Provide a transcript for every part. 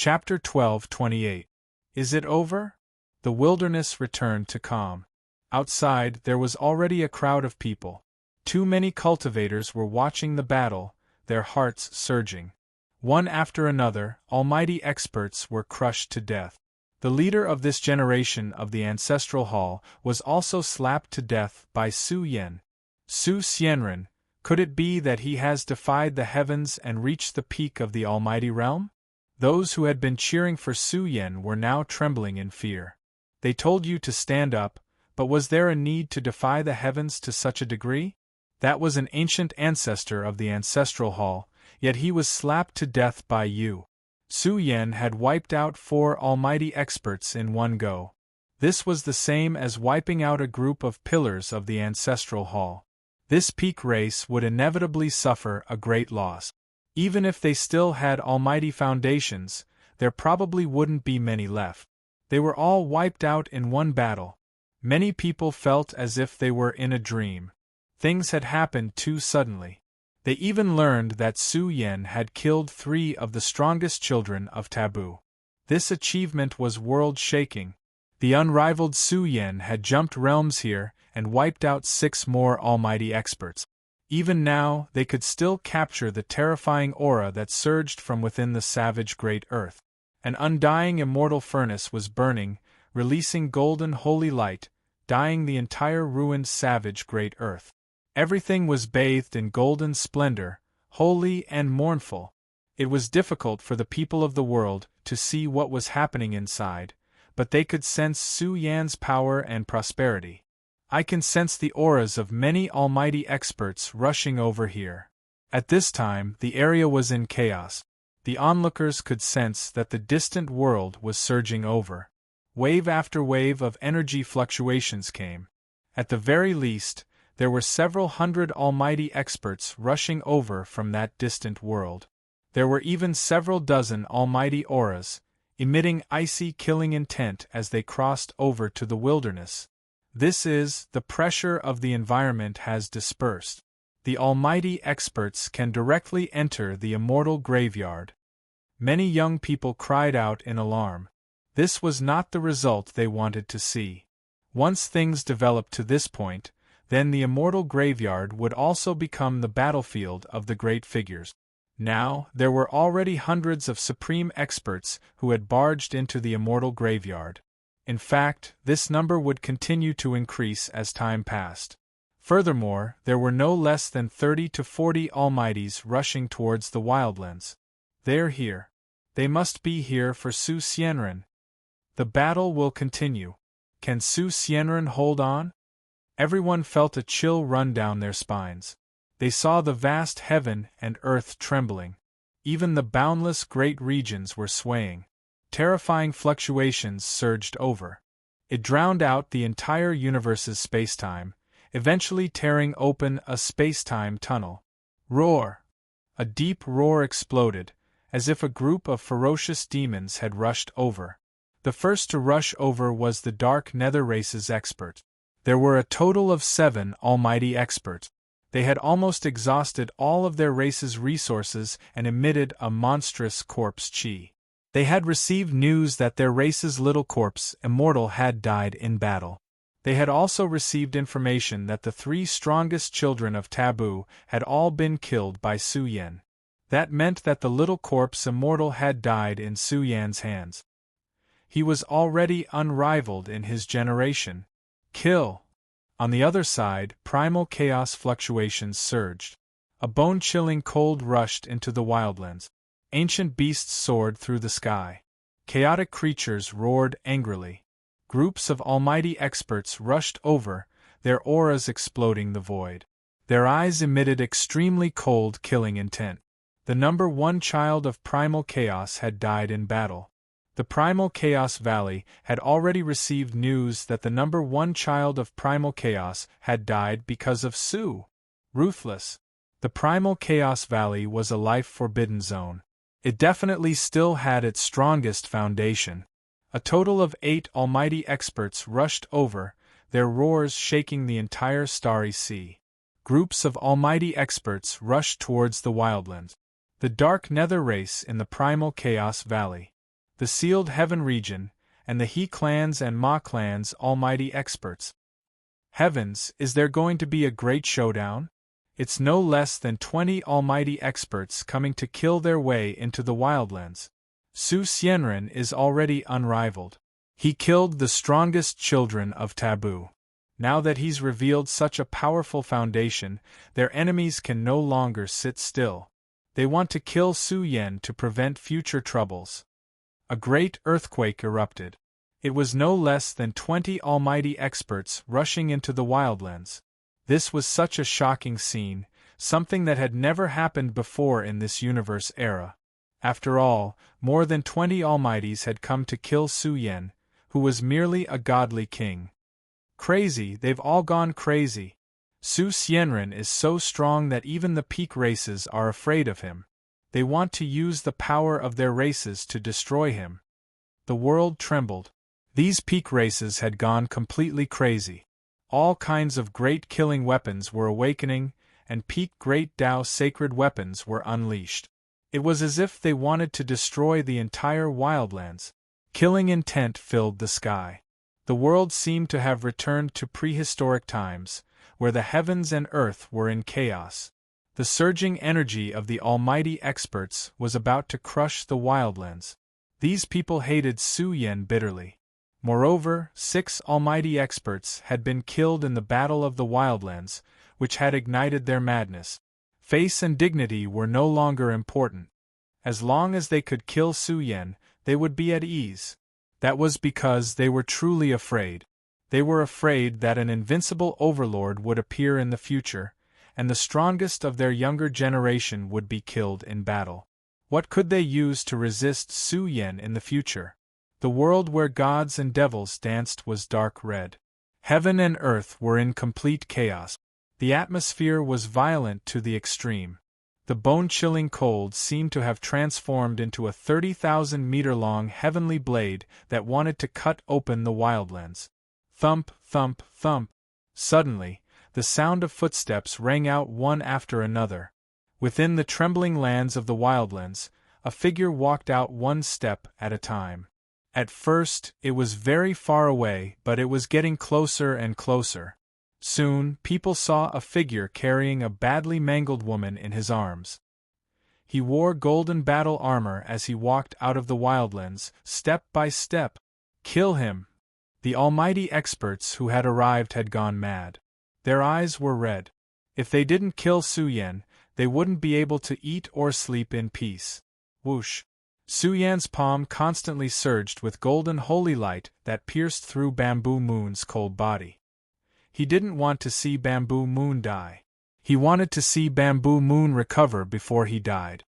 Chapter 12:28. Is it over? The wilderness returned to calm. Outside, there was already a crowd of people. Too many cultivators were watching the battle, their hearts surging. One after another, almighty experts were crushed to death. The leader of this generation of the Ancestral Hall was also slapped to death by Su Yen. Su Xianren, could it be that he has defied the heavens and reached the peak of the almighty realm? Those who had been cheering for Su Yen were now trembling in fear. They told you to stand up, but was there a need to defy the heavens to such a degree? That was an ancient ancestor of the Ancestral Hall, yet he was slapped to death by you. Su Yen had wiped out 4 almighty experts in one go. This was the same as wiping out a group of pillars of the Ancestral Hall. This peak race would inevitably suffer a great loss. Even if they still had almighty foundations, there probably wouldn't be many left. They were all wiped out in one battle. Many people felt as if they were in a dream. Things had happened too suddenly. They even learned that Su Yen had killed 3 of the strongest children of Taboo. This achievement was world-shaking. The unrivaled Su Yen had jumped realms here and wiped out 6 more almighty experts. Even now, they could still capture the terrifying aura that surged from within the savage Great Earth. An undying immortal furnace was burning, releasing golden holy light, dyeing the entire ruined savage Great Earth. Everything was bathed in golden splendor, holy and mournful. It was difficult for the people of the world to see what was happening inside, but they could sense Su Yan's power and prosperity. I can sense the auras of many almighty experts rushing over here. At this time, the area was in chaos. The onlookers could sense that the distant world was surging over. Wave after wave of energy fluctuations came. At the very least, there were several hundred almighty experts rushing over from that distant world. There were even several dozen almighty auras, emitting icy killing intent as they crossed over to the wilderness. This is, the pressure of the environment has dispersed. The almighty experts can directly enter the immortal graveyard. Many young people cried out in alarm. This was not the result they wanted to see. Once things developed to this point, then the immortal graveyard would also become the battlefield of the great figures. Now, there were already hundreds of supreme experts who had barged into the immortal graveyard. In fact, this number would continue to increase as time passed. Furthermore, there were no less than 30 to 40 almighties rushing towards the wildlands. They're here. They must be here for Su Xianren. The battle will continue. Can Su Xianren hold on? Everyone felt a chill run down their spines. They saw the vast heaven and earth trembling. Even the boundless great regions were swaying. Terrifying fluctuations surged over. It drowned out the entire universe's spacetime, eventually tearing open a spacetime tunnel. Roar! A deep roar exploded, as if a group of ferocious demons had rushed over. The first to rush over was the Dark Nether Race's expert. There were a total of 7 almighty experts. They had almost exhausted all of their race's resources and emitted a monstrous corpse chi. They had received news that their race's little corpse, Immortal, had died in battle. They had also received information that the 3 strongest children of Taboo had all been killed by Su Yen. That meant that the little corpse Immortal had died in Su Yan's hands. He was already unrivaled in his generation. Kill! On the other side, primal chaos fluctuations surged. A bone-chilling cold rushed into the wildlands. Ancient beasts soared through the sky. Chaotic creatures roared angrily. Groups of almighty experts rushed over, their auras exploding the void. Their eyes emitted extremely cold killing intent. The number 1 child of primal chaos had died in battle. The Primal Chaos Valley had already received news that the number 1 child of Primal Chaos had died because of Su. Ruthless. The Primal Chaos Valley was a life-forbidden zone. It definitely still had its strongest foundation. A total of 8 almighty experts rushed over, their roars shaking the entire starry sea. Groups of almighty experts rushed towards the wildlands. The Dark Nether Race in the Primal Chaos Valley. the sealed heaven region, and the He clans and Ma clans almighty experts. Heavens, is there going to be a great showdown? It's no less than 20 almighty experts coming to kill their way into the wildlands. Su Xianren is already unrivaled. He killed the strongest children of Taboo. Now that he's revealed such a powerful foundation, their enemies can no longer sit still. They want to kill Su Yan to prevent future troubles. A great earthquake erupted. It was no less than 20 almighty experts rushing into the wildlands. This was such a shocking scene, something that had never happened before in this universe era. After all, more than 20 almighties had come to kill Su Yan, who was merely a godly king. Crazy, they've all gone crazy. Su Xianren is so strong that even the peak races are afraid of him. They want to use the power of their races to destroy him. The world trembled. These peak races had gone completely crazy. All kinds of great killing weapons were awakening, and peak great Tao sacred weapons were unleashed. It was as if they wanted to destroy the entire wildlands. Killing intent filled the sky. The world seemed to have returned to prehistoric times, where the heavens and earth were in chaos. The surging energy of the almighty experts was about to crush the wildlands. These people hated Su Yan bitterly. Moreover, 6 almighty experts had been killed in the Battle of the Wildlands, which had ignited their madness. Face and dignity were no longer important. As long as they could kill Su Yan, they would be at ease. That was because they were truly afraid. They were afraid that an invincible overlord would appear in the future, and the strongest of their younger generation would be killed in battle. What could they use to resist Su Yan in the future? The world where gods and devils danced was dark red. Heaven and earth were in complete chaos. The atmosphere was violent to the extreme. The bone-chilling cold seemed to have transformed into a 30,000-meter-long heavenly blade that wanted to cut open the wildlands. Thump, thump, thump. Suddenly, the sound of footsteps rang out one after another. Within the trembling lands of the wildlands, a figure walked out one step at a time. At first, it was very far away, but it was getting closer and closer. Soon, people saw a figure carrying a badly mangled woman in his arms. He wore golden battle armor as he walked out of the wildlands, step by step. Kill him! The almighty experts who had arrived had gone mad. Their eyes were red. If they didn't kill Su Yan, they wouldn't be able to eat or sleep in peace. Whoosh! Su Yan's palm constantly surged with golden holy light that pierced through Bamboo Moon's cold body. He didn't want to see Bamboo Moon die. He wanted to see Bamboo Moon recover before he died.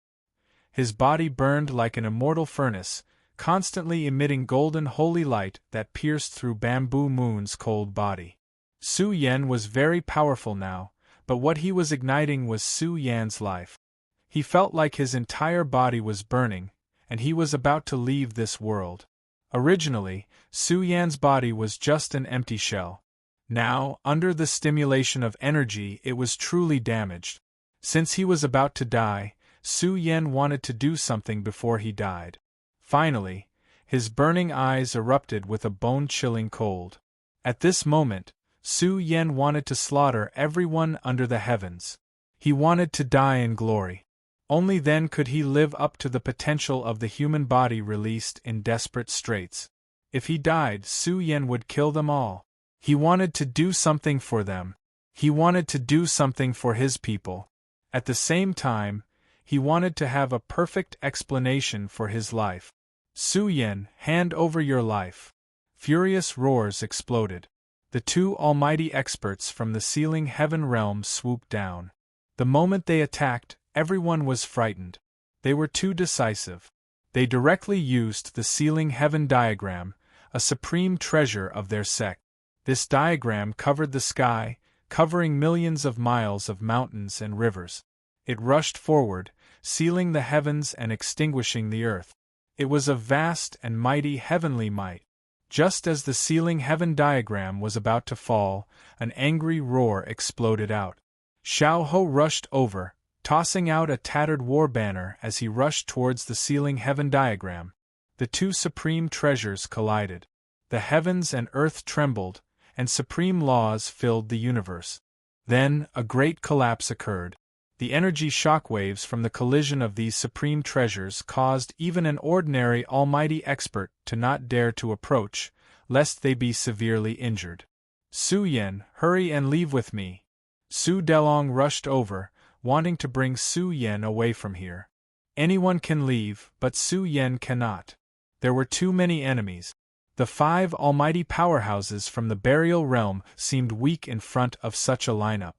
His body burned like an immortal furnace, constantly emitting golden holy light that pierced through Bamboo Moon's cold body. Su Yan was very powerful now, but what he was igniting was Su Yan's life. He felt like his entire body was burning, and he was about to leave this world. Originally, Su Yan's body was just an empty shell. Now, under the stimulation of energy, it was truly damaged. Since he was about to die, Su Yan wanted to do something before he died. Finally, his burning eyes erupted with a bone-chilling cold. At this moment, Su Yan wanted to slaughter everyone under the heavens. He wanted to die in glory. Only then could he live up to the potential of the human body released in desperate straits. If he died, Su Yan would kill them all. He wanted to do something for them. He wanted to do something for his people. At the same time, he wanted to have a perfect explanation for his life. Su Yan, hand over your life. Furious roars exploded. The 2 almighty experts from the sealing heaven realm swooped down. The moment they attacked, everyone was frightened. They were too decisive. They directly used the sealing heaven diagram, a supreme treasure of their sect. This diagram covered the sky, covering millions of miles of mountains and rivers. It rushed forward, sealing the heavens and extinguishing the earth. It was a vast and mighty heavenly might. Just as the sealing heaven diagram was about to fall, an angry roar exploded out. Xiao Ho rushed over, tossing out a tattered war banner as he rushed towards the sealing heaven diagram. The two supreme treasures collided. The heavens and earth trembled, and supreme laws filled the universe. Then, a great collapse occurred. The energy shockwaves from the collision of these supreme treasures caused even an ordinary almighty expert to not dare to approach, lest they be severely injured. Su Yen, hurry and leave with me. Su Delong rushed over, wanting to bring Su Yen away from here. Anyone can leave, but Su Yen cannot. There were too many enemies. The 5 almighty powerhouses from the burial realm seemed weak in front of such a lineup.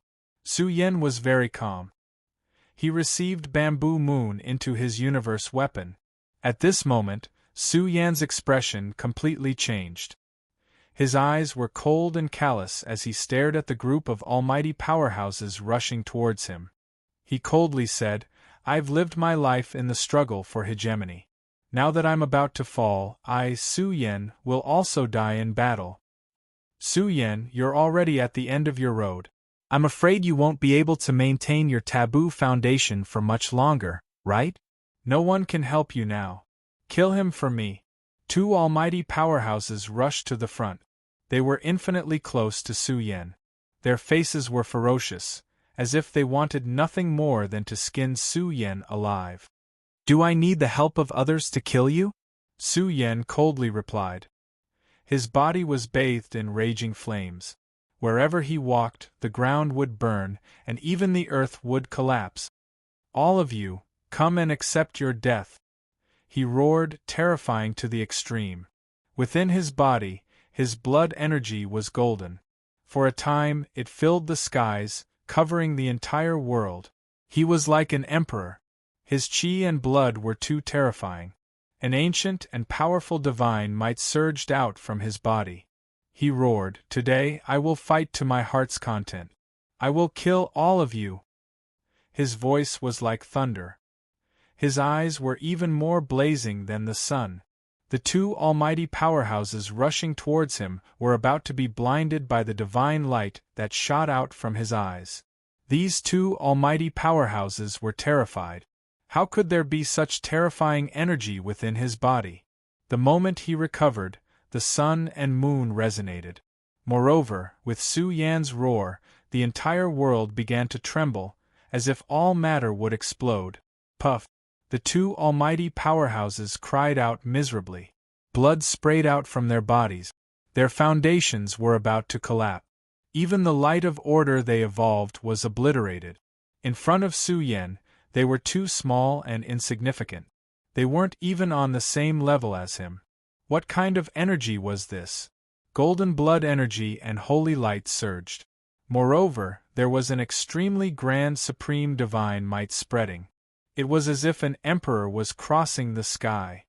Su Yen was very calm. He received Bamboo Moon into his universe weapon. At this moment, Su Yan's expression completely changed. His eyes were cold and callous as he stared at the group of almighty powerhouses rushing towards him. He coldly said, "I've lived my life in the struggle for hegemony. Now that I'm about to fall, I, Su Yen, will also die in battle." Su Yen, you're already at the end of your road. I'm afraid you won't be able to maintain your taboo foundation for much longer, right? No one can help you now. Kill him for me. 2 almighty powerhouses rushed to the front. They were infinitely close to Su Yen. Their faces were ferocious, as if they wanted nothing more than to skin Su Yen alive. Do I need the help of others to kill you? Su Yen coldly replied. His body was bathed in raging flames. Wherever he walked, the ground would burn, and even the earth would collapse. All of you, come and accept your death. He roared, terrifying to the extreme. Within his body, his blood energy was golden. For a time, it filled the skies, covering the entire world. He was like an emperor. His chi and blood were too terrifying. An ancient and powerful divine might surged out from his body. He roared, "Today I will fight to my heart's content. I will kill all of you." His voice was like thunder. His eyes were even more blazing than the sun. The 2 almighty powerhouses rushing towards him were about to be blinded by the divine light that shot out from his eyes. These 2 almighty powerhouses were terrified. How could there be such terrifying energy within his body? The moment he recovered, the sun and moon resonated. Moreover, with Su Yan's roar, the entire world began to tremble, as if all matter would explode. Puff! The 2 almighty powerhouses cried out miserably. Blood sprayed out from their bodies. Their foundations were about to collapse. Even the light of order they evolved was obliterated. In front of Su Yen, they were too small and insignificant. They weren't even on the same level as him. What kind of energy was this? Golden blood energy and holy light surged. Moreover, there was an extremely grand supreme divine might spreading. It was as if an emperor was crossing the sky.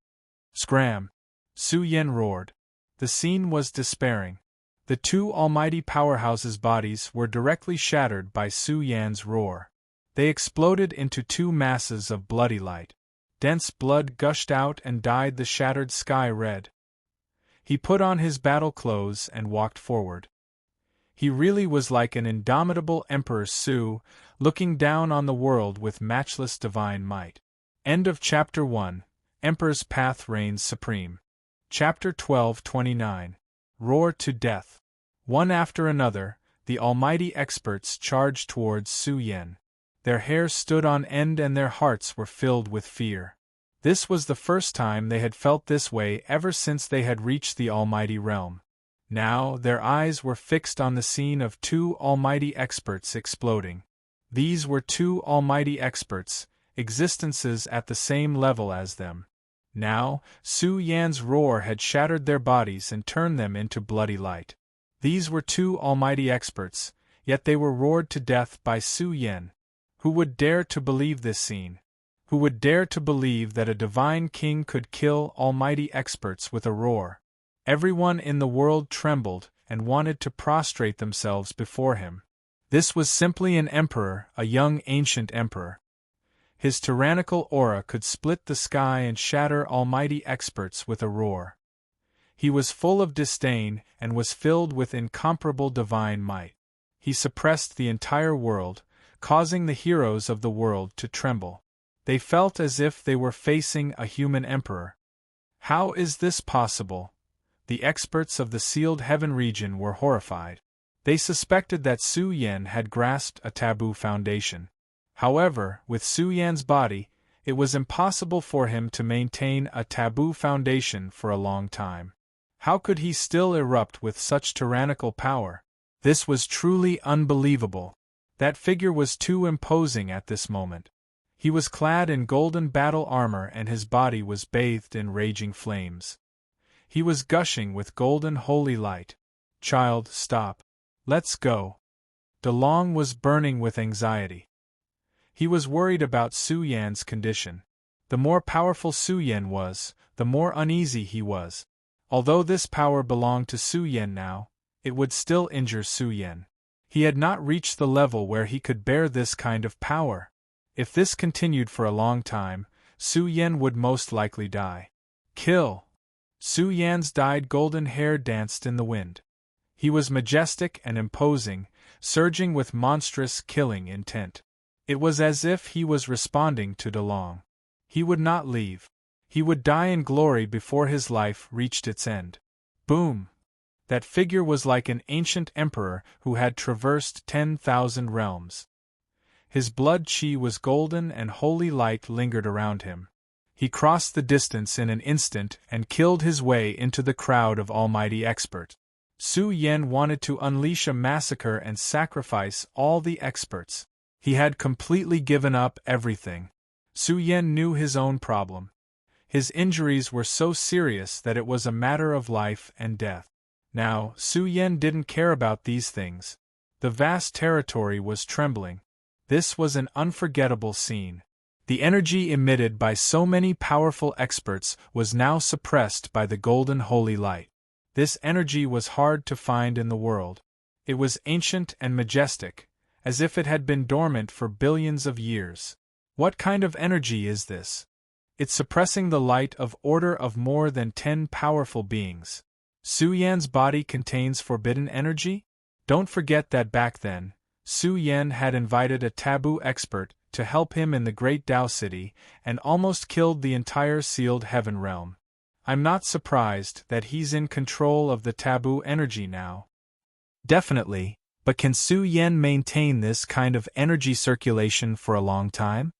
Scram! Su Yen roared. The scene was despairing. The 2 almighty powerhouses' bodies were directly shattered by Su Yan's roar. They exploded into 2 masses of bloody light. Dense blood gushed out and dyed the shattered sky red. He put on his battle clothes and walked forward. He really was like an indomitable Emperor Su, looking down on the world with matchless divine might. End of Chapter 1. Emperor's Path reigns supreme. Chapter 12:29. Roar to death. One after another, the almighty experts charged towards Su Yen. Their hair stood on end and their hearts were filled with fear. This was the first time they had felt this way ever since they had reached the almighty realm. Now, their eyes were fixed on the scene of 2 almighty experts exploding. These were 2 almighty experts, existences at the same level as them. Now, Su Yan's roar had shattered their bodies and turned them into bloody light. These were 2 almighty experts, yet they were roared to death by Su Yen. Who would dare to believe this scene? Who would dare to believe that a divine king could kill almighty experts with a roar? Everyone in the world trembled and wanted to prostrate themselves before him. This was simply an emperor, a young ancient emperor. His tyrannical aura could split the sky and shatter almighty experts with a roar. He was full of disdain and was filled with incomparable divine might. He suppressed the entire world, causing the heroes of the world to tremble. They felt as if they were facing a human emperor. How is this possible? The experts of the sealed heaven region were horrified. They suspected that Su Yan had grasped a taboo foundation. However, with Su Yan's body, it was impossible for him to maintain a taboo foundation for a long time. How could he still erupt with such tyrannical power? This was truly unbelievable. That figure was too imposing at this moment. He was clad in golden battle armor and his body was bathed in raging flames. He was gushing with golden holy light. Child, stop. Let's go. De Long was burning with anxiety. He was worried about Su Yan's condition. The more powerful Su Yan was, the more uneasy he was. Although this power belonged to Su Yan now, it would still injure Su Yan. He had not reached the level where he could bear this kind of power. If this continued for a long time, Su Yan would most likely die. Kill! Su Yan's dyed golden hair danced in the wind. He was majestic and imposing, surging with monstrous killing intent. It was as if he was responding to De Long. He would not leave. He would die in glory before his life reached its end. Boom! That figure was like an ancient emperor who had traversed 10,000 realms. His blood chi was golden and holy light lingered around him. He crossed the distance in an instant and killed his way into the crowd of almighty expert. Su Yan wanted to unleash a massacre and sacrifice all the experts. He had completely given up everything. Su Yan knew his own problem. His injuries were so serious that it was a matter of life and death. Now, Su Yan didn't care about these things. The vast territory was trembling. This was an unforgettable scene. The energy emitted by so many powerful experts was now suppressed by the golden holy light. This energy was hard to find in the world. It was ancient and majestic, as if it had been dormant for billions of years. What kind of energy is this? It's suppressing the light of order of more than 10 powerful beings. Su Yan's body contains forbidden energy? Don't forget that back then, Su Yan had invited a taboo expert to help him in the Great Tao City and almost killed the entire sealed heaven realm. I'm not surprised that he's in control of the taboo energy now. Definitely, but can Su Yan maintain this kind of energy circulation for a long time?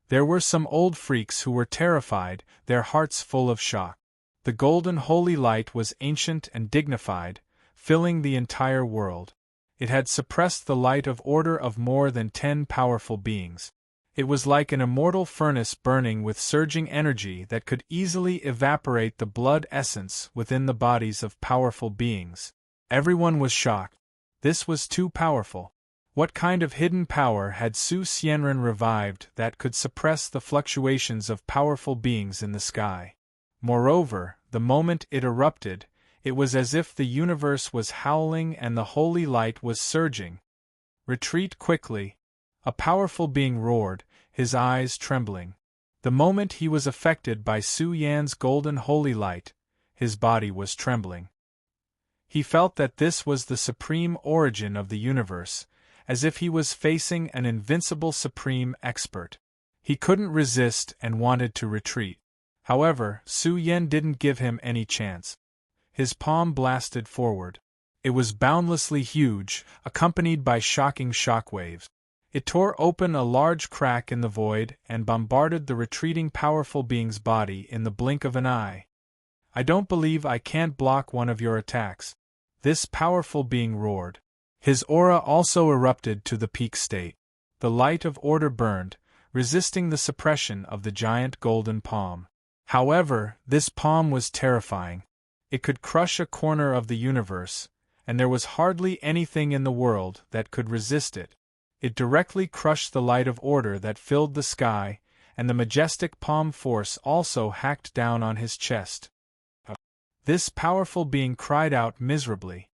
There were some old freaks who were terrified, their hearts full of shock. The golden holy light was ancient and dignified, filling the entire world. It had suppressed the light of order of more than 10 powerful beings. It was like an immortal furnace burning with surging energy that could easily evaporate the blood essence within the bodies of powerful beings. Everyone was shocked. This was too powerful. What kind of hidden power had Su Xianren revived that could suppress the fluctuations of powerful beings in the sky? Moreover, the moment it erupted, it was as if the universe was howling and the holy light was surging. Retreat quickly. A powerful being roared, his eyes trembling. The moment he was affected by Su Yan's golden holy light, his body was trembling. He felt that this was the supreme origin of the universe, as if he was facing an invincible supreme expert. He couldn't resist and wanted to retreat. However, Su Yan didn't give him any chance. His palm blasted forward. It was boundlessly huge, accompanied by shocking shockwaves. It tore open a large crack in the void and bombarded the retreating powerful being's body in the blink of an eye. I don't believe I can't block one of your attacks. This powerful being roared. His aura also erupted to the peak state. The light of order burned, resisting the suppression of the giant golden palm. However, this palm was terrifying. It could crush a corner of the universe, and there was hardly anything in the world that could resist it. It directly crushed the light of order that filled the sky, and the majestic palm force also hacked down on his chest. This powerful being cried out miserably.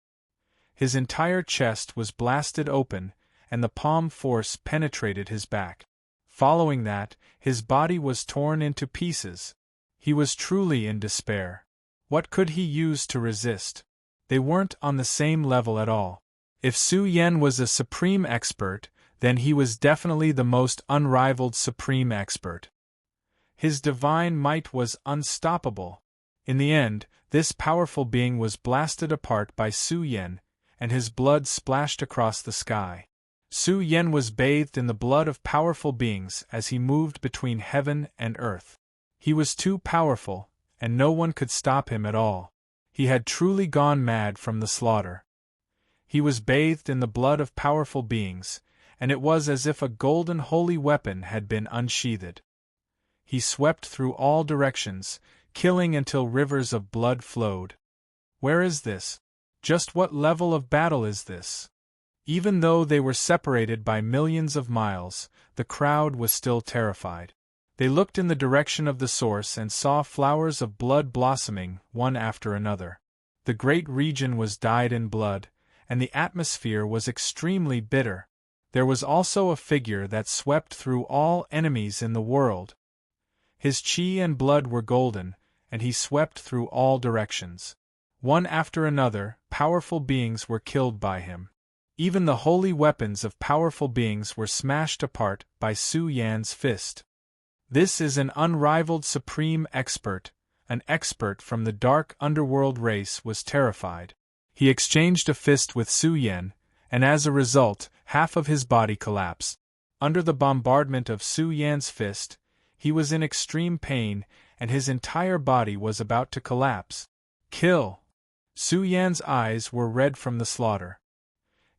His entire chest was blasted open, and the palm force penetrated his back. Following that, his body was torn into pieces. He was truly in despair. What could he use to resist? They weren't on the same level at all. If Su Yan was a supreme expert, then he was definitely the most unrivaled supreme expert. His divine might was unstoppable. In the end, this powerful being was blasted apart by Su Yen, and his blood splashed across the sky. Su Yen was bathed in the blood of powerful beings as he moved between heaven and earth. He was too powerful, and no one could stop him at all. He had truly gone mad from the slaughter. He was bathed in the blood of powerful beings, and it was as if a golden holy weapon had been unsheathed. He swept through all directions, killing until rivers of blood flowed. Where is this? Just what level of battle is this? Even though they were separated by millions of miles, the crowd was still terrified. They looked in the direction of the source and saw flowers of blood blossoming, one after another. The great region was dyed in blood, and the atmosphere was extremely bitter. There was also a figure that swept through all enemies in the world. His chi and blood were golden, and he swept through all directions. One after another, powerful beings were killed by him. Even the holy weapons of powerful beings were smashed apart by Su Yan's fist. This is an unrivaled supreme expert. An expert from the dark underworld race was terrified. He exchanged a fist with Su Yan, and as a result, half of his body collapsed. Under the bombardment of Su Yan's fist, he was in extreme pain, and his entire body was about to collapse. Kill! Su Yan's eyes were red from the slaughter.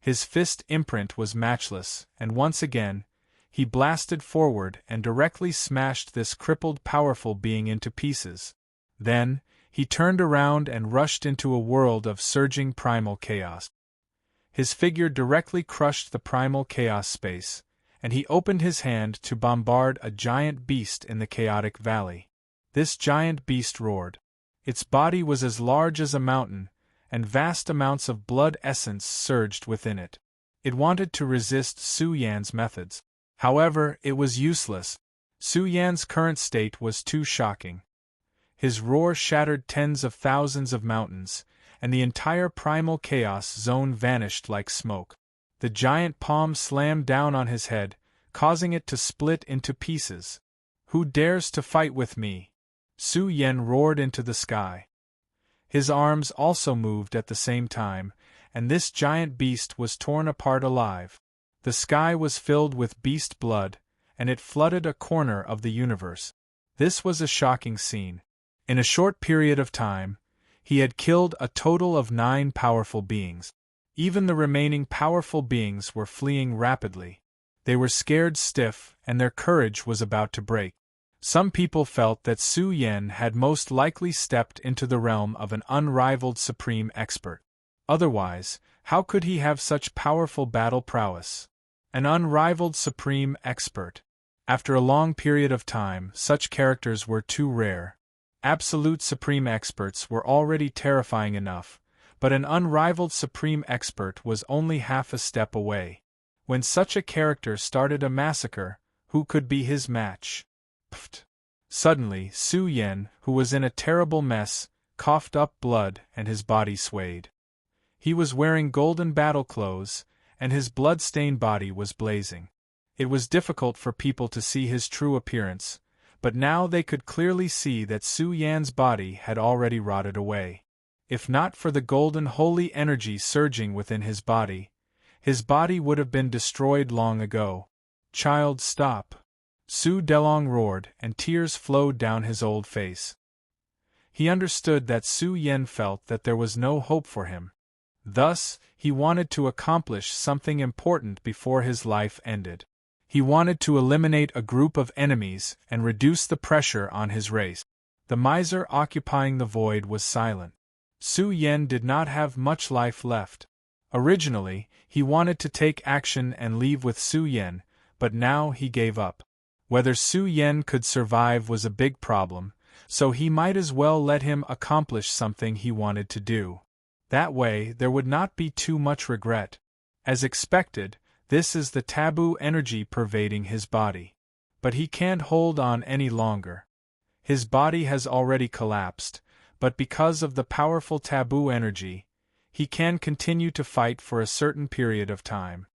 His fist imprint was matchless, and once again, he blasted forward and directly smashed this crippled powerful being into pieces. Then, he turned around and rushed into a world of surging primal chaos. His figure directly crushed the primal chaos space, and he opened his hand to bombard a giant beast in the chaotic valley. This giant beast roared. Its body was as large as a mountain, and vast amounts of blood essence surged within it. It wanted to resist Su Yan's methods. However, it was useless. Su Yan's current state was too shocking. His roar shattered tens of thousands of mountains, and the entire primal chaos zone vanished like smoke. The giant palm slammed down on his head, causing it to split into pieces. Who dares to fight with me? Su Yen roared into the sky. His arms also moved at the same time, and this giant beast was torn apart alive. The sky was filled with beast blood, and it flooded a corner of the universe. This was a shocking scene. In a short period of time, he had killed a total of 9 powerful beings. Even the remaining powerful beings were fleeing rapidly. They were scared stiff, and their courage was about to break. Some people felt that Su Yen had most likely stepped into the realm of an unrivaled supreme expert. Otherwise, how could he have such powerful battle prowess? An unrivaled supreme expert. After a long period of time, such characters were too rare. Absolute supreme experts were already terrifying enough, but an unrivaled supreme expert was only half a step away. When such a character started a massacre, who could be his match? Pfft! Suddenly, Su Yen, who was in a terrible mess, coughed up blood and his body swayed. He was wearing golden battle clothes, and his blood-stained body was blazing. It was difficult for people to see his true appearance, but now they could clearly see that Su Yan's body had already rotted away. If not for the golden holy energy surging within his body would have been destroyed long ago. Child, stop! Su Delong roared, and tears flowed down his old face. He understood that Su Yen felt that there was no hope for him. Thus, he wanted to accomplish something important before his life ended. He wanted to eliminate a group of enemies and reduce the pressure on his race. The miser occupying the void was silent. Su Yen did not have much life left. Originally, he wanted to take action and leave with Su Yen, but now he gave up. Whether Su Yen could survive was a big problem, so he might as well let him accomplish something he wanted to do. That way, there would not be too much regret. As expected, this is the taboo energy pervading his body. But he can't hold on any longer. His body has already collapsed, but because of the powerful taboo energy, he can continue to fight for a certain period of time.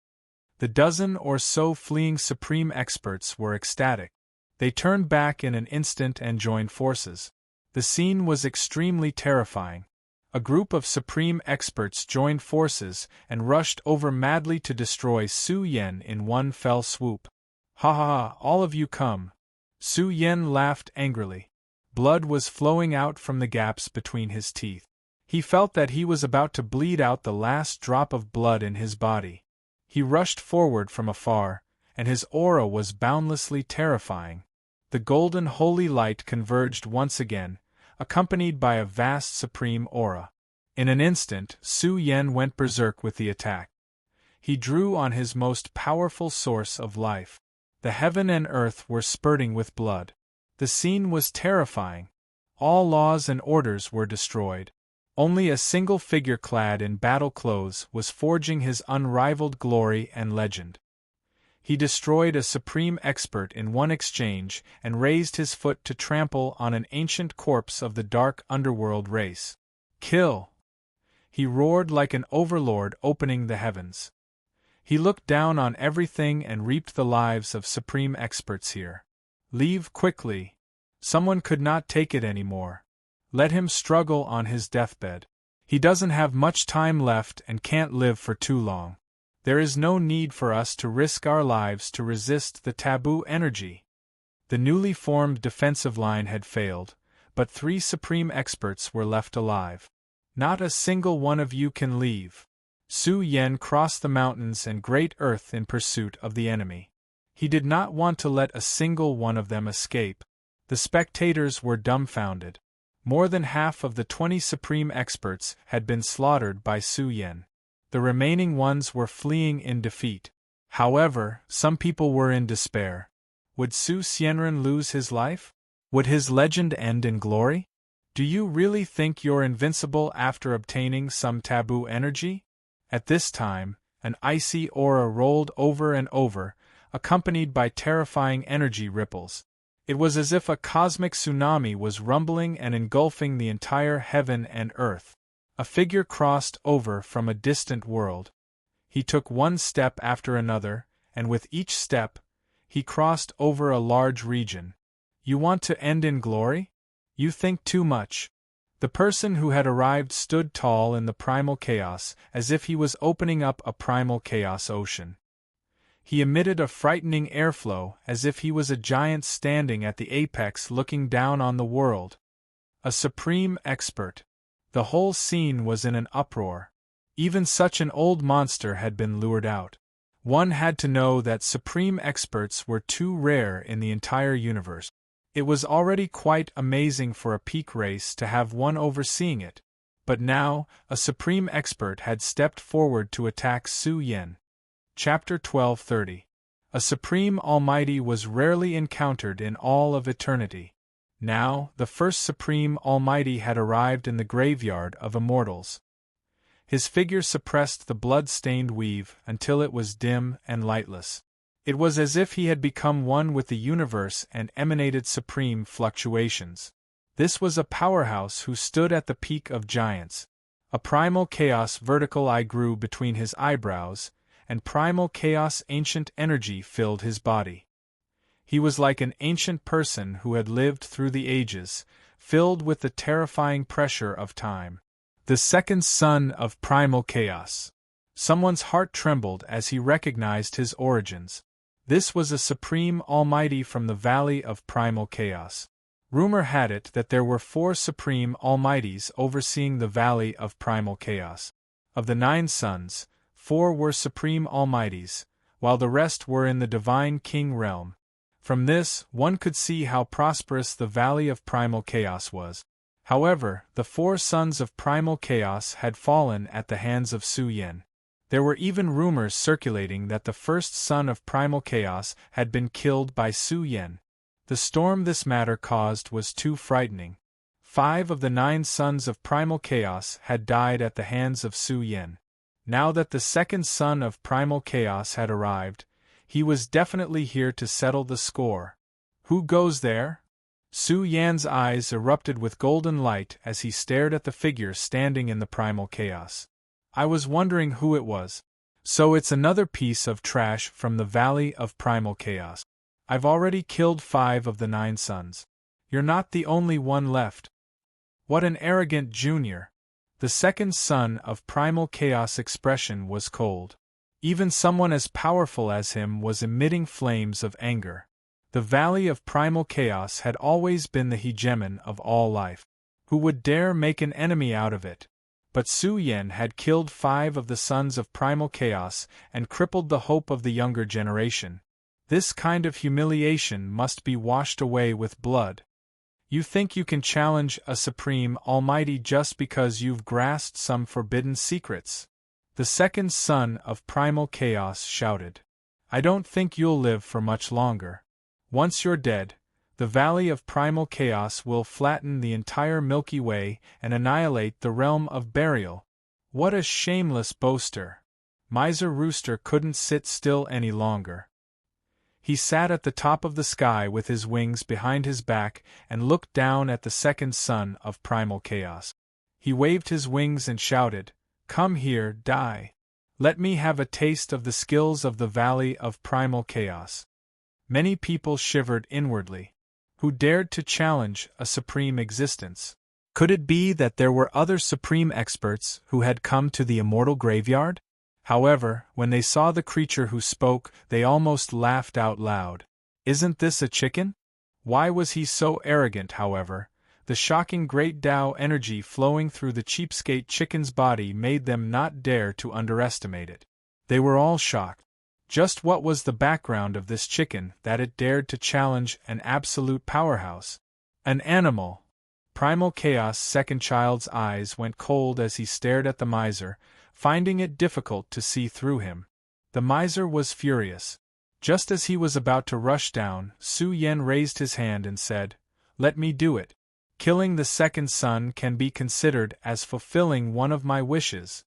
The dozen or so fleeing supreme experts were ecstatic. They turned back in an instant and joined forces. The scene was extremely terrifying. A group of supreme experts joined forces and rushed over madly to destroy Su Yen in one fell swoop. Ha ha ha, all of you come. Su Yen laughed angrily. Blood was flowing out from the gaps between his teeth. He felt that he was about to bleed out the last drop of blood in his body. He rushed forward from afar, and his aura was boundlessly terrifying. The golden holy light converged once again, accompanied by a vast supreme aura. In an instant, Su Yen went berserk with the attack. He drew on his most powerful source of life. The heaven and earth were spurting with blood. The scene was terrifying. All laws and orders were destroyed. Only a single figure clad in battle clothes was forging his unrivaled glory and legend. He destroyed a supreme expert in one exchange and raised his foot to trample on an ancient corpse of the dark underworld race. Kill! He roared like an overlord opening the heavens. He looked down on everything and reaped the lives of supreme experts here. Leave quickly. Someone could not take it anymore. Let him struggle on his deathbed. He doesn't have much time left and can't live for too long. There is no need for us to risk our lives to resist the taboo energy. The newly formed defensive line had failed, but 3 supreme experts were left alive. Not a single one of you can leave. Su Yen crossed the mountains and great earth in pursuit of the enemy. He did not want to let a single one of them escape. The spectators were dumbfounded. More than half of the 20 supreme experts had been slaughtered by Su Yen. The remaining ones were fleeing in defeat. However, some people were in despair. Would Su Xianren lose his life? Would his legend end in glory? Do you really think you're invincible after obtaining some taboo energy? At this time, an icy aura rolled over and over, accompanied by terrifying energy ripples. It was as if a cosmic tsunami was rumbling and engulfing the entire heaven and earth. A figure crossed over from a distant world. He took one step after another, and with each step, he crossed over a large region. You want to end in glory? You think too much. The person who had arrived stood tall in the primal chaos, as if he was opening up a primal chaos ocean. He emitted a frightening airflow, as if he was a giant standing at the apex looking down on the world. A supreme expert. The whole scene was in an uproar. Even such an old monster had been lured out. One had to know that supreme experts were too rare in the entire universe. It was already quite amazing for a peak race to have one overseeing it. But now, a supreme expert had stepped forward to attack Su Yen. Chapter 1230. A supreme almighty was rarely encountered in all of eternity. Now, the first supreme almighty had arrived in the graveyard of immortals. His figure suppressed the blood-stained weave until it was dim and lightless. It was as if he had become one with the universe and emanated supreme fluctuations. This was a powerhouse who stood at the peak of giants. A primal chaos vertical eye grew between his eyebrows, and primal chaos ancient energy filled his body. He was like an ancient person who had lived through the ages, filled with the terrifying pressure of time. The second son of primal chaos. Someone's heart trembled as he recognized his origins. This was a supreme almighty from the valley of primal chaos. Rumor had it that there were 4 supreme almighties overseeing the valley of primal chaos. Of the 9 sons, 4 were supreme almighties, while the rest were in the divine king realm. From this, one could see how prosperous the valley of primal chaos was. However, the 4 sons of primal chaos had fallen at the hands of Su Yen. There were even rumors circulating that the first son of primal chaos had been killed by Su Yen. The storm this matter caused was too frightening. 5 of the 9 sons of primal chaos had died at the hands of Su Yen. Now that the second son of primal chaos had arrived, he was definitely here to settle the score. Who goes there? Su Yan's eyes erupted with golden light as he stared at the figure standing in the primal chaos. I was wondering who it was. So it's another piece of trash from the valley of primal chaos. I've already killed 5 of the 9 sons. You're not the only one left. What an arrogant junior! The second son of primal chaos expression was cold. Even someone as powerful as him was emitting flames of anger. The valley of primal chaos had always been the hegemon of all life. Who would dare make an enemy out of it? But Su Yan had killed 5 of the sons of primal chaos and crippled the hope of the younger generation. This kind of humiliation must be washed away with blood. You think you can challenge a supreme almighty just because you've grasped some forbidden secrets? The second son of primal chaos shouted. I don't think you'll live for much longer. Once you're dead, the valley of primal chaos will flatten the entire Milky Way and annihilate the realm of burial. What a shameless boaster! Miser Rooster couldn't sit still any longer. He sat at the top of the sky with his wings behind his back and looked down at the second son of primal chaos. He waved his wings and shouted, Come here, die. Let me have a taste of the skills of the valley of primal chaos. Many people shivered inwardly. Who dared to challenge a supreme existence? Could it be that there were other supreme experts who had come to the immortal graveyard? However, when they saw the creature who spoke, they almost laughed out loud. Isn't this a chicken? Why was he so arrogant, however? The shocking great Tao energy flowing through the cheapskate chicken's body made them not dare to underestimate it. They were all shocked. Just what was the background of this chicken that it dared to challenge an absolute powerhouse? An animal. Primal Chaos' second child's eyes went cold as he stared at the miser, finding it difficult to see through him. The miser was furious. Just as he was about to rush down, Su Yan raised his hand and said, Let me do it. Killing the second son can be considered as fulfilling one of my wishes.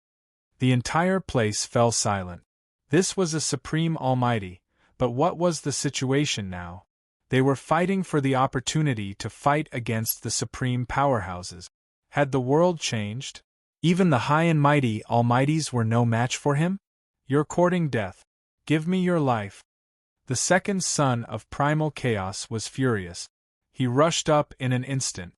The entire place fell silent. This was a supreme almighty, but what was the situation now? They were fighting for the opportunity to fight against the supreme powerhouses. Had the world changed? Even the high and mighty almighties were no match for him? You're courting death. Give me your life. The second son of primal chaos was furious. He rushed up in an instant.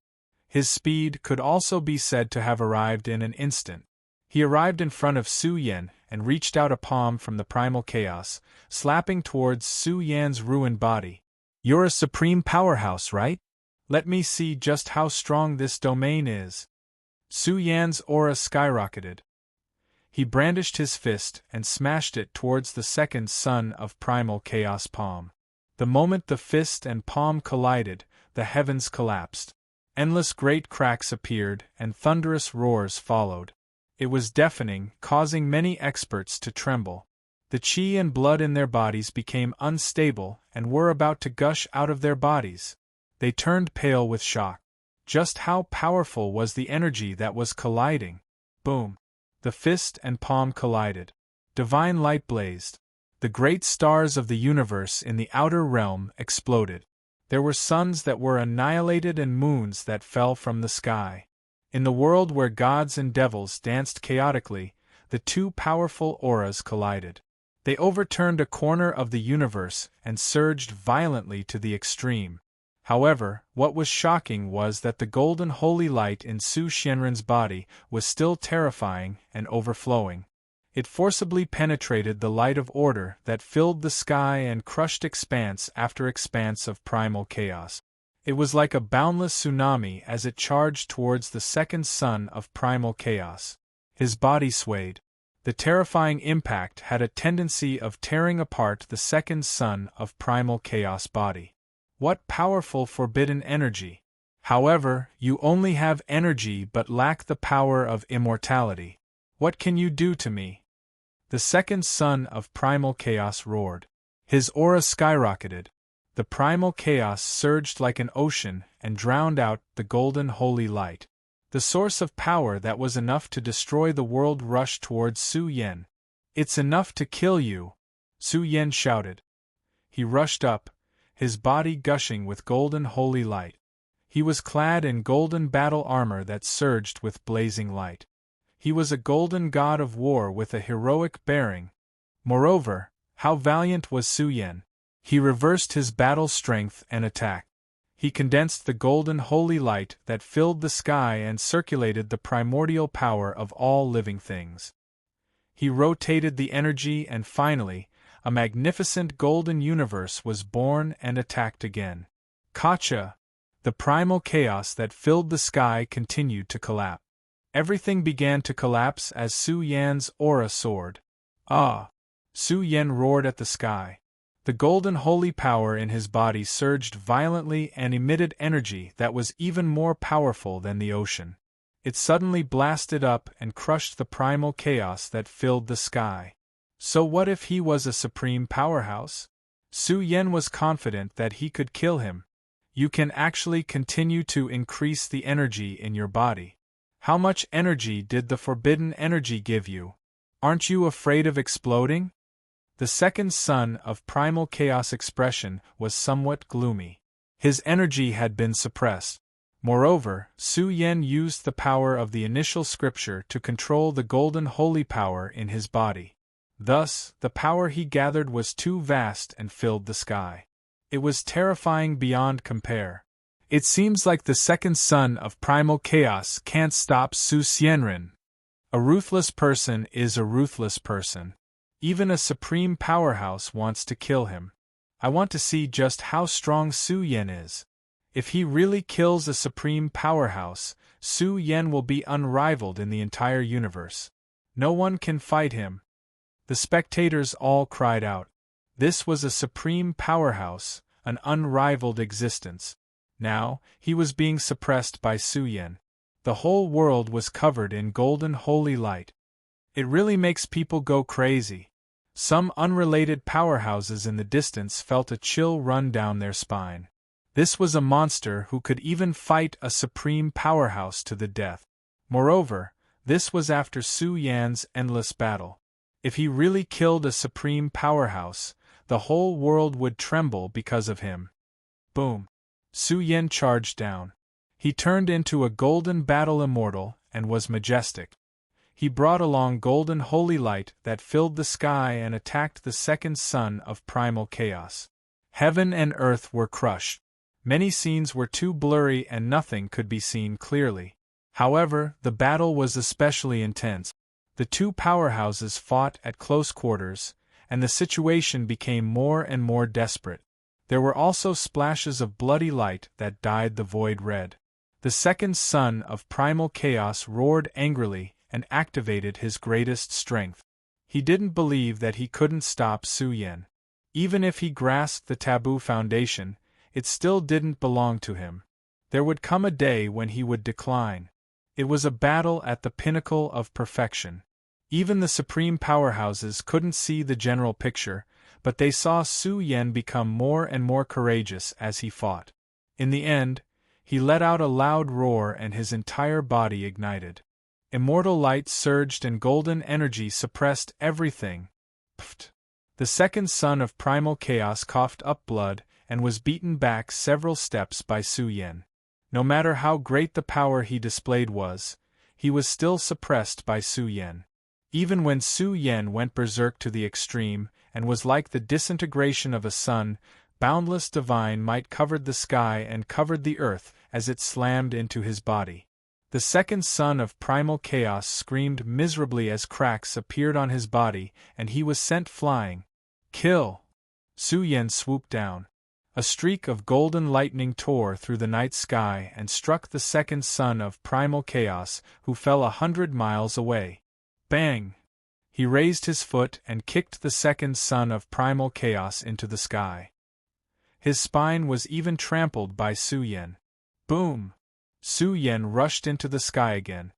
His speed could also be said to have arrived in an instant. He arrived in front of Su Yan and reached out a palm from the primal chaos, slapping towards Su Yan's ruined body. You're a supreme powerhouse, right? Let me see just how strong this domain is. Su Yan's aura skyrocketed. He brandished his fist and smashed it towards the second son of primal chaos palm. The moment the fist and palm collided, the heavens collapsed. Endless great cracks appeared and thunderous roars followed. It was deafening, causing many experts to tremble. The chi and blood in their bodies became unstable and were about to gush out of their bodies. They turned pale with shock. Just how powerful was the energy that was colliding? Boom! The fist and palm collided. Divine light blazed. The great stars of the universe in the outer realm exploded. There were suns that were annihilated and moons that fell from the sky. In the world where gods and devils danced chaotically, the two powerful auras collided. They overturned a corner of the universe and surged violently to the extreme. However, what was shocking was that the golden holy light in Su Xianren's body was still terrifying and overflowing. It forcibly penetrated the light of order that filled the sky and crushed expanse after expanse of primal chaos. It was like a boundless tsunami as it charged towards the second son of primal chaos. His body swayed. The terrifying impact had a tendency of tearing apart the second son of primal chaos body. What powerful forbidden energy! However, you only have energy but lack the power of immortality. What can you do to me? The second son of primal chaos roared. His aura skyrocketed. The primal chaos surged like an ocean and drowned out the golden holy light. The source of power that was enough to destroy the world rushed towards Su Yan. It's enough to kill you! Su Yan shouted. He rushed up, his body gushing with golden holy light. He was clad in golden battle armor that surged with blazing light. He was a golden god of war with a heroic bearing. Moreover, how valiant was Su Yan! He reversed his battle strength and attacked. He condensed the golden holy light that filled the sky and circulated the primordial power of all living things. He rotated the energy and finally, a magnificent golden universe was born and attacked again. Kacha! The primal chaos that filled the sky continued to collapse. Everything began to collapse as Su Yan's aura soared. Ah! Su Yan roared at the sky. The golden holy power in his body surged violently and emitted energy that was even more powerful than the ocean. It suddenly blasted up and crushed the primal chaos that filled the sky. So what if he was a supreme powerhouse? Su Yan was confident that he could kill him. You can actually continue to increase the energy in your body. How much energy did the forbidden energy give you? Aren't you afraid of exploding? The second son of primal chaos expression was somewhat gloomy. His energy had been suppressed. Moreover, Su Yan used the power of the initial scripture to control the golden holy power in his body. Thus, the power he gathered was too vast and filled the sky. It was terrifying beyond compare. It seems like the second son of primal chaos can't stop Su Xianren. A ruthless person is a ruthless person. Even a supreme powerhouse wants to kill him. I want to see just how strong Su Yan is. If he really kills a supreme powerhouse, Su Yan will be unrivaled in the entire universe. No one can fight him. The spectators all cried out. This was a supreme powerhouse, an unrivaled existence. Now, he was being suppressed by Su Yan. The whole world was covered in golden holy light. It really makes people go crazy. Some unrelated powerhouses in the distance felt a chill run down their spine. This was a monster who could even fight a supreme powerhouse to the death. Moreover, this was after Su Yan's endless battle. If he really killed a supreme powerhouse, the whole world would tremble because of him. Boom! Su Yan charged down. He turned into a golden battle immortal and was majestic. He brought along golden holy light that filled the sky and attacked the second son of primal chaos. Heaven and earth were crushed. Many scenes were too blurry and nothing could be seen clearly. However, the battle was especially intense. The two powerhouses fought at close quarters, and the situation became more and more desperate. There were also splashes of bloody light that dyed the void red. The second son of primal chaos roared angrily and activated his greatest strength. He didn't believe that he couldn't stop Su Yan. Even if he grasped the taboo foundation, it still didn't belong to him. There would come a day when he would decline. It was a battle at the pinnacle of perfection. Even the supreme powerhouses couldn't see the general picture, but they saw Su Yan become more and more courageous as he fought. In the end, he let out a loud roar and his entire body ignited. Immortal light surged and golden energy suppressed everything. Pfft! The second son of primal chaos coughed up blood and was beaten back several steps by Su Yan. No matter how great the power he displayed was, he was still suppressed by Su Yan. Even when Su Yan went berserk to the extreme and was like the disintegration of a sun, boundless divine might covered the sky and covered the earth as it slammed into his body. The second son of primal chaos screamed miserably as cracks appeared on his body and he was sent flying. Kill! Su Yan swooped down. A streak of golden lightning tore through the night sky and struck the second son of primal chaos, who fell 100 miles away. Bang! He raised his foot and kicked the second son of primal chaos into the sky. His spine was even trampled by Su Yan. Boom! Su Yan rushed into the sky again.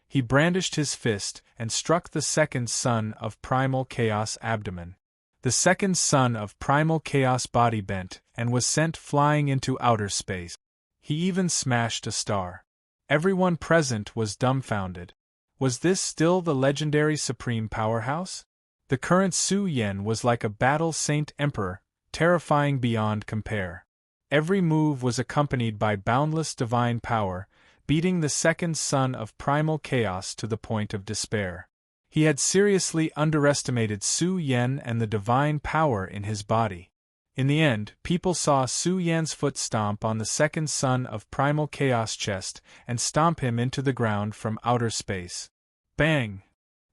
He brandished his fist and struck the second son of primal chaos abdomen. The second son of primal chaos body bent and was sent flying into outer space. He even smashed a star. Everyone present was dumbfounded. Was this still the legendary supreme powerhouse? The current Su Yan was like a battle saint emperor, terrifying beyond compare. Every move was accompanied by boundless divine power, beating the second son of primal chaos to the point of despair. He had seriously underestimated Su Yan and the divine power in his body. In the end, people saw Su Yan's foot stomp on the second son of primal chaos chest and stomp him into the ground from outer space. Bang!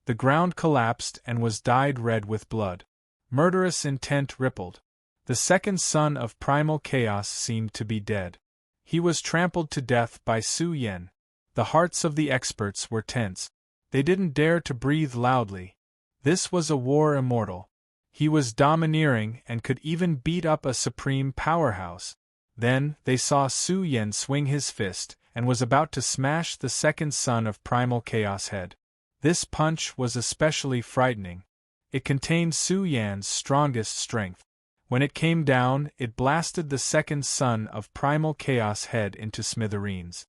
The ground collapsed and was dyed red with blood. Murderous intent rippled. The second son of primal chaos seemed to be dead. He was trampled to death by Su Yan. The hearts of the experts were tense. They didn't dare to breathe loudly. This was a war immortal. He was domineering and could even beat up a supreme powerhouse. Then, they saw Su Yan swing his fist and was about to smash the second son of primal chaos head. This punch was especially frightening. It contained Su Yan's strongest strength. When it came down, it blasted the second son of primal chaos head into smithereens.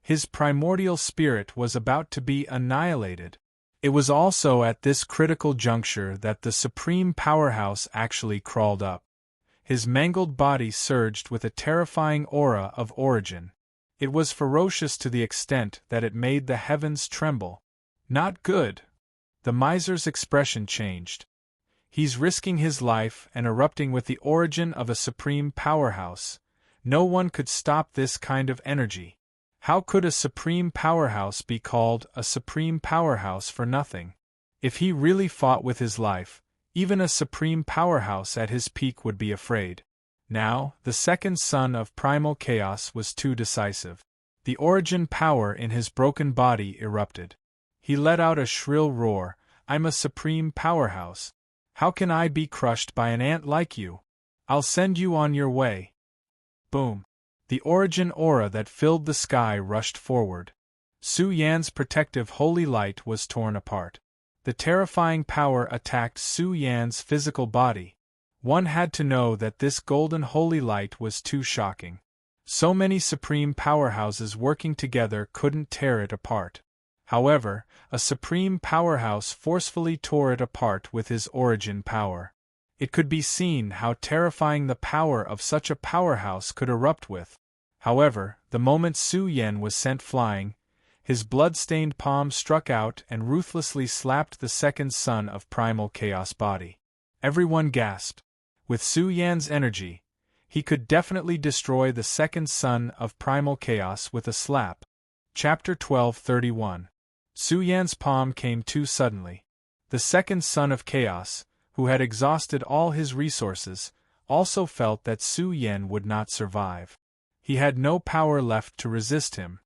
His primordial spirit was about to be annihilated. It was also at this critical juncture that the supreme powerhouse actually crawled up. His mangled body surged with a terrifying aura of origin. It was ferocious to the extent that it made the heavens tremble. Not good. The miser's expression changed. He's risking his life and erupting with the origin of a supreme powerhouse. No one could stop this kind of energy. How could a supreme powerhouse be called a supreme powerhouse for nothing? If he really fought with his life, even a supreme powerhouse at his peak would be afraid. Now, the second son of primal chaos was too decisive. The origin power in his broken body erupted. He let out a shrill roar. I'm a supreme powerhouse. How can I be crushed by an ant like you? I'll send you on your way. Boom. The origin aura that filled the sky rushed forward. Su Yan's protective holy light was torn apart. The terrifying power attacked Su Yan's physical body. One had to know that this golden holy light was too shocking. So many supreme powerhouses working together couldn't tear it apart. However, a supreme powerhouse forcefully tore it apart with his origin power. It could be seen how terrifying the power of such a powerhouse could erupt with. However, the moment Su Yan was sent flying, his blood-stained palm struck out and ruthlessly slapped the second son of primal chaos body. Everyone gasped. With Su Yan's energy, he could definitely destroy the second son of primal chaos with a slap. Chapter 12:31. Su Yan's palm came too suddenly. The second son of chaos, who had exhausted all his resources, also felt that Su Yan would not survive. He had no power left to resist him.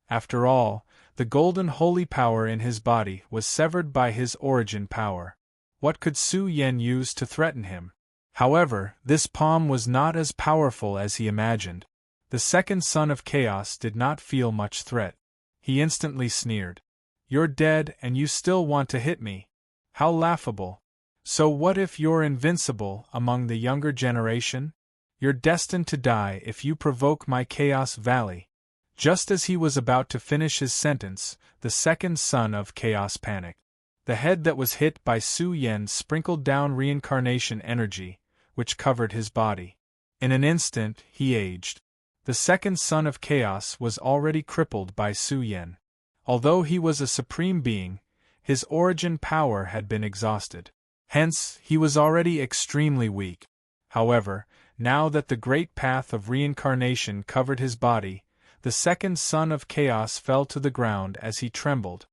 After all, the golden holy power in his body was severed by his origin power. What could Su Yan use to threaten him? However, this palm was not as powerful as he imagined. The second son of chaos did not feel much threat. He instantly sneered. You're dead and you still want to hit me? How laughable. So what if you're invincible among the younger generation? You're destined to die if you provoke my Chaos Valley. Just as he was about to finish his sentence, the second son of chaos panicked. The head that was hit by Su Yan sprinkled down reincarnation energy, which covered his body. In an instant, he aged. The second son of chaos was already crippled by Su Yan. Although he was a supreme being, his origin power had been exhausted. Hence, he was already extremely weak. However, now that the great path of reincarnation covered his body, the second son of chaos fell to the ground as he trembled.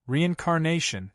Reincarnation.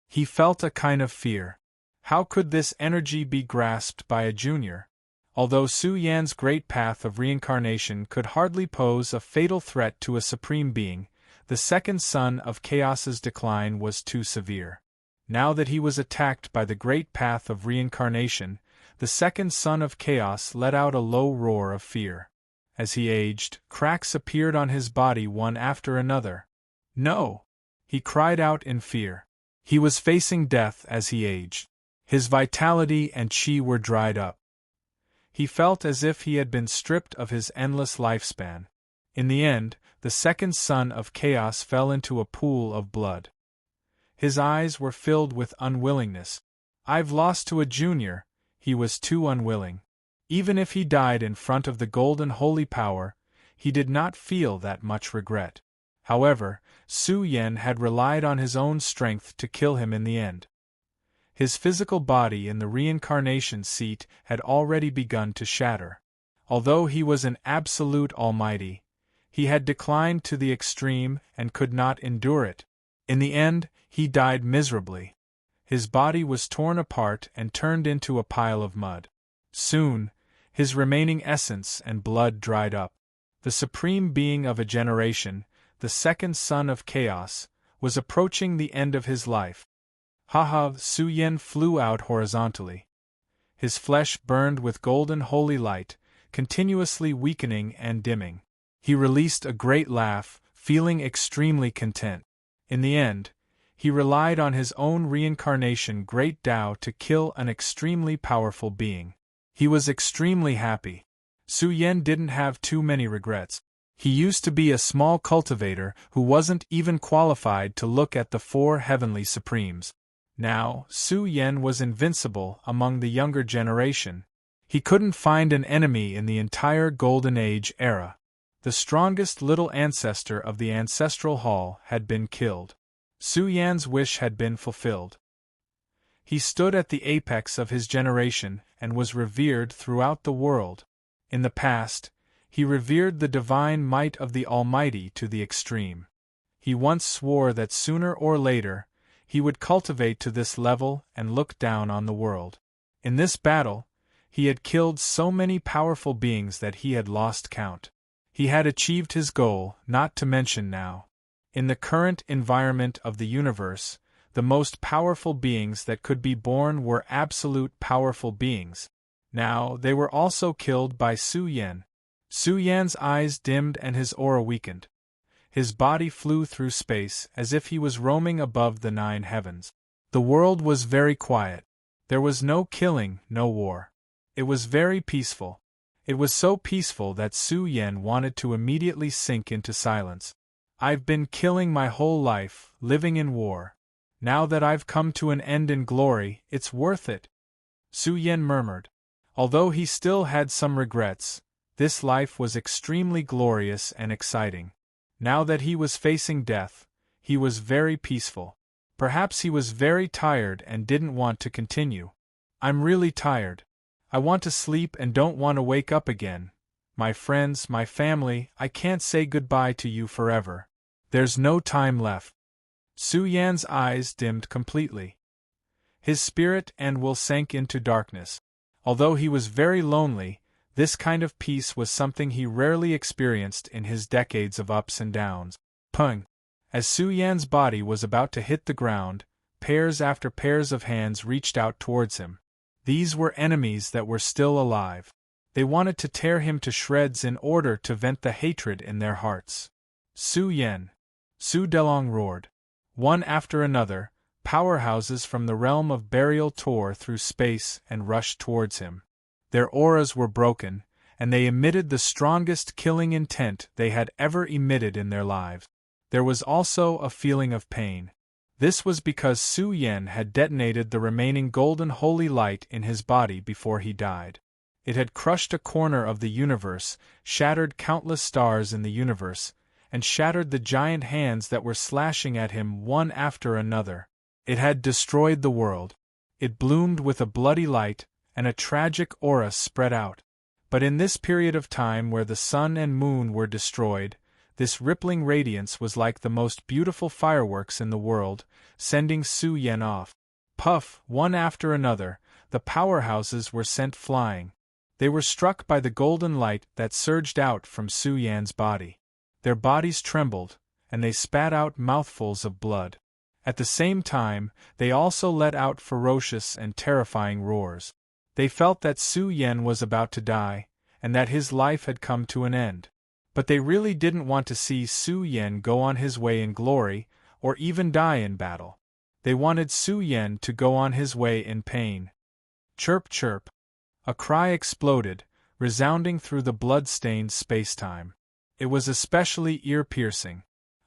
He felt a kind of fear. How could this energy be grasped by a junior? Although Su Yan's great path of reincarnation could hardly pose a fatal threat to a supreme being, the second son of chaos's decline was too severe. Now that he was attacked by the great path of reincarnation, the second son of chaos let out a low roar of fear. As he aged, cracks appeared on his body one after another. No! He cried out in fear. He was facing death as he aged. His vitality and chi were dried up. He felt as if he had been stripped of his endless lifespan. In the end, the second son of chaos fell into a pool of blood. His eyes were filled with unwillingness. I've lost to a junior. He was too unwilling. Even if he died in front of the golden holy power, he did not feel that much regret. However, Su Yan had relied on his own strength to kill him in the end. His physical body in the reincarnation seat had already begun to shatter. Although he was an absolute almighty, he had declined to the extreme and could not endure it. In the end, he died miserably. His body was torn apart and turned into a pile of mud. Soon, his remaining essence and blood dried up. The supreme being of a generation, the second son of chaos, was approaching the end of his life. Su Yen flew out horizontally. His flesh burned with golden holy light, continuously weakening and dimming. He released a great laugh, feeling extremely content. In the end, he relied on his own reincarnation Great Tao to kill an extremely powerful being. He was extremely happy. Su Yen didn't have too many regrets. He used to be a small cultivator who wasn't even qualified to look at the four heavenly supremes. Now, Su Yen was invincible among the younger generation. He couldn't find an enemy in the entire Golden Age era. The strongest little ancestor of the ancestral hall had been killed. Su Yan's wish had been fulfilled. He stood at the apex of his generation and was revered throughout the world. In the past, he revered the divine might of the Almighty to the extreme. He once swore that sooner or later, he would cultivate to this level and look down on the world. In this battle, he had killed so many powerful beings that he had lost count. He had achieved his goal, not to mention now. In the current environment of the universe, the most powerful beings that could be born were absolute powerful beings. Now, they were also killed by Su Yen. Su Yan's eyes dimmed and his aura weakened. His body flew through space as if he was roaming above the 9 heavens. The world was very quiet. There was no killing, no war. It was very peaceful. It was so peaceful that Su Yen wanted to immediately sink into silence. I've been killing my whole life, living in war. Now that I've come to an end in glory, it's worth it. Su Yen murmured. Although he still had some regrets, this life was extremely glorious and exciting. Now that he was facing death, he was very peaceful. Perhaps he was very tired and didn't want to continue. I'm really tired. I want to sleep and don't want to wake up again. My friends, my family, I can't say goodbye to you forever. There's no time left. Su Yan's eyes dimmed completely. His spirit and will sank into darkness. Although he was very lonely, this kind of peace was something he rarely experienced in his decades of ups and downs. Pung! As Su Yan's body was about to hit the ground, pairs after pairs of hands reached out towards him. These were enemies that were still alive. They wanted to tear him to shreds in order to vent the hatred in their hearts. Su Yen! Su Delong roared. One after another, powerhouses from the realm of burial tore through space and rushed towards him. Their auras were broken, and they emitted the strongest killing intent they had ever emitted in their lives. There was also a feeling of pain. This was because Su Yen had detonated the remaining golden holy light in his body before he died. It had crushed a corner of the universe, shattered countless stars in the universe, and shattered the giant hands that were slashing at him one after another. It had destroyed the world. It bloomed with a bloody light, and a tragic aura spread out. But in this period of time where the sun and moon were destroyed, this rippling radiance was like the most beautiful fireworks in the world, sending Su Yen off. Puff, one after another, the powerhouses were sent flying. They were struck by the golden light that surged out from Su Yan's body. Their bodies trembled, and they spat out mouthfuls of blood. At the same time, they also let out ferocious and terrifying roars. They felt that Su Yen was about to die, and that his life had come to an end. But they really didn't want to see Su Yen go on his way in glory, or even die in battle. They wanted Su Yen to go on his way in pain. Chirp chirp. A cry exploded, resounding through the blood-stained space-time. It was especially ear-piercing.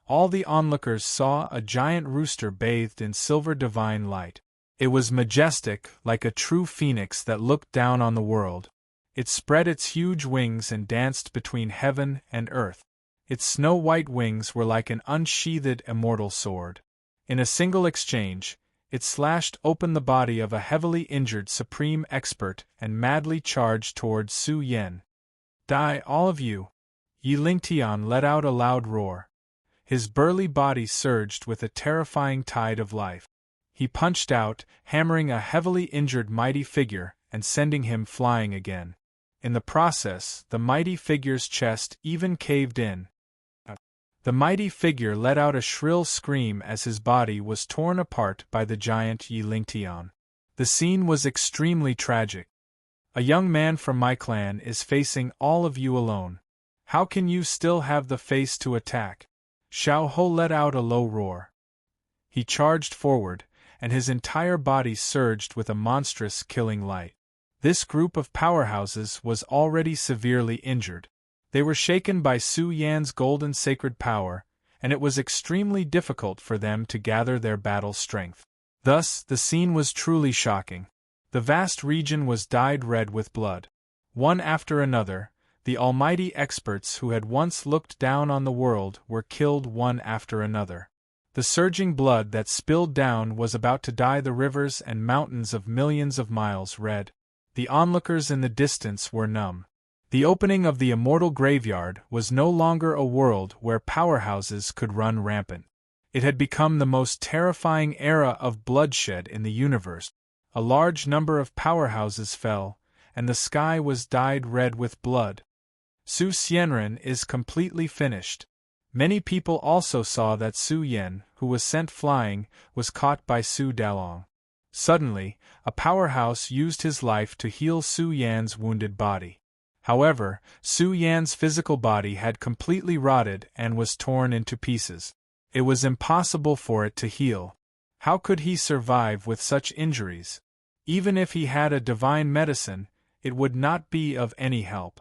All the onlookers saw a giant rooster bathed in silver divine light. It was majestic, like a true phoenix that looked down on the world. It spread its huge wings and danced between heaven and earth. Its snow-white wings were like an unsheathed immortal sword. In a single exchange, It slashed open the body of a heavily injured supreme expert and madly charged towards Su Yen. Die, all of you! Yi Lingtian let out a loud roar. His burly body surged with a terrifying tide of life. He punched out, hammering a heavily injured mighty figure and sending him flying again. In the process, the mighty figure's chest even caved in. The mighty figure let out a shrill scream as his body was torn apart by the giant Yi Lingtian. The scene was extremely tragic. A young man from my clan is facing all of you alone. How can you still have the face to attack? Xiao Ho let out a low roar. He charged forward, and his entire body surged with a monstrous killing light. This group of powerhouses was already severely injured. They were shaken by Su Yan's golden sacred power, and it was extremely difficult for them to gather their battle strength. Thus, the scene was truly shocking. The vast region was dyed red with blood. One after another, the almighty experts who had once looked down on the world were killed one after another. The surging blood that spilled down was about to dye the rivers and mountains of millions of miles red. The onlookers in the distance were numb. The opening of the immortal graveyard was no longer a world where powerhouses could run rampant. It had become the most terrifying era of bloodshed in the universe. A large number of powerhouses fell, and the sky was dyed red with blood. Su Xianren is completely finished. Many people also saw that Su Yan, who was sent flying, was caught by Su Dalong. Suddenly, a powerhouse used his life to heal Su Yan's wounded body. However, Su Yan's physical body had completely rotted and was torn into pieces. It was impossible for it to heal. How could he survive with such injuries? Even if he had a divine medicine, it would not be of any help.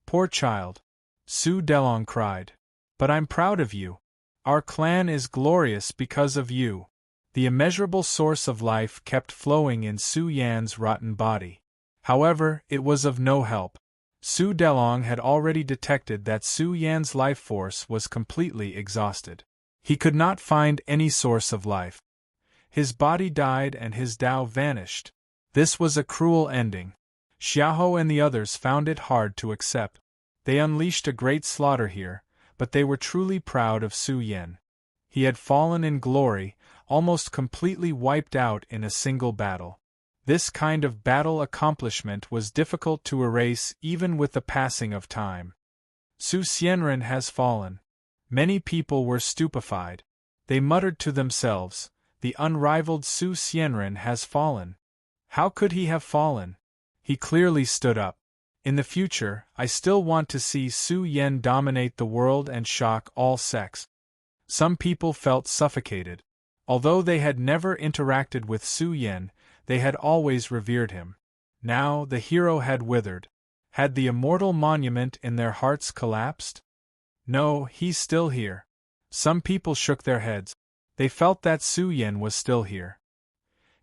Poor child! Su Delong cried. But I'm proud of you. Our clan is glorious because of you. The immeasurable source of life kept flowing in Su Yan's rotten body. However, it was of no help. Su Delong had already detected that Su Yan's life force was completely exhausted. He could not find any source of life. His body died and his Tao vanished. This was a cruel ending. Xiaoho and the others found it hard to accept. They unleashed a great slaughter here, but they were truly proud of Su Yan. He had fallen in glory, almost completely wiped out in a single battle. This kind of battle accomplishment was difficult to erase even with the passing of time. Su Xianren has fallen. Many people were stupefied. They muttered to themselves, the unrivaled Su Xianren has fallen. How could he have fallen? He clearly stood up. In the future, I still want to see Su Yan dominate the world and shock all sects. Some people felt suffocated. Although they had never interacted with Su Yan, they had always revered him. Now the hero had withered. Had the immortal monument in their hearts collapsed? No, he's still here. Some people shook their heads. They felt that Su Yan was still here.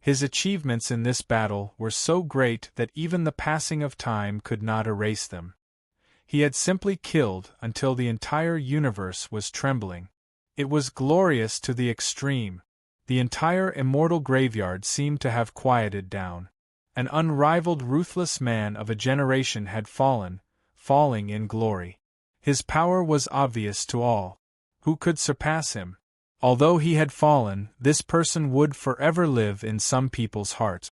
His achievements in this battle were so great that even the passing of time could not erase them. He had simply killed until the entire universe was trembling. It was glorious to the extreme. The entire immortal graveyard seemed to have quieted down. An unrivaled ruthless man of a generation had fallen, falling in glory. His power was obvious to all. Who could surpass him? Although he had fallen, this person would forever live in some people's hearts.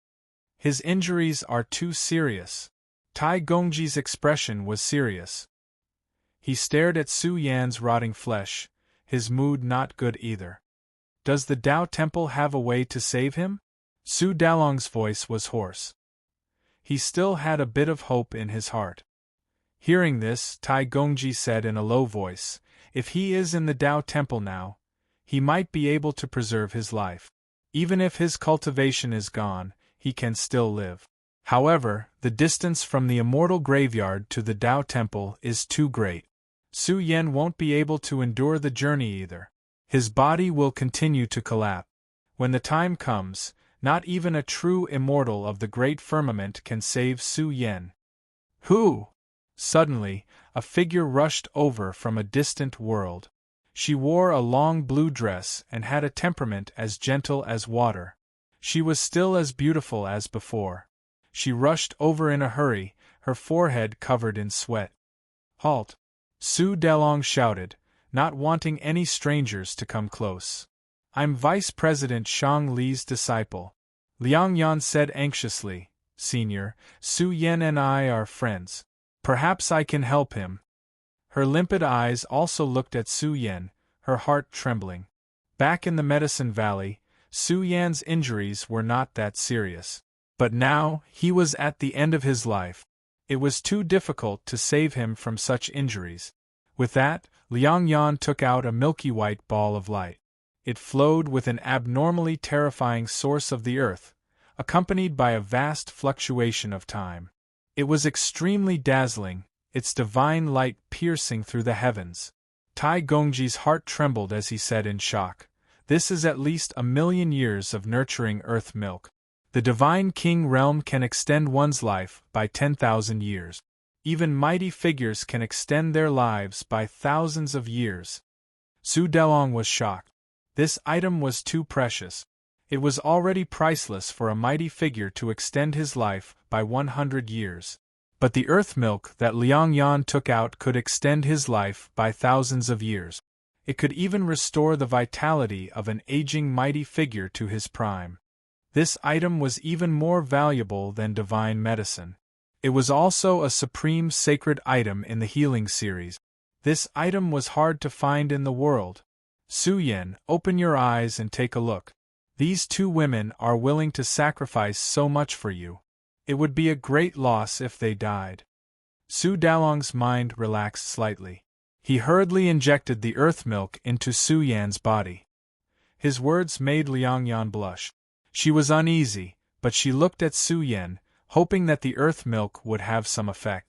His injuries are too serious. Tai Gongji's expression was serious. He stared at Su Yan's rotting flesh, his mood not good either. Does the Tao Temple have a way to save him? Su Dalong's voice was hoarse. He still had a bit of hope in his heart. Hearing this, Tai Gongji said in a low voice, if he is in the Tao Temple now, he might be able to preserve his life. Even if his cultivation is gone, he can still live. However, the distance from the immortal graveyard to the Tao Temple is too great. Su Yan won't be able to endure the journey either. His body will continue to collapse. When the time comes, not even a true immortal of the great firmament can save Su Yan. Who? Suddenly, a figure rushed over from a distant world. She wore a long blue dress and had a temperament as gentle as water. She was still as beautiful as before. She rushed over in a hurry, her forehead covered in sweat. "Halt!" Su Delong shouted, not wanting any strangers to come close. "I'm Vice President Shang Li's disciple," Liang Yan said anxiously. "Senior, Su Yen and I are friends. Perhaps I can help him." Her limpid eyes also looked at Su Yen, her heart trembling. Back in the Medicine Valley, Su Yan's injuries were not that serious. But now, he was at the end of his life. It was too difficult to save him from such injuries. With that, Liang Yan took out a milky white ball of light. It flowed with an abnormally terrifying source of the earth, accompanied by a vast fluctuation of time. It was extremely dazzling, its divine light piercing through the heavens. Tai Gongji's heart trembled as he said in shock, "This is at least 1,000,000 years of nurturing earth milk. The Divine King realm can extend one's life by 10,000 years. Even mighty figures can extend their lives by thousands of years." Su Delong was shocked. This item was too precious. It was already priceless for a mighty figure to extend his life by 100 years. But the earth milk that Liang Yan took out could extend his life by thousands of years. It could even restore the vitality of an aging mighty figure to his prime. This item was even more valuable than divine medicine. It was also a supreme sacred item in the healing series. This item was hard to find in the world. Su Yen, open your eyes and take a look. These two women are willing to sacrifice so much for you. It would be a great loss if they died. Su Dalong's mind relaxed slightly. He hurriedly injected the earth milk into Su Yan's body. His words made Liang Yan blush. She was uneasy, but she looked at Su Yen, hoping that the earth milk would have some effect.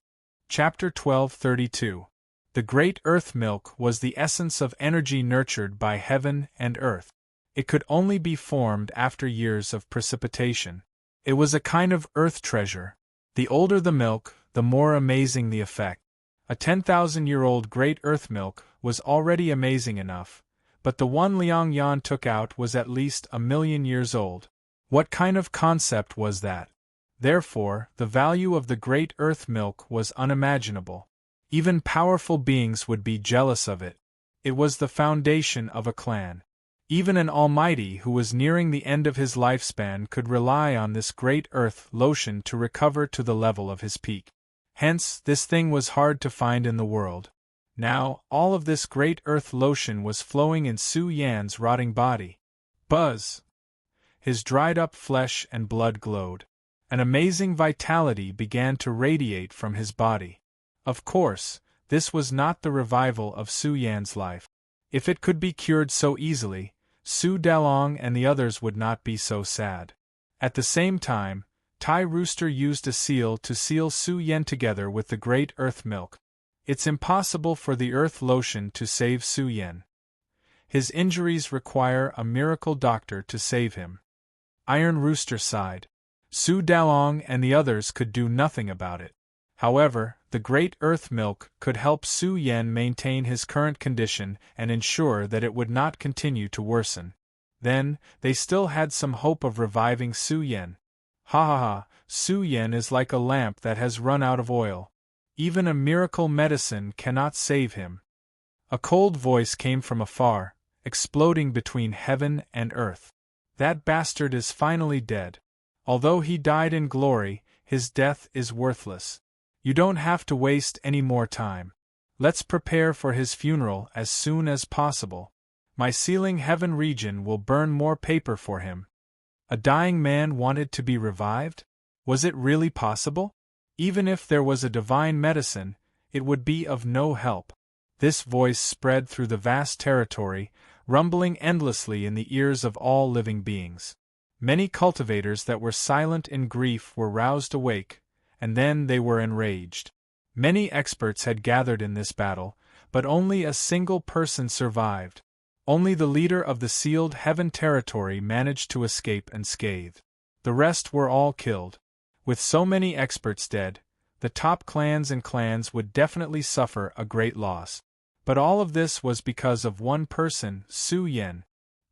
Chapter 1232. The great earth milk was the essence of energy nurtured by heaven and earth. It could only be formed after years of precipitation. It was a kind of earth treasure. The older the milk, the more amazing the effect. A 10,000-year-old great earth milk was already amazing enough, but the one Liang Yan took out was at least 1,000,000 years old. What kind of concept was that? Therefore, the value of the great earth milk was unimaginable. Even powerful beings would be jealous of it. It was the foundation of a clan. Even an almighty who was nearing the end of his lifespan could rely on this great earth lotion to recover to the level of his peak. Hence, this thing was hard to find in the world. Now, all of this great earth lotion was flowing in Su Yan's rotting body. Buzz! His dried-up flesh and blood glowed. An amazing vitality began to radiate from his body. Of course, this was not the revival of Su Yan's life. If it could be cured so easily, Su Dalong and the others would not be so sad. At the same time, Tai Rooster used a seal to seal Su Yen together with the great earth milk. It's impossible for the earth lotion to save Su Yen. His injuries require a miracle doctor to save him. Iron Rooster sighed. Su Dalong and the others could do nothing about it. However, the great earth milk could help Su Yen maintain his current condition and ensure that it would not continue to worsen. Then, they still had some hope of reviving Su Yen. Ha ha ha, Su Yen is like a lamp that has run out of oil. Even a miracle medicine cannot save him. A cold voice came from afar, exploding between heaven and earth. That bastard is finally dead. Although he died in glory, his death is worthless. You don't have to waste any more time. Let's prepare for his funeral as soon as possible. My sealing heaven region will burn more paper for him. A dying man wanted to be revived? Was it really possible? Even if there was a divine medicine, it would be of no help. This voice spread through the vast territory, rumbling endlessly in the ears of all living beings. Many cultivators that were silent in grief were roused awake, and then they were enraged. Many experts had gathered in this battle, but only a single person survived. Only the leader of the sealed heaven territory managed to escape unscathed. The rest were all killed. With so many experts dead, the top clans and clans would definitely suffer a great loss. But all of this was because of one person, Su Yen.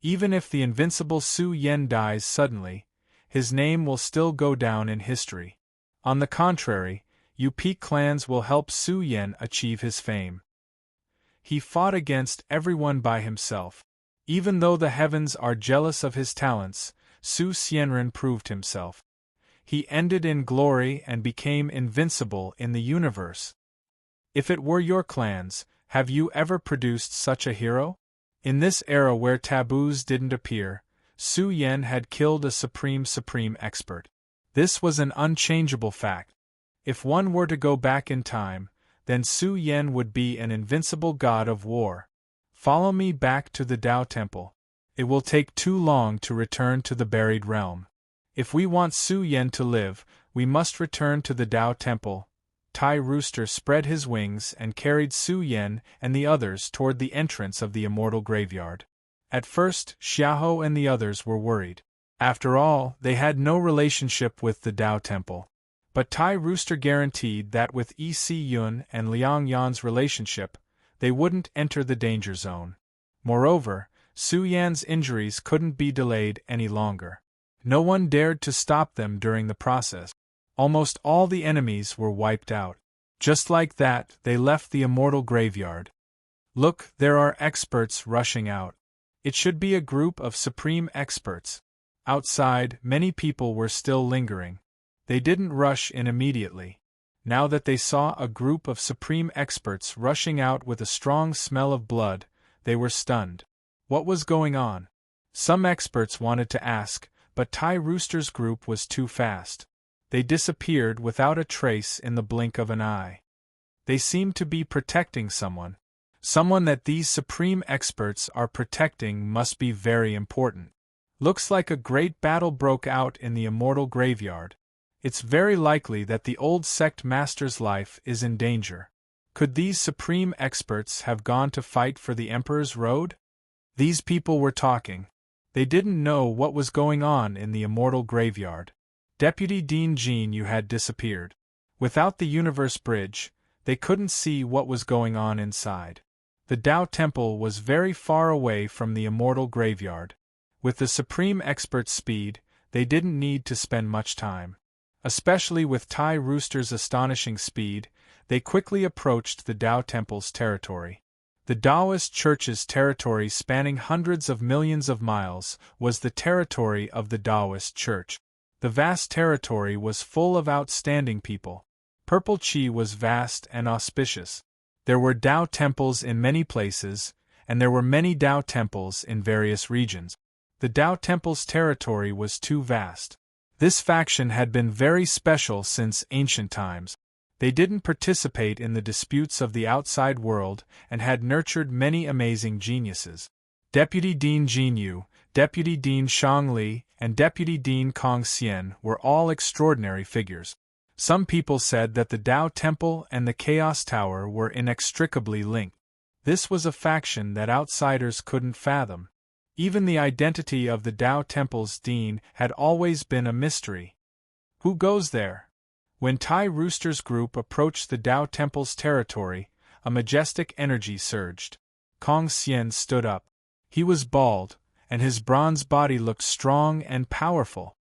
Even if the invincible Su Yen dies suddenly, his name will still go down in history. On the contrary, you peak clans will help Su Yen achieve his fame. He fought against everyone by himself. Even though the heavens are jealous of his talents, Su Xianren proved himself. He ended in glory and became invincible in the universe. If it were your clans, have you ever produced such a hero? In this era where taboos didn't appear, Su Yen had killed a supreme expert. This was an unchangeable fact. If one were to go back in time, then Su Yen would be an invincible god of war. Follow me back to the Tao Temple. It will take too long to return to the buried realm. If we want Su Yen to live, we must return to the Tao Temple. Tai Rooster spread his wings and carried Su Yen and the others toward the entrance of the immortal graveyard. At first, Xiaoho and the others were worried. After all, they had no relationship with the Tao Temple. But Tai Rooster guaranteed that with Ec Yun and Liang Yan's relationship, they wouldn't enter the danger zone. Moreover, Su Yan's injuries couldn't be delayed any longer. No one dared to stop them during the process. Almost all the enemies were wiped out. Just like that, they left the immortal graveyard. Look, there are experts rushing out. It should be a group of supreme experts. Outside, many people were still lingering. They didn't rush in immediately. Now that they saw a group of supreme experts rushing out with a strong smell of blood, they were stunned. What was going on? Some experts wanted to ask, but Tai Rooster's group was too fast. They disappeared without a trace in the blink of an eye. They seemed to be protecting someone. Someone that these supreme experts are protecting must be very important. Looks like a great battle broke out in the immortal graveyard. It's very likely that the old sect master's life is in danger. Could these supreme experts have gone to fight for the Emperor's Road? These people were talking. They didn't know what was going on in the immortal graveyard. Deputy Dean Jean Yu had disappeared. Without the universe bridge, they couldn't see what was going on inside. The Tao Temple was very far away from the immortal graveyard. With the supreme expert's speed, they didn't need to spend much time. Especially with Tai Rooster's astonishing speed, they quickly approached the Tao Temple's territory. The Taoist Church's territory, spanning hundreds of millions of miles, was the territory of the Taoist Church. The vast territory was full of outstanding people. Purple Qi was vast and auspicious. There were Tao temples in many places, and there were many Tao temples in various regions. The Tao temple's territory was too vast. This faction had been very special since ancient times. They didn't participate in the disputes of the outside world and had nurtured many amazing geniuses. Deputy Dean Jin Yu, Deputy Dean Shang Li, and Deputy Dean Kong Xian were all extraordinary figures. Some people said that the Tao Temple and the Chaos Tower were inextricably linked. This was a faction that outsiders couldn't fathom. Even the identity of the Tao Temple's dean had always been a mystery. Who goes there? When Tai Rooster's group approached the Tao Temple's territory, a majestic energy surged. Kong Xian stood up. He was bald, and his bronze body looked strong and powerful.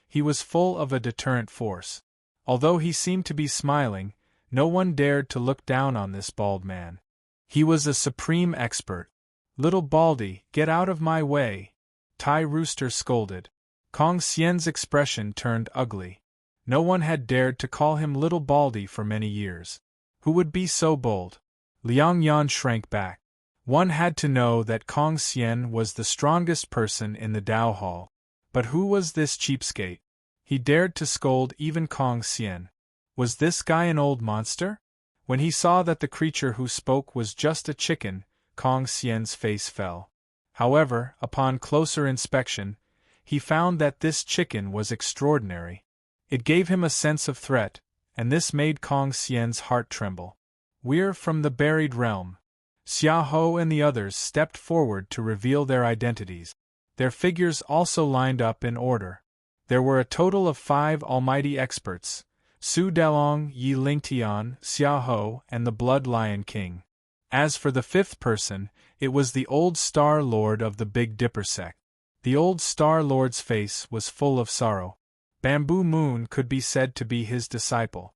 He was full of a deterrent force. Although he seemed to be smiling, no one dared to look down on this bald man. He was a supreme expert. "Little Baldy, get out of my way," Tai Rooster scolded. Kong Xian's expression turned ugly. No one had dared to call him Little Baldy for many years. Who would be so bold? Liang Yan shrank back. One had to know that Kong Xian was the strongest person in the Tao Hall. But who was this cheapskate? He dared to scold even Kong Xian. Was this guy an old monster? When he saw that the creature who spoke was just a chicken, Kong Xian's face fell. However, upon closer inspection, he found that this chicken was extraordinary. It gave him a sense of threat, and this made Kong Xian's heart tremble. "We're from the buried realm." Xiaoho and the others stepped forward to reveal their identities. Their figures also lined up in order. There were a total of 5 almighty experts: Su Delong, Yi Lingtian, Xiaoho, and the Blood Lion King. As for the 5th person, it was the old Star Lord of the Big Dipper sect. The old Star Lord's face was full of sorrow. Bamboo Moon could be said to be his disciple.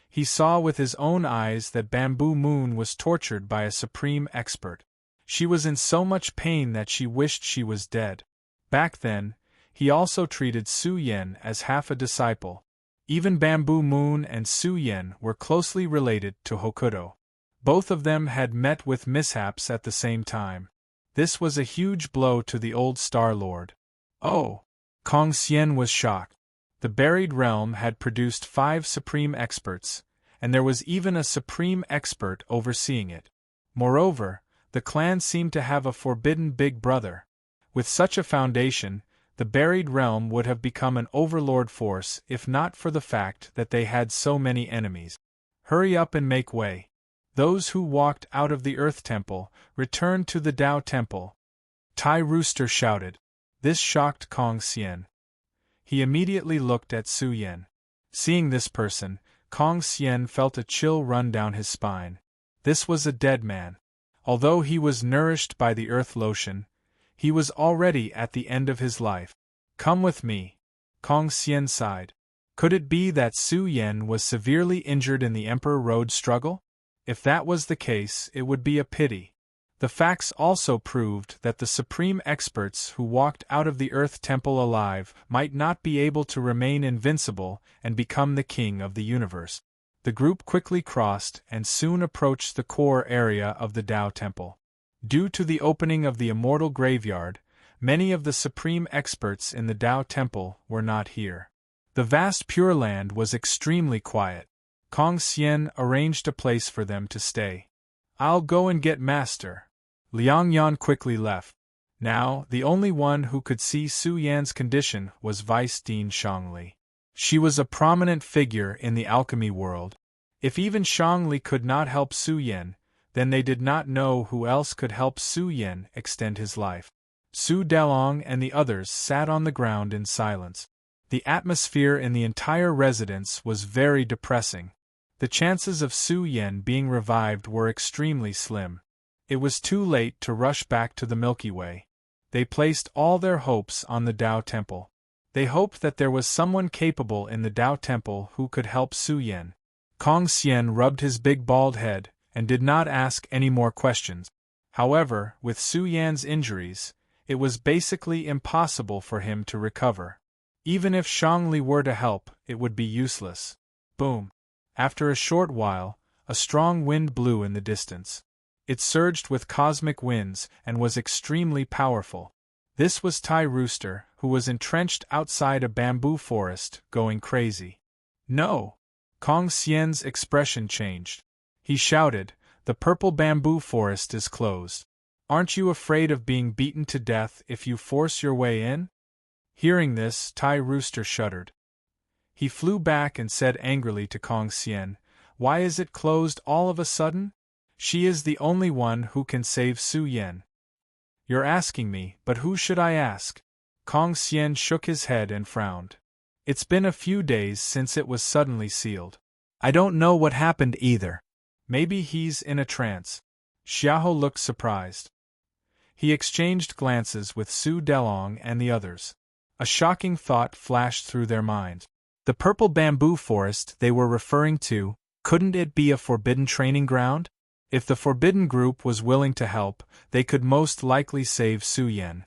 He saw with his own eyes that Bamboo Moon was tortured by a supreme expert. She was in so much pain that she wished she was dead. Back then, he also treated Su Yen as half a disciple. Even Bamboo Moon and Su Yen were closely related to Hokuto. Both of them had met with mishaps at the same time. This was a huge blow to the old Star Lord. Oh! Kong Xian was shocked. The buried realm had produced 5 supreme experts, and there was even a supreme expert overseeing it. Moreover, the clan seemed to have a forbidden big brother. With such a foundation, the buried realm would have become an overlord force if not for the fact that they had so many enemies. Hurry up and make way. Those who walked out of the Earth Temple, returned to the Tao Temple. Tai Rooster shouted. This shocked Kong Xian. He immediately looked at Su Yen. Seeing this person, Kong Xian felt a chill run down his spine. This was a dead man. Although he was nourished by the earth lotion, he was already at the end of his life. Come with me. Kong Xian sighed. Could it be that Su Yen was severely injured in the Emperor Road struggle? If that was the case, it would be a pity. The facts also proved that the supreme experts who walked out of the Earth Temple alive might not be able to remain invincible and become the king of the universe. The group quickly crossed and soon approached the core area of the Tao Temple. Due to the opening of the Immortal Graveyard, many of the supreme experts in the Tao Temple were not here. The vast Pure Land was extremely quiet. Kong Xian arranged a place for them to stay. I'll go and get Master. Liang Yan quickly left. Now, the only one who could see Su Yan's condition was Vice Dean Shangli. She was a prominent figure in the alchemy world. If even Shangli could not help Su Yan, then they did not know who else could help Su Yan extend his life. Su Delong and the others sat on the ground in silence. The atmosphere in the entire residence was very depressing. The chances of Su Yan being revived were extremely slim. It was too late to rush back to the Milky Way. They placed all their hopes on the Tao Temple. They hoped that there was someone capable in the Tao Temple who could help Su Yan. Kong Xian rubbed his big bald head and did not ask any more questions. However, with Su Yan's injuries, it was basically impossible for him to recover. Even if Shangli were to help, it would be useless. Boom! After a short while, a strong wind blew in the distance. It surged with cosmic winds and was extremely powerful. This was Tai Rooster, who was entrenched outside a bamboo forest, going crazy. No! Kong Xian's expression changed. He shouted, "The purple bamboo forest is closed. Aren't you afraid of being beaten to death if you force your way in?" Hearing this, Tai Rooster shuddered. He flew back and said angrily to Kong Xian, "Why is it closed all of a sudden? She is the only one who can save Su Yan." "You're asking me, but who should I ask?" Kong Xian shook his head and frowned. "It's been a few days since it was suddenly sealed. I don't know what happened either. Maybe he's in a trance." Xiahou looked surprised. He exchanged glances with Su Delong and the others. A shocking thought flashed through their minds. The purple bamboo forest they were referring to, couldn't it be a forbidden training ground? If the forbidden group was willing to help, they could most likely save Su Yan.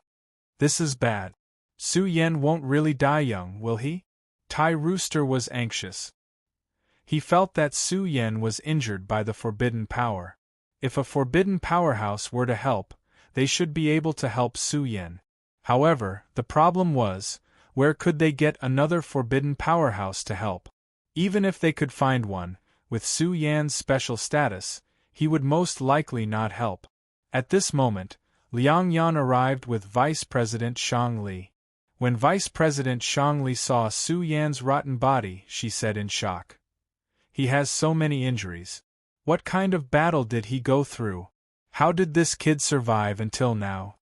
This is bad. Su Yan won't really die young, will he? Tai Rooster was anxious. He felt that Su Yan was injured by the forbidden power. If a forbidden powerhouse were to help, they should be able to help Su Yan. However, the problem was, where could they get another forbidden powerhouse to help? Even if they could find one, with Su Yan's special status, he would most likely not help. At this moment, Liang Yan arrived with Vice President Shang Li. When Vice President Shang Li saw Su Yan's rotten body, she said in shock, "He has so many injuries. What kind of battle did he go through? How did this kid survive until now?"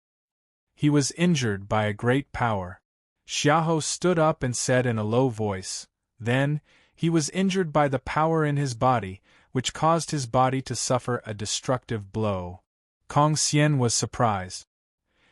"He was injured by a great power." Xiahou stood up and said in a low voice, "Then, he was injured by the power in his body, which caused his body to suffer a destructive blow." Kong Xian was surprised.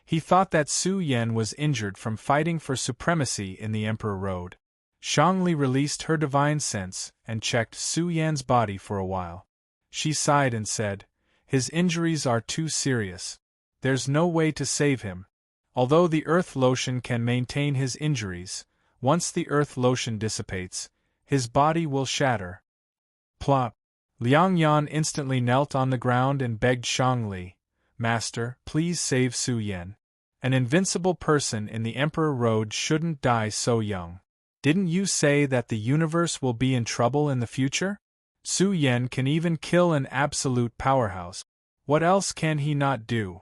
He thought that Su Yan was injured from fighting for supremacy in the Emperor Road. Shangli released her divine sense and checked Su Yan's body for a while. She sighed and said, "His injuries are too serious. There's no way to save him. Although the earth lotion can maintain his injuries, once the earth lotion dissipates, his body will shatter." Plop! Liang Yan instantly knelt on the ground and begged Shangli, "Master, please save Su Yan. An invincible person in the Emperor Road shouldn't die so young. Didn't you say that the universe will be in trouble in the future? Su Yan can even kill an absolute powerhouse. What else can he not do?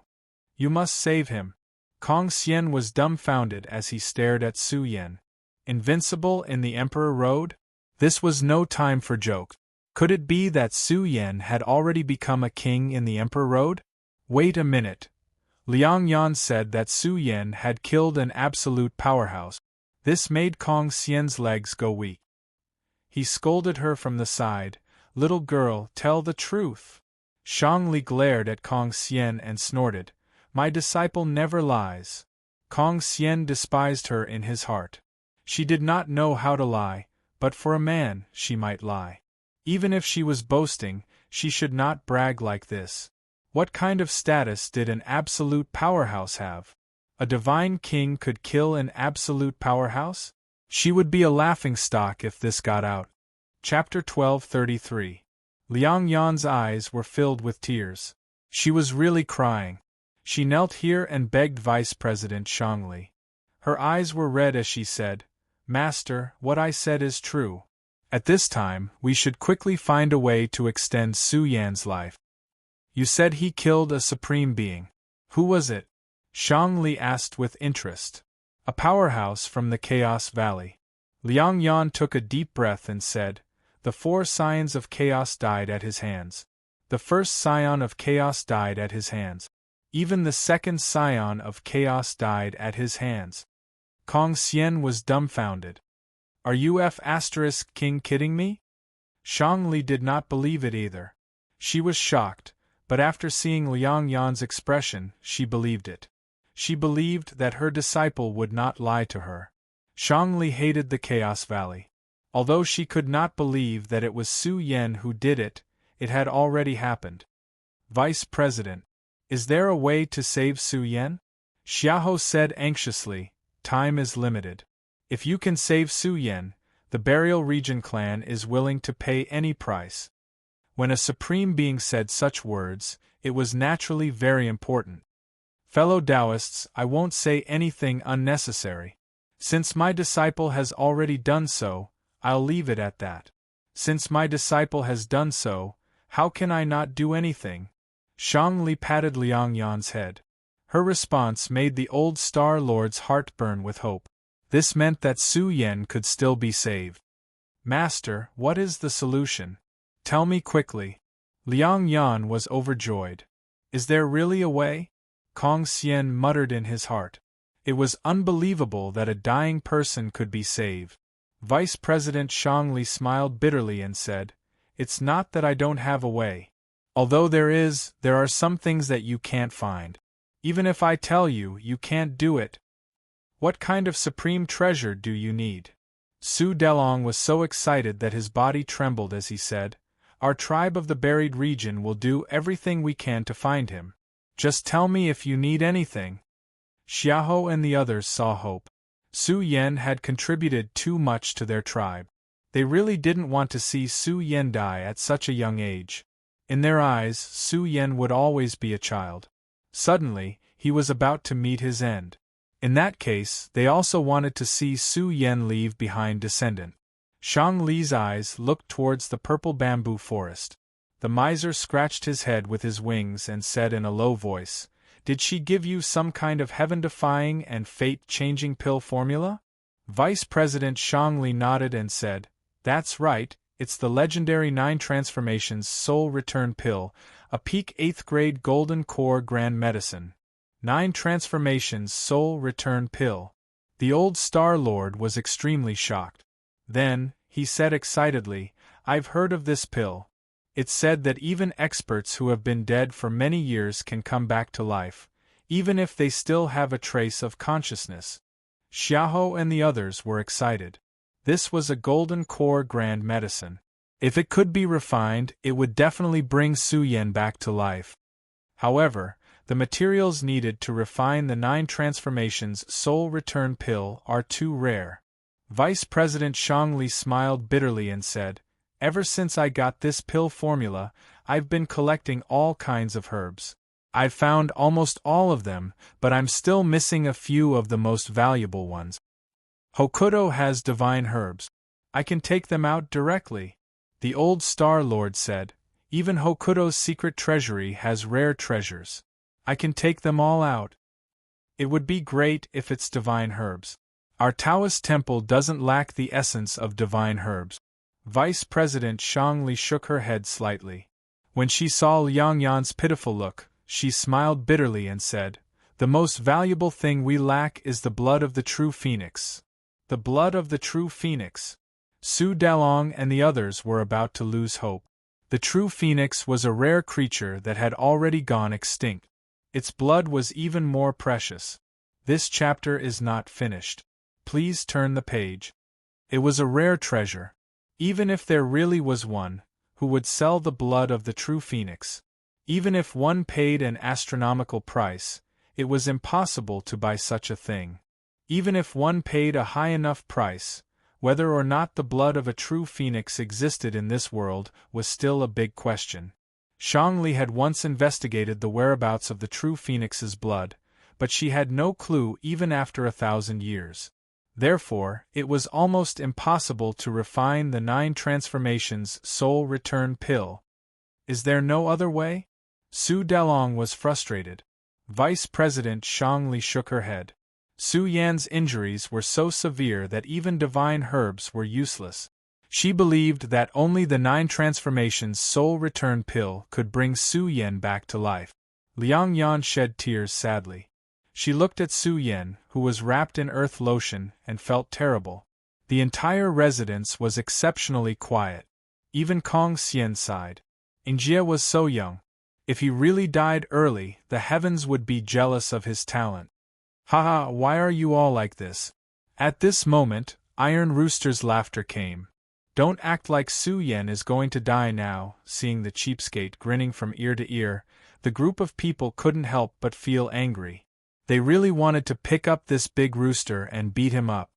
You must save him." Kong Xian was dumbfounded as he stared at Su Yan. Invincible in the Emperor Road? This was no time for jokes. Could it be that Su Yan had already become a king in the Emperor Road? Wait a minute. Liang Yan said that Su Yan had killed an absolute powerhouse. This made Kong Xian's legs go weak. He scolded her from the side, "Little girl, tell the truth." Shangli glared at Kong Xian and snorted, "My disciple never lies." Kong Xian despised her in his heart. She did not know how to lie, but for a man, she might lie. Even if she was boasting, she should not brag like this. What kind of status did an absolute powerhouse have? A divine king could kill an absolute powerhouse? She would be a laughingstock if this got out. Chapter 1233. Liang Yan's eyes were filled with tears. She was really crying. She knelt here and begged Vice President Shangli. Her eyes were red as she said, "Master, what I said is true. At this time, we should quickly find a way to extend Su Yan's life." "You said he killed a supreme being. Who was it?" Shangli asked with interest. "A powerhouse from the Chaos Valley." Liang Yan took a deep breath and said, "The 4 scions of chaos died at his hands. The first scion of chaos died at his hands. Even the second scion of chaos died at his hands." Kong Xian was dumbfounded. "Are you King kidding me?" Shangli did not believe it either. She was shocked, but after seeing Liang Yan's expression, she believed it. She believed that her disciple would not lie to her. Shangli hated the Chaos Valley. Although she could not believe that it was Su Yan who did it, it had already happened. "Vice President, is there a way to save Su Yan?" Xiahou said anxiously, "Time is limited. If you can save Su Yan, the Burial Region clan is willing to pay any price." When a supreme being said such words, it was naturally very important. "Fellow Taoists, I won't say anything unnecessary. Since my disciple has already done so, I'll leave it at that. Since my disciple has done so, how can I not do anything?" Shangli patted Liang Yan's head. Her response made the old Star Lord's heart burn with hope. This meant that Su Yan could still be saved. "Master, what is the solution? Tell me quickly." Liang Yan was overjoyed. "Is there really a way?" Kong Xian muttered in his heart. It was unbelievable that a dying person could be saved. Vice President Shangli smiled bitterly and said, "It's not that I don't have a way. Although there are some things that you can't find. Even if I tell you, you can't do it. What kind of supreme treasure do you need?" Su Delong was so excited that his body trembled as he said, "Our tribe of the Buried Region will do everything we can to find him. Just tell me if you need anything." Xiahou and the others saw hope. Su Yan had contributed too much to their tribe. They really didn't want to see Su Yan die at such a young age. In their eyes, Su Yan would always be a child. Suddenly, he was about to meet his end. In that case, they also wanted to see Su Yan leave behind descendant. Shang Li's eyes looked towards the purple bamboo forest. The miser scratched his head with his wings and said in a low voice, "Did she give you some kind of heaven-defying and fate-changing pill formula?" Vice President Shang Li nodded and said, "That's right, it's the legendary 9 Transformations Soul Return Pill, a peak 8th grade Golden Core Grand Medicine. 9 Transformations Soul Return Pill." The old Star Lord was extremely shocked. Then, he said excitedly, "I've heard of this pill. It's said that even experts who have been dead for many years can come back to life, even if they still have a trace of consciousness." Xiahou and the others were excited. This was a golden core grand medicine. If it could be refined, it would definitely bring Su Yan back to life. However, the materials needed to refine the 9 transformations soul return pill are too rare. Vice President Shang Li smiled bitterly and said, "Ever since I got this pill formula, I've been collecting all kinds of herbs. I've found almost all of them, but I'm still missing a few of the most valuable ones. Hokuto has divine herbs. I can take them out directly," the old Star Lord said. "Even Hokuto's secret treasury has rare treasures. I can take them all out. It would be great if it's divine herbs. Our Taoist temple doesn't lack the essence of divine herbs." Vice President Shang Li shook her head slightly. When she saw Liang Yan's pitiful look, she smiled bitterly and said, "The most valuable thing we lack is the blood of the true phoenix." The blood of the true phoenix. Su Dalong and the others were about to lose hope. The true phoenix was a rare creature that had already gone extinct. Its blood was even more precious. This chapter is not finished. Please turn the page. It was a rare treasure. Even if there really was one, who would sell the blood of the true phoenix? Even if one paid an astronomical price, it was impossible to buy such a thing. Even if one paid a high enough price, whether or not the blood of a true phoenix existed in this world was still a big question. Shang Li had once investigated the whereabouts of the true phoenix's blood, but she had no clue even after 1,000 years. Therefore, it was almost impossible to refine the 9 transformations soul return pill. Is there no other way? Su Dalong was frustrated. Vice President Shang Li shook her head. Su Yan's injuries were so severe that even divine herbs were useless. She believed that only the 9 transformations soul return pill could bring Su Yan back to life. Liang Yan shed tears sadly. She looked at Su Yan, who was wrapped in earth lotion, and felt terrible. The entire residence was exceptionally quiet. Even Kong Xian sighed. Injia was so young. If he really died early, the heavens would be jealous of his talent. "Haha, why are you all like this?" At this moment, Iron Rooster's laughter came. "Don't act like Su Yan is going to die now." Seeing the cheapskate grinning from ear to ear, the group of people couldn't help but feel angry. They really wanted to pick up this big rooster and beat him up.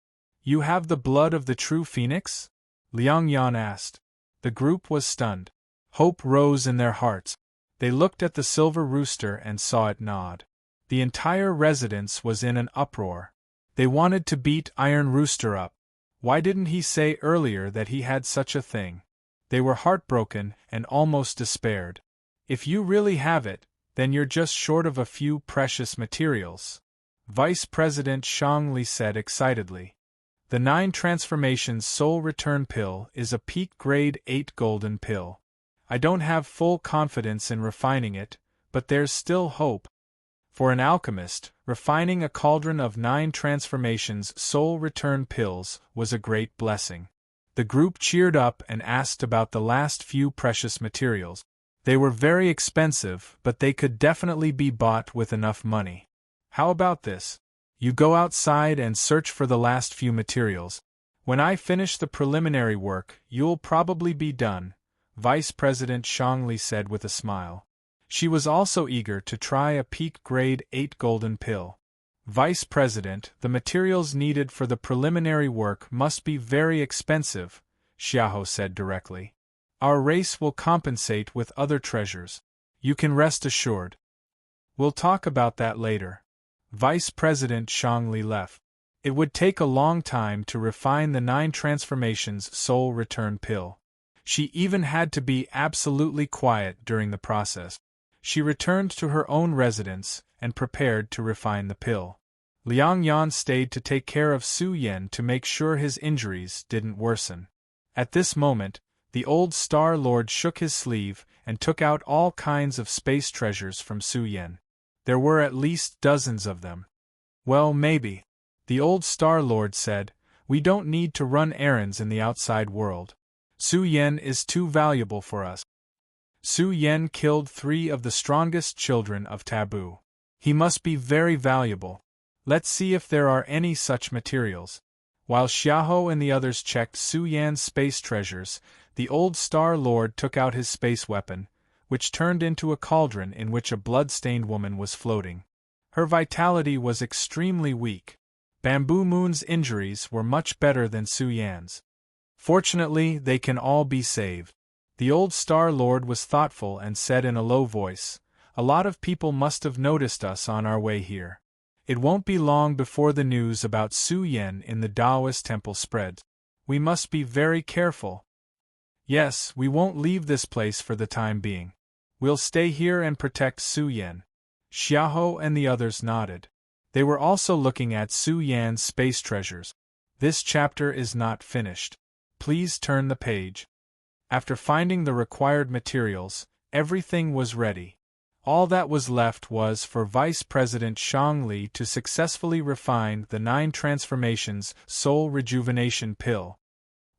"You have the blood of the true phoenix?" Liang Yan asked. The group was stunned. Hope rose in their hearts. They looked at the silver rooster and saw it nod. The entire residence was in an uproar. They wanted to beat Iron Rooster up. Why didn't he say earlier that he had such a thing? They were heartbroken and almost despaired. "If you really have it, then you're just short of a few precious materials," Vice President Shang Li said excitedly. "The 9 transformations soul return pill is a peak grade 8 golden pill. I don't have full confidence in refining it, but there's still hope." For an alchemist, refining a cauldron of 9 transformations soul return pills was a great blessing. The group cheered up and asked about the last few precious materials. They were very expensive, but they could definitely be bought with enough money. "How about this? You go outside and search for the last few materials. When I finish the preliminary work, you'll probably be done," Vice President Shang Li said with a smile. She was also eager to try a peak grade 8 golden pill. "Vice President, the materials needed for the preliminary work must be very expensive," Xiaoho said directly. "Our race will compensate with other treasures. You can rest assured." "We'll talk about that later." Vice President Shang Li left. It would take a long time to refine the 9 transformations soul return pill. She even had to be absolutely quiet during the process. She returned to her own residence and prepared to refine the pill. Liang Yan stayed to take care of Su Yan to make sure his injuries didn't worsen. At this moment, the old Star Lord shook his sleeve and took out all kinds of space treasures from Su Yan. There were at least dozens of them. "Well, maybe," the old Star Lord said, "we don't need to run errands in the outside world. Su Yan is too valuable for us. Su Yan killed 3 of the strongest children of Taboo. He must be very valuable. Let's see if there are any such materials." While Xiaoho and the others checked Su Yan's space treasures, the old Star Lord took out his space weapon, which turned into a cauldron in which a blood-stained woman was floating. Her vitality was extremely weak. Bamboo Moon's injuries were much better than Su Yan's. Fortunately, they can all be saved. The old Star Lord was thoughtful and said in a low voice, "A lot of people must have noticed us on our way here. It won't be long before the news about Su Yan in the Taoist temple spreads. We must be very careful. Yes, we won't leave this place for the time being. We'll stay here and protect Su Yan." Xiaoho and the others nodded. They were also looking at Su Yan's space treasures. This chapter is not finished. Please turn the page. After finding the required materials, everything was ready. All that was left was for Vice President Shang Li to successfully refine the 9 transformations soul rejuvenation pill.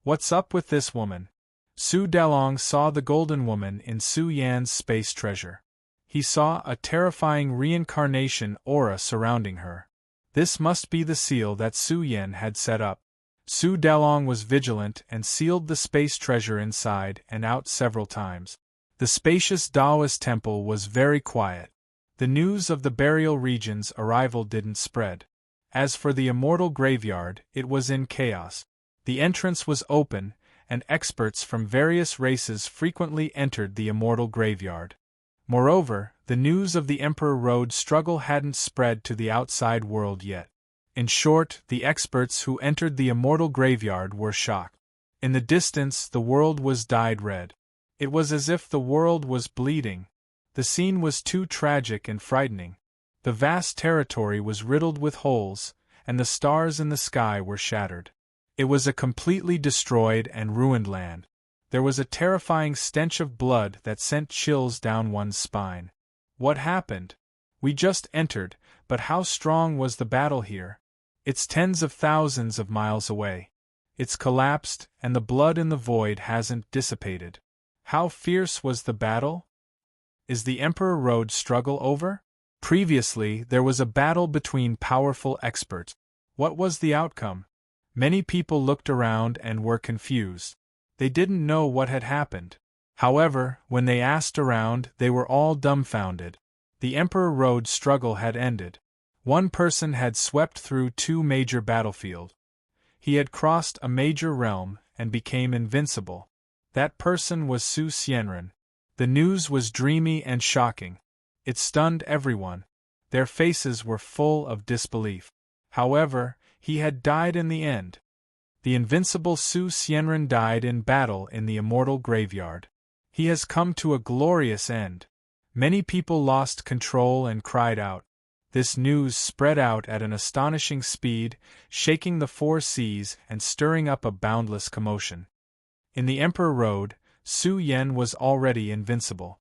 What's up with this woman? Su Dalong saw the golden woman in Su Yan's space treasure. He saw a terrifying reincarnation aura surrounding her. This must be the seal that Su Yan had set up. Su Dalong was vigilant and sealed the space treasure inside and out several times. The spacious Taoist temple was very quiet. The news of the burial region's arrival didn't spread. As for the immortal graveyard, it was in chaos. The entrance was open, and experts from various races frequently entered the immortal graveyard. Moreover, the news of the Emperor Road struggle hadn't spread to the outside world yet. In short, the experts who entered the immortal graveyard were shocked. In the distance, the world was dyed red. It was as if the world was bleeding. The scene was too tragic and frightening. The vast territory was riddled with holes, and the stars in the sky were shattered. It was a completely destroyed and ruined land. There was a terrifying stench of blood that sent chills down one's spine. What happened? We just entered, but how strong was the battle here? It's tens of thousands of miles away. It's collapsed, and the blood in the void hasn't dissipated. How fierce was the battle? Is the Emperor Road struggle over? Previously, there was a battle between powerful experts. What was the outcome? Many people looked around and were confused. They didn't know what had happened. However, when they asked around, they were all dumbfounded. The Emperor Road struggle had ended. One person had swept through 2 major battlefields. He had crossed a major realm and became invincible. That person was Su Xianren. The news was dreamy and shocking. It stunned everyone. Their faces were full of disbelief. However, he had died in the end. The invincible Su Xianren died in battle in the immortal graveyard. He has come to a glorious end. Many people lost control and cried out. This news spread out at an astonishing speed, shaking the 4 seas and stirring up a boundless commotion. In the Emperor Road, Su Yan was already invincible.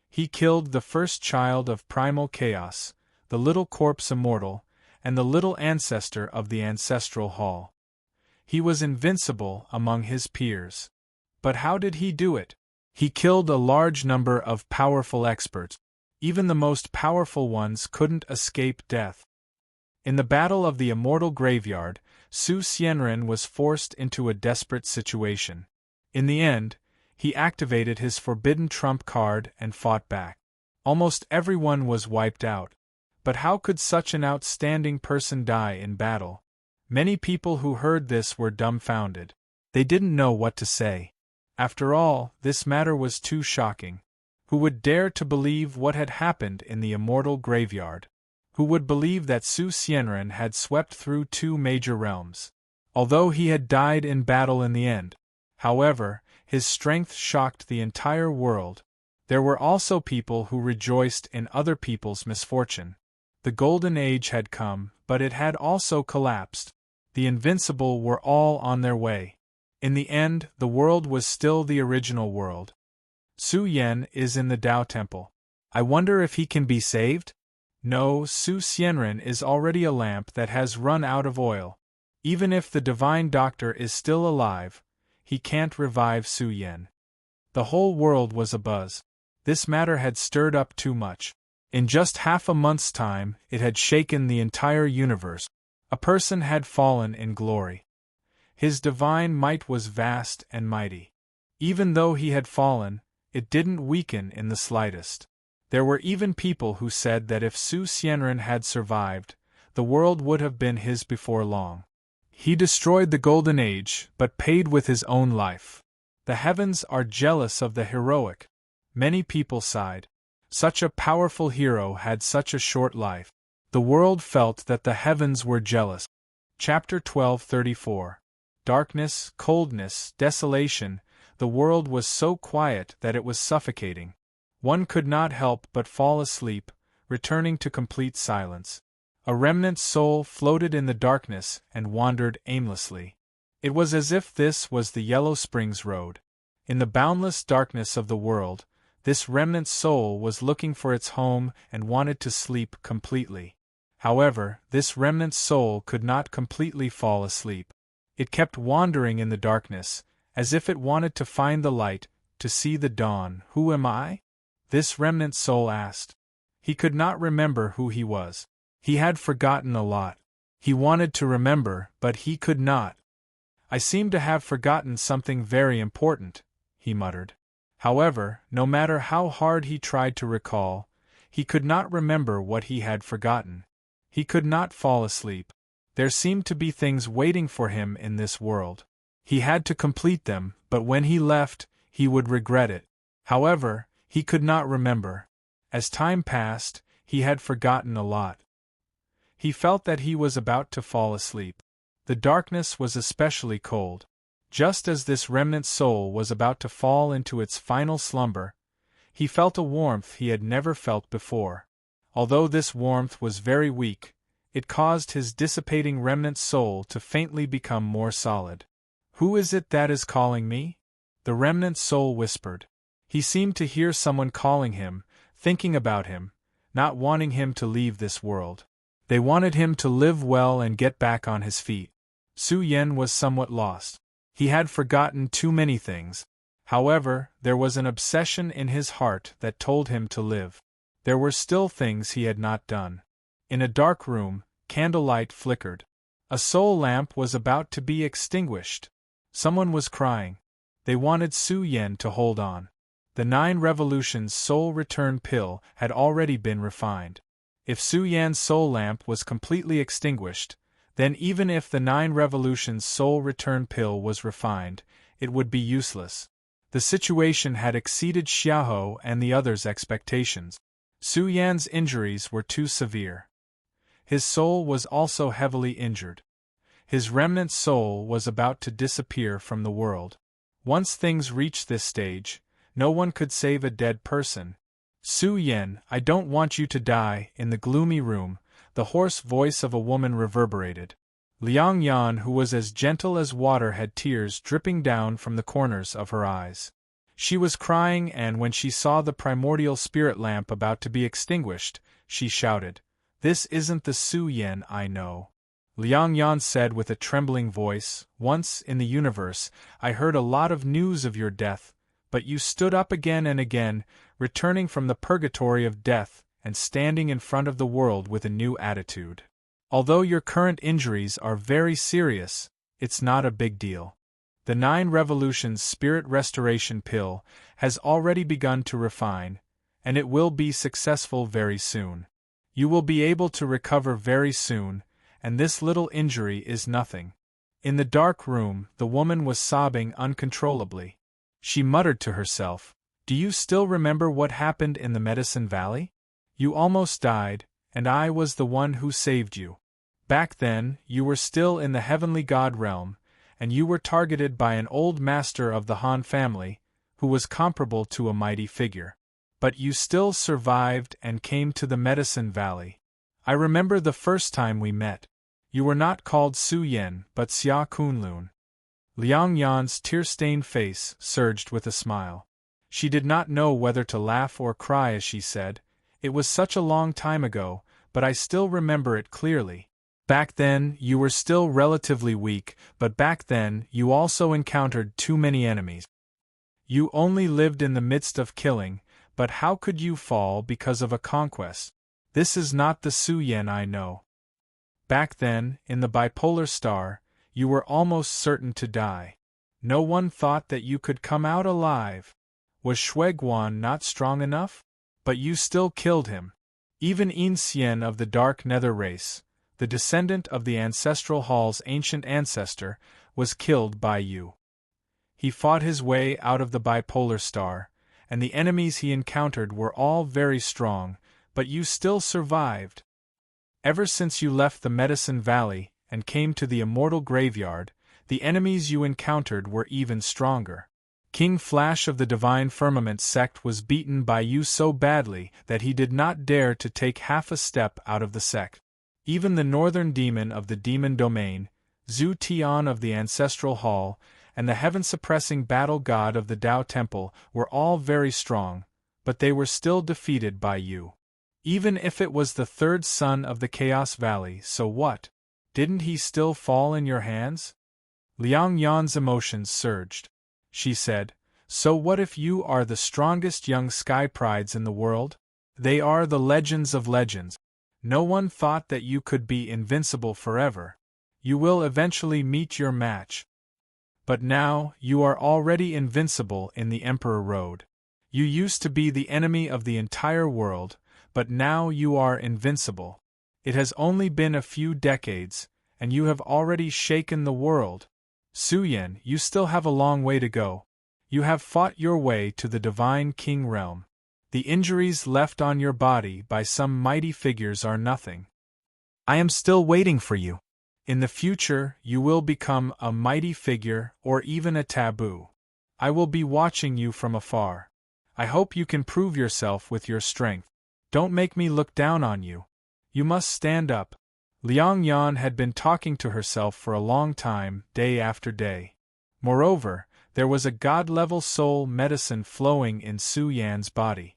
He killed the first child of primal chaos, the little corpse immortal, and the little ancestor of the ancestral hall. He was invincible among his peers. But how did he do it? He killed a large number of powerful experts. Even the most powerful ones couldn't escape death. In the battle of the immortal graveyard, Su Xianren was forced into a desperate situation. In the end, he activated his forbidden trump card and fought back. Almost everyone was wiped out. But how could such an outstanding person die in battle? Many people who heard this were dumbfounded. They didn't know what to say. After all, this matter was too shocking. Who would dare to believe what had happened in the immortal graveyard? Who would believe that Su Xianren had swept through 2 major realms? Although he had died in battle in the end, however, his strength shocked the entire world. There were also people who rejoiced in other people's misfortune. The Golden Age had come, but it had also collapsed. The invincible were all on their way. In the end, the world was still the original world. Su Yan is in the Tao Temple. I wonder if he can be saved? No, Su Xianren is already a lamp that has run out of oil. Even if the Divine Doctor is still alive, he can't revive Su Yan. The whole world was abuzz. This matter had stirred up too much. In just half a month's time, it had shaken the entire universe. A person had fallen in glory. His divine might was vast and mighty. Even though he had fallen, it didn't weaken in the slightest. There were even people who said that if Su Xianren had survived, the world would have been his before long. He destroyed the Golden Age, but paid with his own life. The heavens are jealous of the heroic. Many people sighed. Such a powerful hero had such a short life. The world felt that the heavens were jealous. Chapter 12:34. Darkness, coldness, desolation. The world was so quiet that it was suffocating. One could not help but fall asleep, returning to complete silence. A remnant soul floated in the darkness and wandered aimlessly. It was as if this was the Yellow Springs Road. In the boundless darkness of the world, this remnant soul was looking for its home and wanted to sleep completely. However, this remnant soul could not completely fall asleep. It kept wandering in the darkness, as if it wanted to find the light, to see the dawn. Who am I? This remnant soul asked. He could not remember who he was. He had forgotten a lot. He wanted to remember, but he could not. I seem to have forgotten something very important, he muttered. However, no matter how hard he tried to recall, he could not remember what he had forgotten. He could not fall asleep. There seemed to be things waiting for him in this world. He had to complete them, but when he left, he would regret it. However, he could not remember. As time passed, he had forgotten a lot. He felt that he was about to fall asleep. The darkness was especially cold. Just as this remnant soul was about to fall into its final slumber, he felt a warmth he had never felt before. Although this warmth was very weak, it caused his dissipating remnant soul to faintly become more solid. Who is it that is calling me? The remnant soul whispered. He seemed to hear someone calling him, thinking about him, not wanting him to leave this world. They wanted him to live well and get back on his feet. Su Yen was somewhat lost. He had forgotten too many things. However, there was an obsession in his heart that told him to live. There were still things he had not done. In a dark room, candlelight flickered. A soul lamp was about to be extinguished. Someone was crying. They wanted Su Yen to hold on. The 9 revolutions soul return pill had already been refined. If Su Yan's soul lamp was completely extinguished, then even if the 9 revolutions soul return pill was refined, it would be useless. The situation had exceeded Xiaohou and the others' expectations. Su Yan's injuries were too severe. His soul was also heavily injured. His remnant soul was about to disappear from the world. Once things reached this stage, no one could save a dead person. Su Yen, I don't want you to die. In the gloomy room, the hoarse voice of a woman reverberated. Liang Yan, who was as gentle as water, had tears dripping down from the corners of her eyes. She was crying, and when she saw the primordial spirit lamp about to be extinguished, she shouted, "This isn't the Su Yen I know." Liang Yan said with a trembling voice, "Once, in the universe, I heard a lot of news of your death, but you stood up again and again, returning from the purgatory of death, and standing in front of the world with a new attitude. Although your current injuries are very serious, it's not a big deal. The 9 revolutions spirit restoration pill has already begun to refine, and it will be successful very soon. You will be able to recover very soon, and this little injury is nothing." In the dark room, the woman was sobbing uncontrollably. She muttered to herself, "Do you still remember what happened in the Medicine Valley? You almost died, and I was the one who saved you. Back then, you were still in the heavenly god realm, and you were targeted by an old master of the Han family, who was comparable to a mighty figure. But you still survived and came to the Medicine Valley. I remember the first time we met. You were not called Su Yen, but Xia Kunlun." Liang Yan's tear-stained face surged with a smile. She did not know whether to laugh or cry as she said, "It was such a long time ago, but I still remember it clearly. Back then, you were still relatively weak, but back then, you also encountered too many enemies. You only lived in the midst of killing, but how could you fall because of a conquest? This is not the Su Yen I know." Back then, in the bipolar star, you were almost certain to die. No one thought that you could come out alive. Was Shuiguan not strong enough? But you still killed him. Even Yin of the Dark Nether race, the descendant of the Ancestral Hall's ancient ancestor, was killed by you. He fought his way out of the bipolar star, and the enemies he encountered were all very strong, but you still survived. Ever since you left the Medicine Valley and came to the Immortal Graveyard, the enemies you encountered were even stronger. King Flash of the Divine Firmament sect was beaten by you so badly that he did not dare to take half a step out of the sect. Even the Northern Demon of the Demon Domain, Zhu Tian of the Ancestral Hall, and the heaven-suppressing battle god of the Tao Temple were all very strong, but they were still defeated by you. Even if it was the third son of the Chaos Valley, so what? Didn't he still fall in your hands? Liang Yan's emotions surged. She said, "So what if you are the strongest young sky prides in the world? They are the legends of legends. No one thought that you could be invincible forever. You will eventually meet your match. But now, you are already invincible in the Emperor Road. You used to be the enemy of the entire world, but now you are invincible. It has only been a few decades, and you have already shaken the world. Su Yan, you still have a long way to go. You have fought your way to the Divine King realm. The injuries left on your body by some mighty figures are nothing. I am still waiting for you. In the future, you will become a mighty figure or even a taboo. I will be watching you from afar. I hope you can prove yourself with your strength. Don't make me look down on you. You must stand up." Liang Yan had been talking to herself for a long time, day after day. Moreover, there was a god-level soul medicine flowing in Su Yan's body.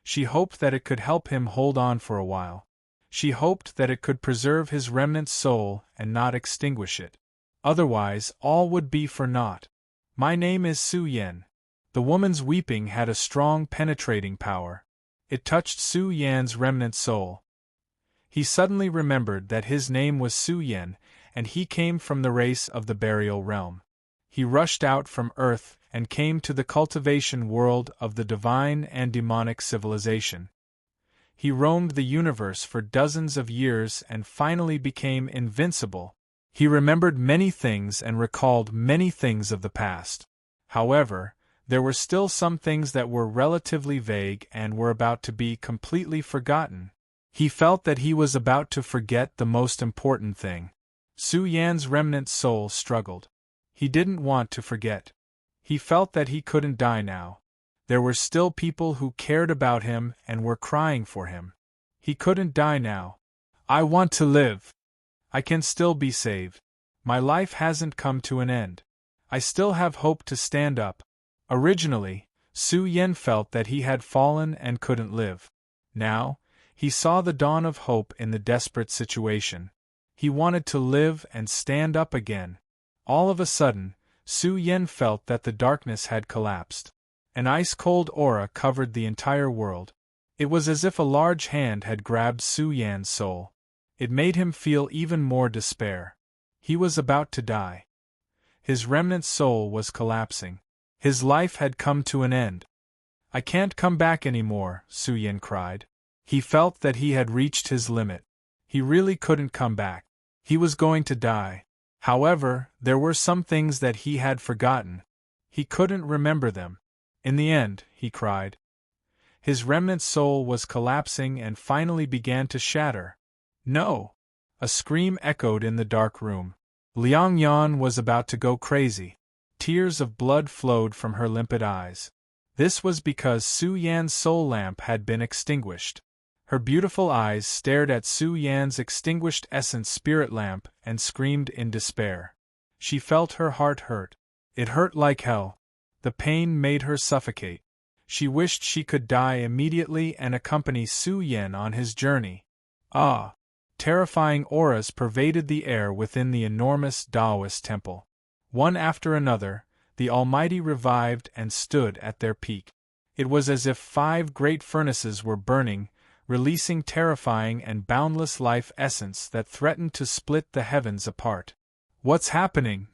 She hoped that it could help him hold on for a while. She hoped that it could preserve his remnant soul and not extinguish it. Otherwise, all would be for naught. "My name is Su Yan." The woman's weeping had a strong penetrating power. It touched Su Yan's remnant soul. He suddenly remembered that his name was Su Yan, and he came from the race of the burial realm. He rushed out from Earth and came to the cultivation world of the divine and demonic civilization. He roamed the universe for dozens of years and finally became invincible. He remembered many things and recalled many things of the past. However, there were still some things that were relatively vague and were about to be completely forgotten. He felt that he was about to forget the most important thing. Su Yan's remnant soul struggled. He didn't want to forget. He felt that he couldn't die now. There were still people who cared about him and were crying for him. He couldn't die now. "I want to live. I can still be saved. My life hasn't come to an end. I still have hope to stand up." Originally, Su Yan felt that he had fallen and couldn't live. Now, he saw the dawn of hope in the desperate situation. He wanted to live and stand up again. All of a sudden, Su Yan felt that the darkness had collapsed. An ice-cold aura covered the entire world. It was as if a large hand had grabbed Su Yan's soul. It made him feel even more despair. He was about to die. His remnant soul was collapsing. His life had come to an end. "I can't come back anymore," Su Yan cried. He felt that he had reached his limit. He really couldn't come back. He was going to die. However, there were some things that he had forgotten. He couldn't remember them. "In the end," he cried. His remnant soul was collapsing and finally began to shatter. "No!" A scream echoed in the dark room. Liang Yan was about to go crazy. Tears of blood flowed from her limpid eyes. This was because Su Yan's soul lamp had been extinguished. Her beautiful eyes stared at Su Yan's extinguished essence spirit lamp and screamed in despair. She felt her heart hurt. It hurt like hell. The pain made her suffocate. She wished she could die immediately and accompany Su Yan on his journey. Ah! Terrifying auras pervaded the air within the enormous Taoist temple. One after another, the Almighty revived and stood at their peak. It was as if 5 great furnaces were burning, releasing terrifying and boundless life essence that threatened to split the heavens apart. What's happening?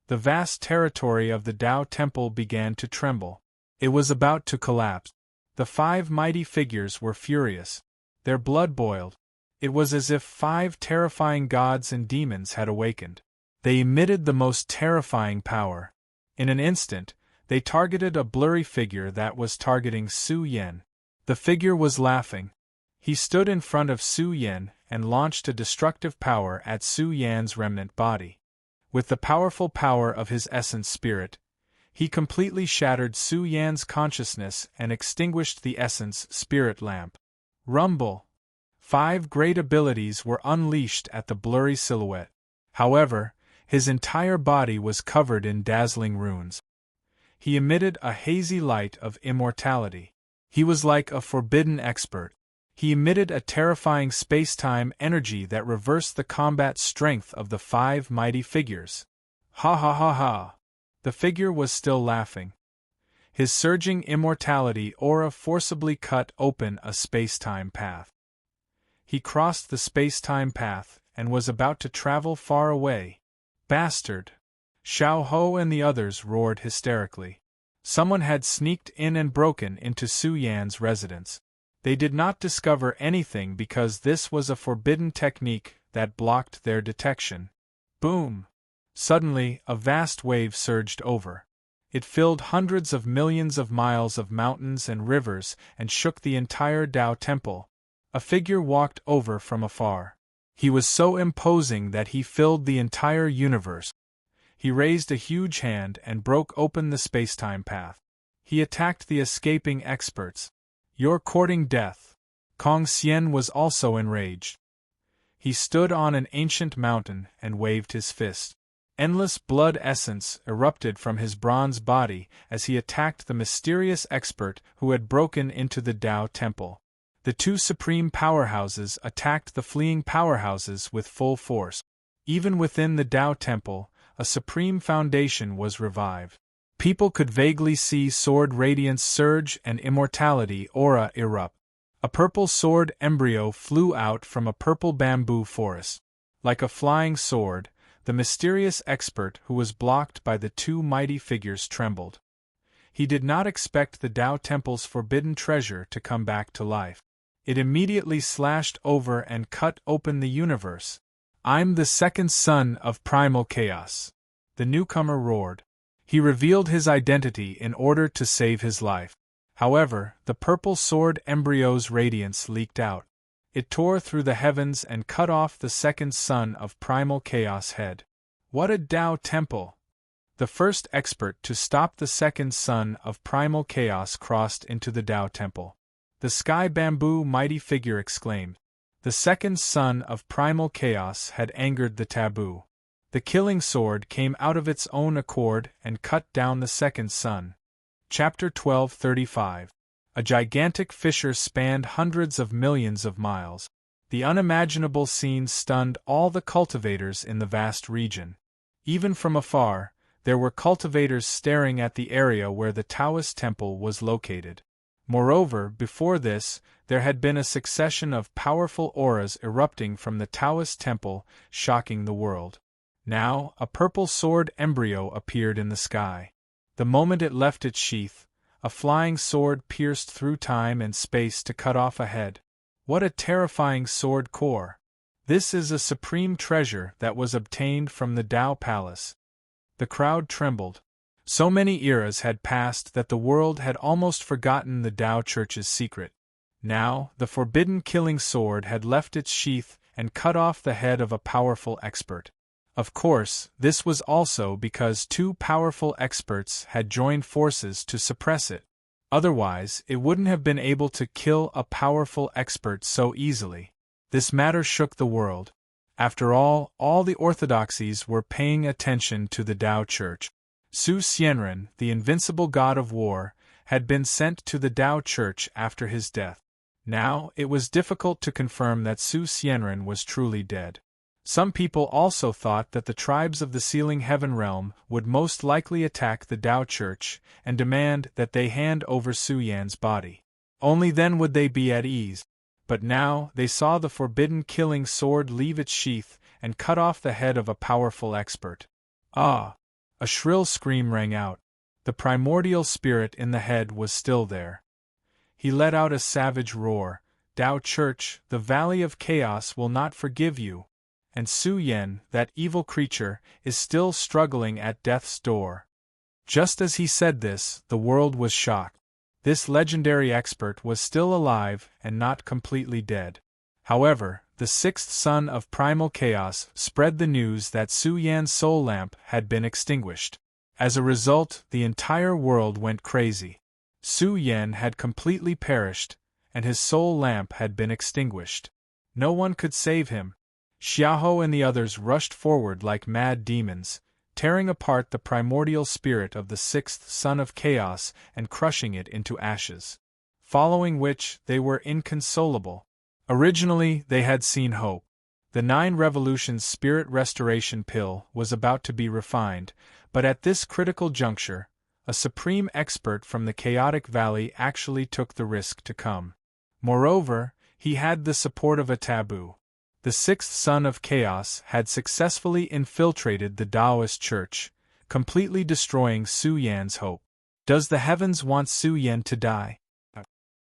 The vast territory of the Tao Temple began to tremble. It was about to collapse. The 5 mighty figures were furious. Their blood boiled. It was as if 5 terrifying gods and demons had awakened. They emitted the most terrifying power. In an instant, they targeted a blurry figure that was targeting Su Yan. The figure was laughing. He stood in front of Su Yan and launched a destructive power at Su Yan's remnant body. With the powerful power of his essence spirit, he completely shattered Su Yan's consciousness and extinguished the essence spirit lamp. Rumble! 5 great abilities were unleashed at the blurry silhouette. However, his entire body was covered in dazzling runes. He emitted a hazy light of immortality. He was like a forbidden expert. He emitted a terrifying space-time energy that reversed the combat strength of the 5 mighty figures. Ha ha ha ha! The figure was still laughing. His surging immortality aura forcibly cut open a space-time path. He crossed the space-time path and was about to travel far away. Bastard! Xiao Ho and the others roared hysterically. Someone had sneaked in and broken into Su Yan's residence. They did not discover anything because this was a forbidden technique that blocked their detection. Boom! Suddenly, a vast wave surged over. It filled hundreds of millions of miles of mountains and rivers and shook the entire Tao Temple. A figure walked over from afar. He was so imposing that he filled the entire universe. He raised a huge hand and broke open the space-time path. He attacked the escaping experts. You're courting death. Kong Xian was also enraged. He stood on an ancient mountain and waved his fist. Endless blood essence erupted from his bronze body as he attacked the mysterious expert who had broken into the Tao Temple. The 2 supreme powerhouses attacked the fleeing powerhouses with full force. Even within the Tao Temple, a supreme foundation was revived. People could vaguely see sword radiance surge and immortality aura erupt. A purple sword embryo flew out from a purple bamboo forest. Like a flying sword, the mysterious expert who was blocked by the 2 mighty figures trembled. He did not expect the Tao Temple's forbidden treasure to come back to life. It immediately slashed over and cut open the universe. I'm the second son of primal chaos. The newcomer roared. He revealed his identity in order to save his life. However, the purple sword embryo's radiance leaked out. It tore through the heavens and cut off the second son of primal chaos head. What a Tao Temple! The first expert to stop the second son of primal chaos crossed into the Tao Temple. The sky bamboo mighty figure exclaimed. The second son of primal chaos had angered the taboo. The killing sword came out of its own accord and cut down the second son. Chapter 12:35. A gigantic fissure spanned hundreds of millions of miles. The unimaginable scene stunned all the cultivators in the vast region. Even from afar, there were cultivators staring at the area where the Taoist temple was located. Moreover, before this, there had been a succession of powerful auras erupting from the Taoist temple, shocking the world. Now, a purple sword embryo appeared in the sky. The moment it left its sheath, a flying sword pierced through time and space to cut off a head. What a terrifying sword core! This is a supreme treasure that was obtained from the Tao Palace. The crowd trembled. So many eras had passed that the world had almost forgotten the Tao Church's secret. Now, the forbidden killing sword had left its sheath and cut off the head of a powerful expert. Of course, this was also because 2 powerful experts had joined forces to suppress it. Otherwise, it wouldn't have been able to kill a powerful expert so easily. This matter shook the world. After all the orthodoxies were paying attention to the Tao Church. Su Xianren, the invincible god of war, had been sent to the Tao Church after his death. Now, it was difficult to confirm that Su Xianren was truly dead. Some people also thought that the tribes of the Sealing Heaven realm would most likely attack the Tao Church and demand that they hand over Su Yan's body. Only then would they be at ease. But now, they saw the forbidden killing sword leave its sheath and cut off the head of a powerful expert. Ah! A shrill scream rang out. The primordial spirit in the head was still there. He let out a savage roar. Dao Church, the Valley of Chaos will not forgive you. And Su Yen, that evil creature, is still struggling at death's door. Just as he said this, the world was shocked. This legendary expert was still alive and not completely dead. However, the sixth son of primal chaos spread the news that Su Yan's soul lamp had been extinguished. As a result, the entire world went crazy. Su Yan had completely perished, and his soul lamp had been extinguished. No one could save him. Xiaohou and the others rushed forward like mad demons, tearing apart the primordial spirit of the sixth son of chaos and crushing it into ashes. Following which, they were inconsolable. Originally, they had seen hope. The 9 Revolutions Spirit Restoration Pill was about to be refined, but at this critical juncture, a supreme expert from the chaotic valley actually took the risk to come. Moreover, he had the support of a taboo. The sixth son of chaos had successfully infiltrated the Taoist church, completely destroying Su Yan's hope. Does the heavens want Su Yan to die?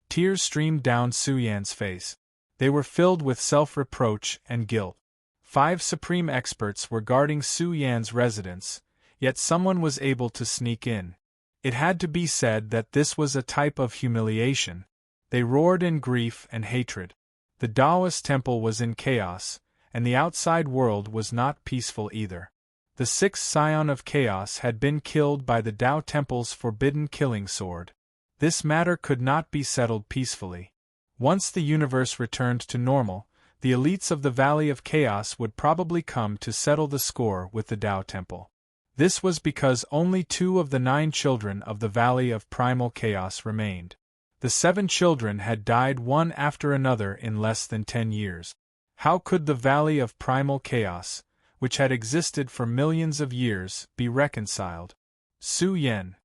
Tears streamed down Su Yan's face. They were filled with self-reproach and guilt. 5 supreme experts were guarding Su Yan's residence, yet someone was able to sneak in. It had to be said that this was a type of humiliation. They roared in grief and hatred. The Taoist temple was in chaos, and the outside world was not peaceful either. The sixth scion of chaos had been killed by the Tao temple's forbidden killing sword. This matter could not be settled peacefully. Once the universe returned to normal, the elites of the Valley of Chaos would probably come to settle the score with the Tao temple. This was because only 2 of the 9 children of the Valley of Primal Chaos remained. The 7 children had died one after another in less than 10 years. How could the Valley of Primal Chaos, which had existed for millions of years, be reconciled? Su Yen.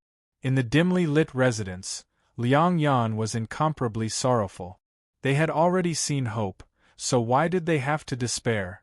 In the dimly lit residence, Liang Yan was incomparably sorrowful. They had already seen hope, so why did they have to despair?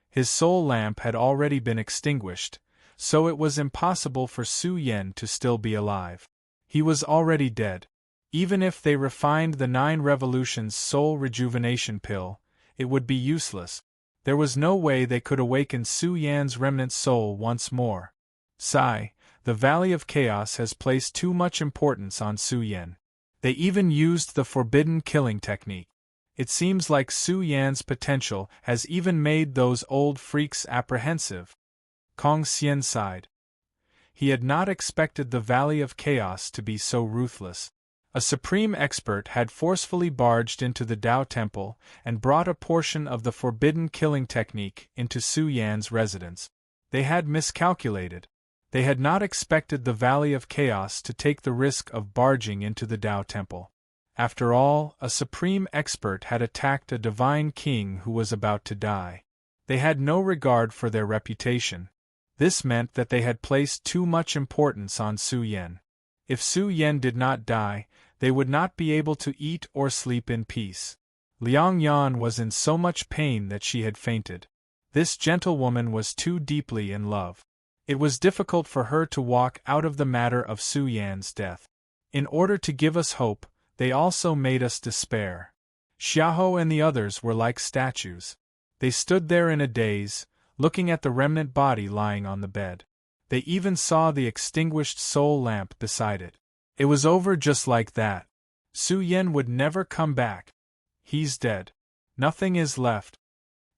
His soul lamp had already been extinguished, so it was impossible for Su Yen to still be alive. He was already dead. Even if they refined the 9 Revolutions soul rejuvenation pill, it would be useless. There was no way they could awaken Su Yan's remnant soul once more. Sigh, the Valley of Chaos has placed too much importance on Su Yan. They even used the forbidden killing technique. It seems like Su Yan's potential has even made those old freaks apprehensive. Kong Xian sighed. He had not expected the Valley of Chaos to be so ruthless. A supreme expert had forcefully barged into the Tao temple and brought a portion of the forbidden killing technique into Su Yan's residence. They had miscalculated. They had not expected the Valley of Chaos to take the risk of barging into the Tao temple. After all, a supreme expert had attacked a divine king who was about to die. They had no regard for their reputation. This meant that they had placed too much importance on Su Yan. If Su Yan did not die, they would not be able to eat or sleep in peace. Liang Yan was in so much pain that she had fainted. This gentlewoman was too deeply in love. It was difficult for her to walk out of the matter of Su Yan's death. In order to give us hope, they also made us despair. Xiaohou and the others were like statues. They stood there in a daze, looking at the remnant body lying on the bed. They even saw the extinguished soul lamp beside it. It was over just like that. Su Yan would never come back. He's dead. Nothing is left.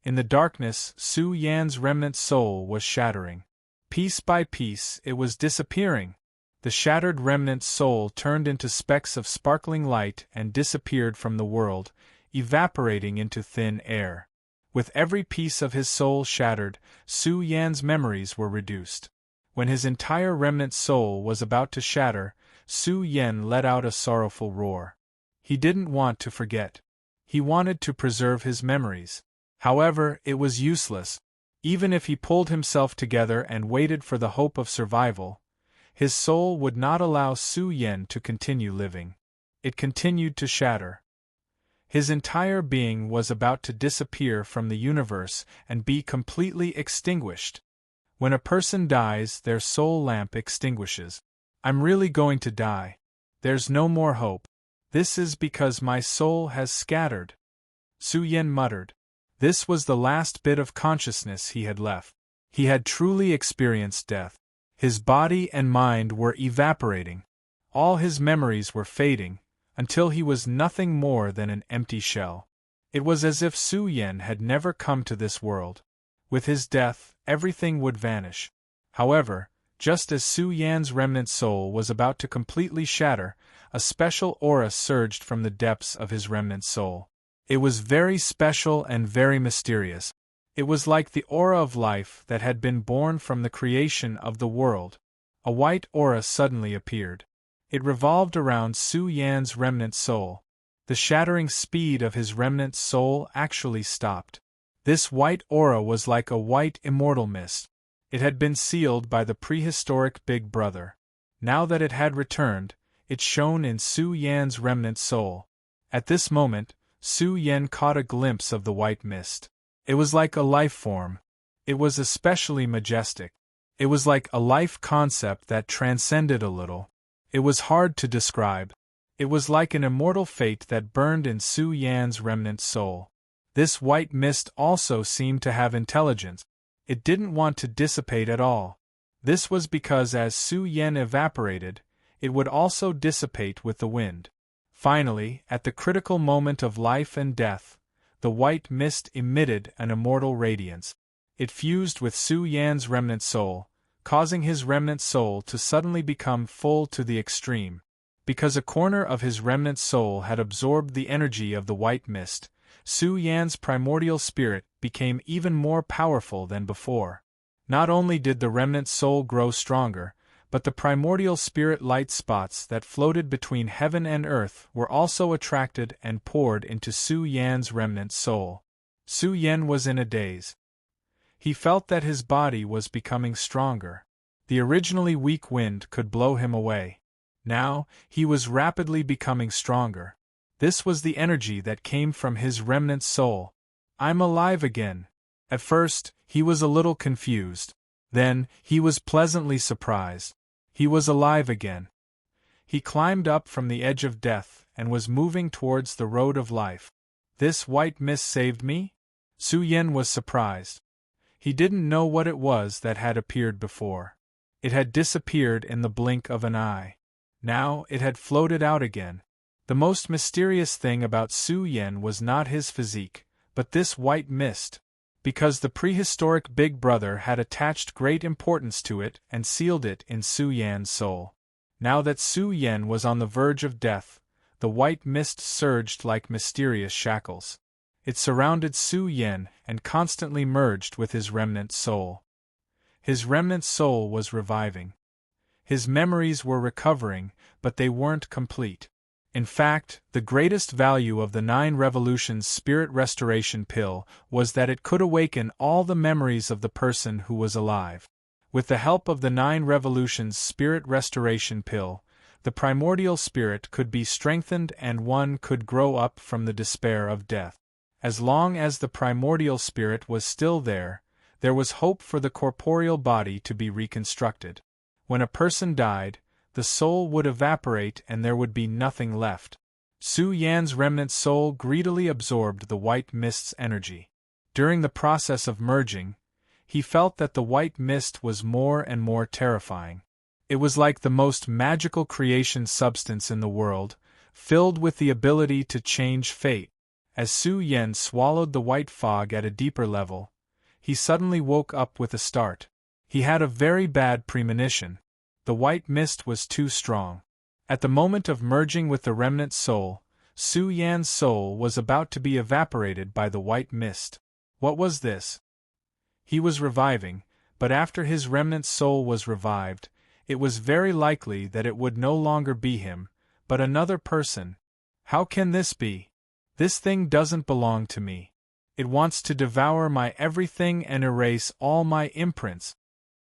In the darkness, Su Yan's remnant soul was shattering. Piece by piece, it was disappearing. The shattered remnant soul turned into specks of sparkling light and disappeared from the world, evaporating into thin air. With every piece of his soul shattered, Su Yan's memories were reduced. When his entire remnant soul was about to shatter, Su Yan let out a sorrowful roar. He didn't want to forget. He wanted to preserve his memories. However, it was useless. Even if he pulled himself together and waited for the hope of survival, his soul would not allow Su Yan to continue living. It continued to shatter. His entire being was about to disappear from the universe and be completely extinguished. When a person dies, their soul lamp extinguishes. I'm really going to die. There's no more hope. This is because my soul has scattered. Su Yen muttered. This was the last bit of consciousness he had left. He had truly experienced death. His body and mind were evaporating. All his memories were fading, until he was nothing more than an empty shell. It was as if Su Yen had never come to this world. With his death, everything would vanish. However, just as Su Yan's remnant soul was about to completely shatter, a special aura surged from the depths of his remnant soul. It was very special and very mysterious. It was like the aura of life that had been born from the creation of the world. A white aura suddenly appeared. It revolved around Su Yan's remnant soul. The shattering speed of his remnant soul actually stopped. This white aura was like a white immortal mist. It had been sealed by the prehistoric Big Brother. Now that it had returned, it shone in Su Yan's remnant soul. At this moment, Su Yen caught a glimpse of the white mist. It was like a life form. It was especially majestic. It was like a life concept that transcended a little. It was hard to describe. It was like an immortal fate that burned in Su Yan's remnant soul. This white mist also seemed to have intelligence. It didn't want to dissipate at all. This was because as Su Yen evaporated, it would also dissipate with the wind. Finally, at the critical moment of life and death, the white mist emitted an immortal radiance. It fused with Su Yan's remnant soul, causing his remnant soul to suddenly become full to the extreme. Because a corner of his remnant soul had absorbed the energy of the white mist, Su Yan's primordial spirit became even more powerful than before. Not only did the remnant soul grow stronger, but the primordial spirit light spots that floated between heaven and earth were also attracted and poured into Su Yan's remnant soul. Su Yen was in a daze. He felt that his body was becoming stronger. The originally weak wind could blow him away. Now, he was rapidly becoming stronger. This was the energy that came from his remnant soul. I'm alive again. At first, he was a little confused. Then, he was pleasantly surprised. He was alive again. He climbed up from the edge of death and was moving towards the road of life. This white mist saved me? Su Yen was surprised. He didn't know what it was that had appeared before. It had disappeared in the blink of an eye. Now it had floated out again. The most mysterious thing about Su Yen was not his physique, but this white mist, because the prehistoric Big Brother had attached great importance to it and sealed it in Su Yan's soul. Now that Su Yen was on the verge of death, the white mist surged like mysterious shackles. It surrounded Su Yen and constantly merged with his remnant soul. His remnant soul was reviving. His memories were recovering, but they weren't complete. In fact, the greatest value of the 9 Revolutions Spirit Restoration Pill was that it could awaken all the memories of the person who was alive. With the help of the 9 Revolutions Spirit Restoration Pill, the primordial spirit could be strengthened and one could grow up from the despair of death. As long as the primordial spirit was still there was hope for the corporeal body to be reconstructed. When a person died, the soul would evaporate and there would be nothing left. Su Yan's remnant soul greedily absorbed the white mist's energy. During the process of merging, he felt that the white mist was more and more terrifying. It was like the most magical creation substance in the world, filled with the ability to change fate. As Su Yen swallowed the white fog at a deeper level, he suddenly woke up with a start. He had a very bad premonition. The white mist was too strong. At the moment of merging with the remnant soul, Su Yan's soul was about to be evaporated by the white mist. What was this? He was reviving, but after his remnant soul was revived, it was very likely that it would no longer be him, but another person. How can this be? This thing doesn't belong to me. It wants to devour my everything and erase all my imprints.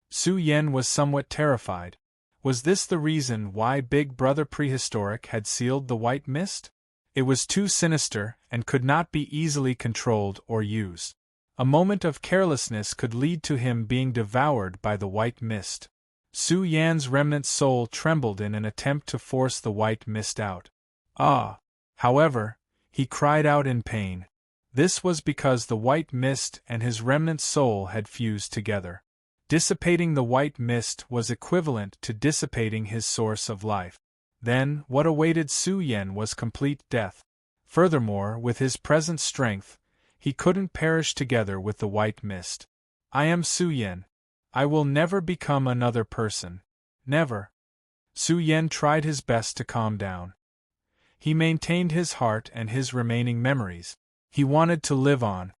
Su Yen was somewhat terrified. Was this the reason why Big Brother Prehistoric had sealed the white mist? It was too sinister and could not be easily controlled or used. A moment of carelessness could lead to him being devoured by the white mist. Su Yan's remnant soul trembled in an attempt to force the white mist out. Ah! However, he cried out in pain. This was because the white mist and his remnant soul had fused together. Dissipating the white mist was equivalent to dissipating his source of life. Then, what awaited Su Yan was complete death. Furthermore, with his present strength, he couldn't perish together with the white mist. I am Su Yan. I will never become another person. Never. Su Yan tried his best to calm down. He maintained his heart and his remaining memories. He wanted to live on.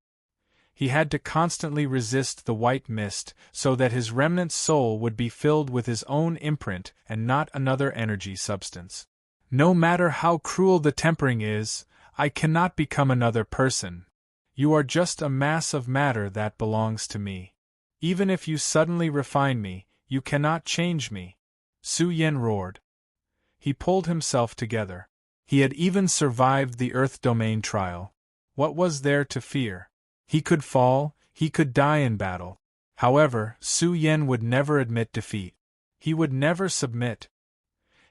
He had to constantly resist the white mist so that his remnant soul would be filled with his own imprint and not another energy substance. No matter how cruel the tempering is, I cannot become another person. You are just a mass of matter that belongs to me. Even if you suddenly refine me, you cannot change me. Su Yan roared. He pulled himself together. He had even survived the Earth Domain trial. What was there to fear? He could fall, he could die in battle. However, Su Yan would never admit defeat. He would never submit.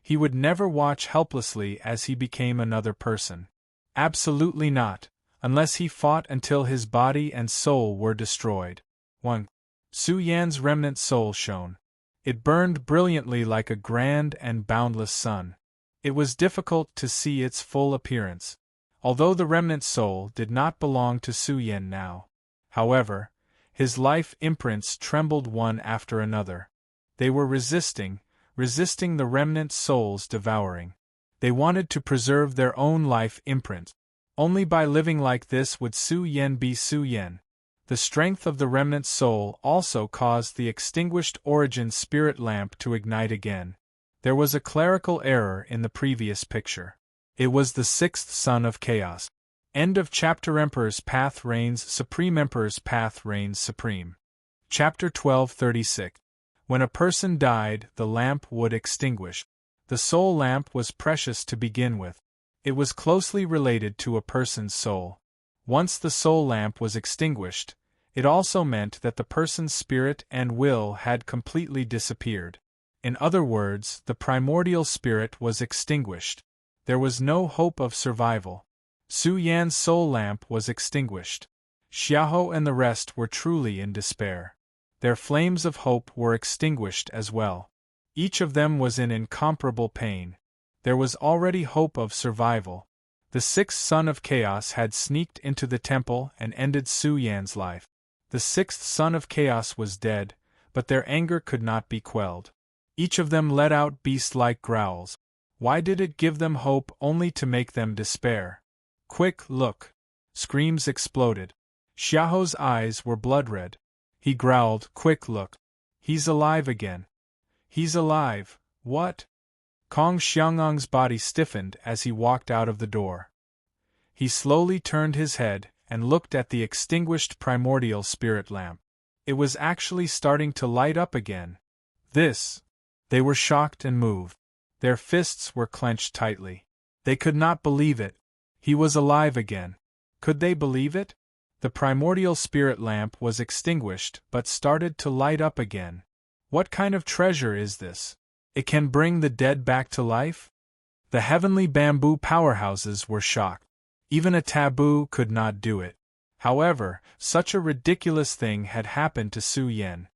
He would never watch helplessly as he became another person. Absolutely not, unless he fought until his body and soul were destroyed. 1. Su Yan's remnant soul shone. It burned brilliantly like a grand and boundless sun. It was difficult to see its full appearance. Although the remnant soul did not belong to Su Yan now. However, his life imprints trembled one after another. They were resisting the remnant soul's devouring. They wanted to preserve their own life imprint. Only by living like this would Su Yan be Su Yan. The strength of the remnant soul also caused the extinguished origin spirit lamp to ignite again. There was a clerical error in the previous picture. It was the sixth son of chaos. End of chapter. Emperor's path reigns supreme. Emperor's path reigns supreme. Chapter 12:36. When a person died, the lamp would extinguish. The soul lamp was precious to begin with. It was closely related to a person's soul. Once the soul lamp was extinguished, it also meant that the person's spirit and will had completely disappeared. In other words, the primordial spirit was extinguished. There was no hope of survival. Su Yan's soul lamp was extinguished. Xiahou and the rest were truly in despair. Their flames of hope were extinguished as well. Each of them was in incomparable pain. There was already hope of survival. The sixth son of chaos had sneaked into the temple and ended Su Yan's life. The sixth son of chaos was dead, but their anger could not be quelled. Each of them let out beast-like growls. Why did it give them hope only to make them despair? Quick, look! Screams exploded. Xiahou's eyes were blood-red. He growled, quick, look! He's alive again. He's alive, what? Kong Xiangong's body stiffened as he walked out of the door. He slowly turned his head and looked at the extinguished primordial spirit lamp. It was actually starting to light up again. They were shocked and moved. Their fists were clenched tightly. They could not believe it. He was alive again. Could they believe it? The primordial spirit lamp was extinguished but started to light up again. What kind of treasure is this? It can bring the dead back to life? The heavenly bamboo powerhouses were shocked. Even a taboo could not do it. However, such a ridiculous thing had happened to Su Yan.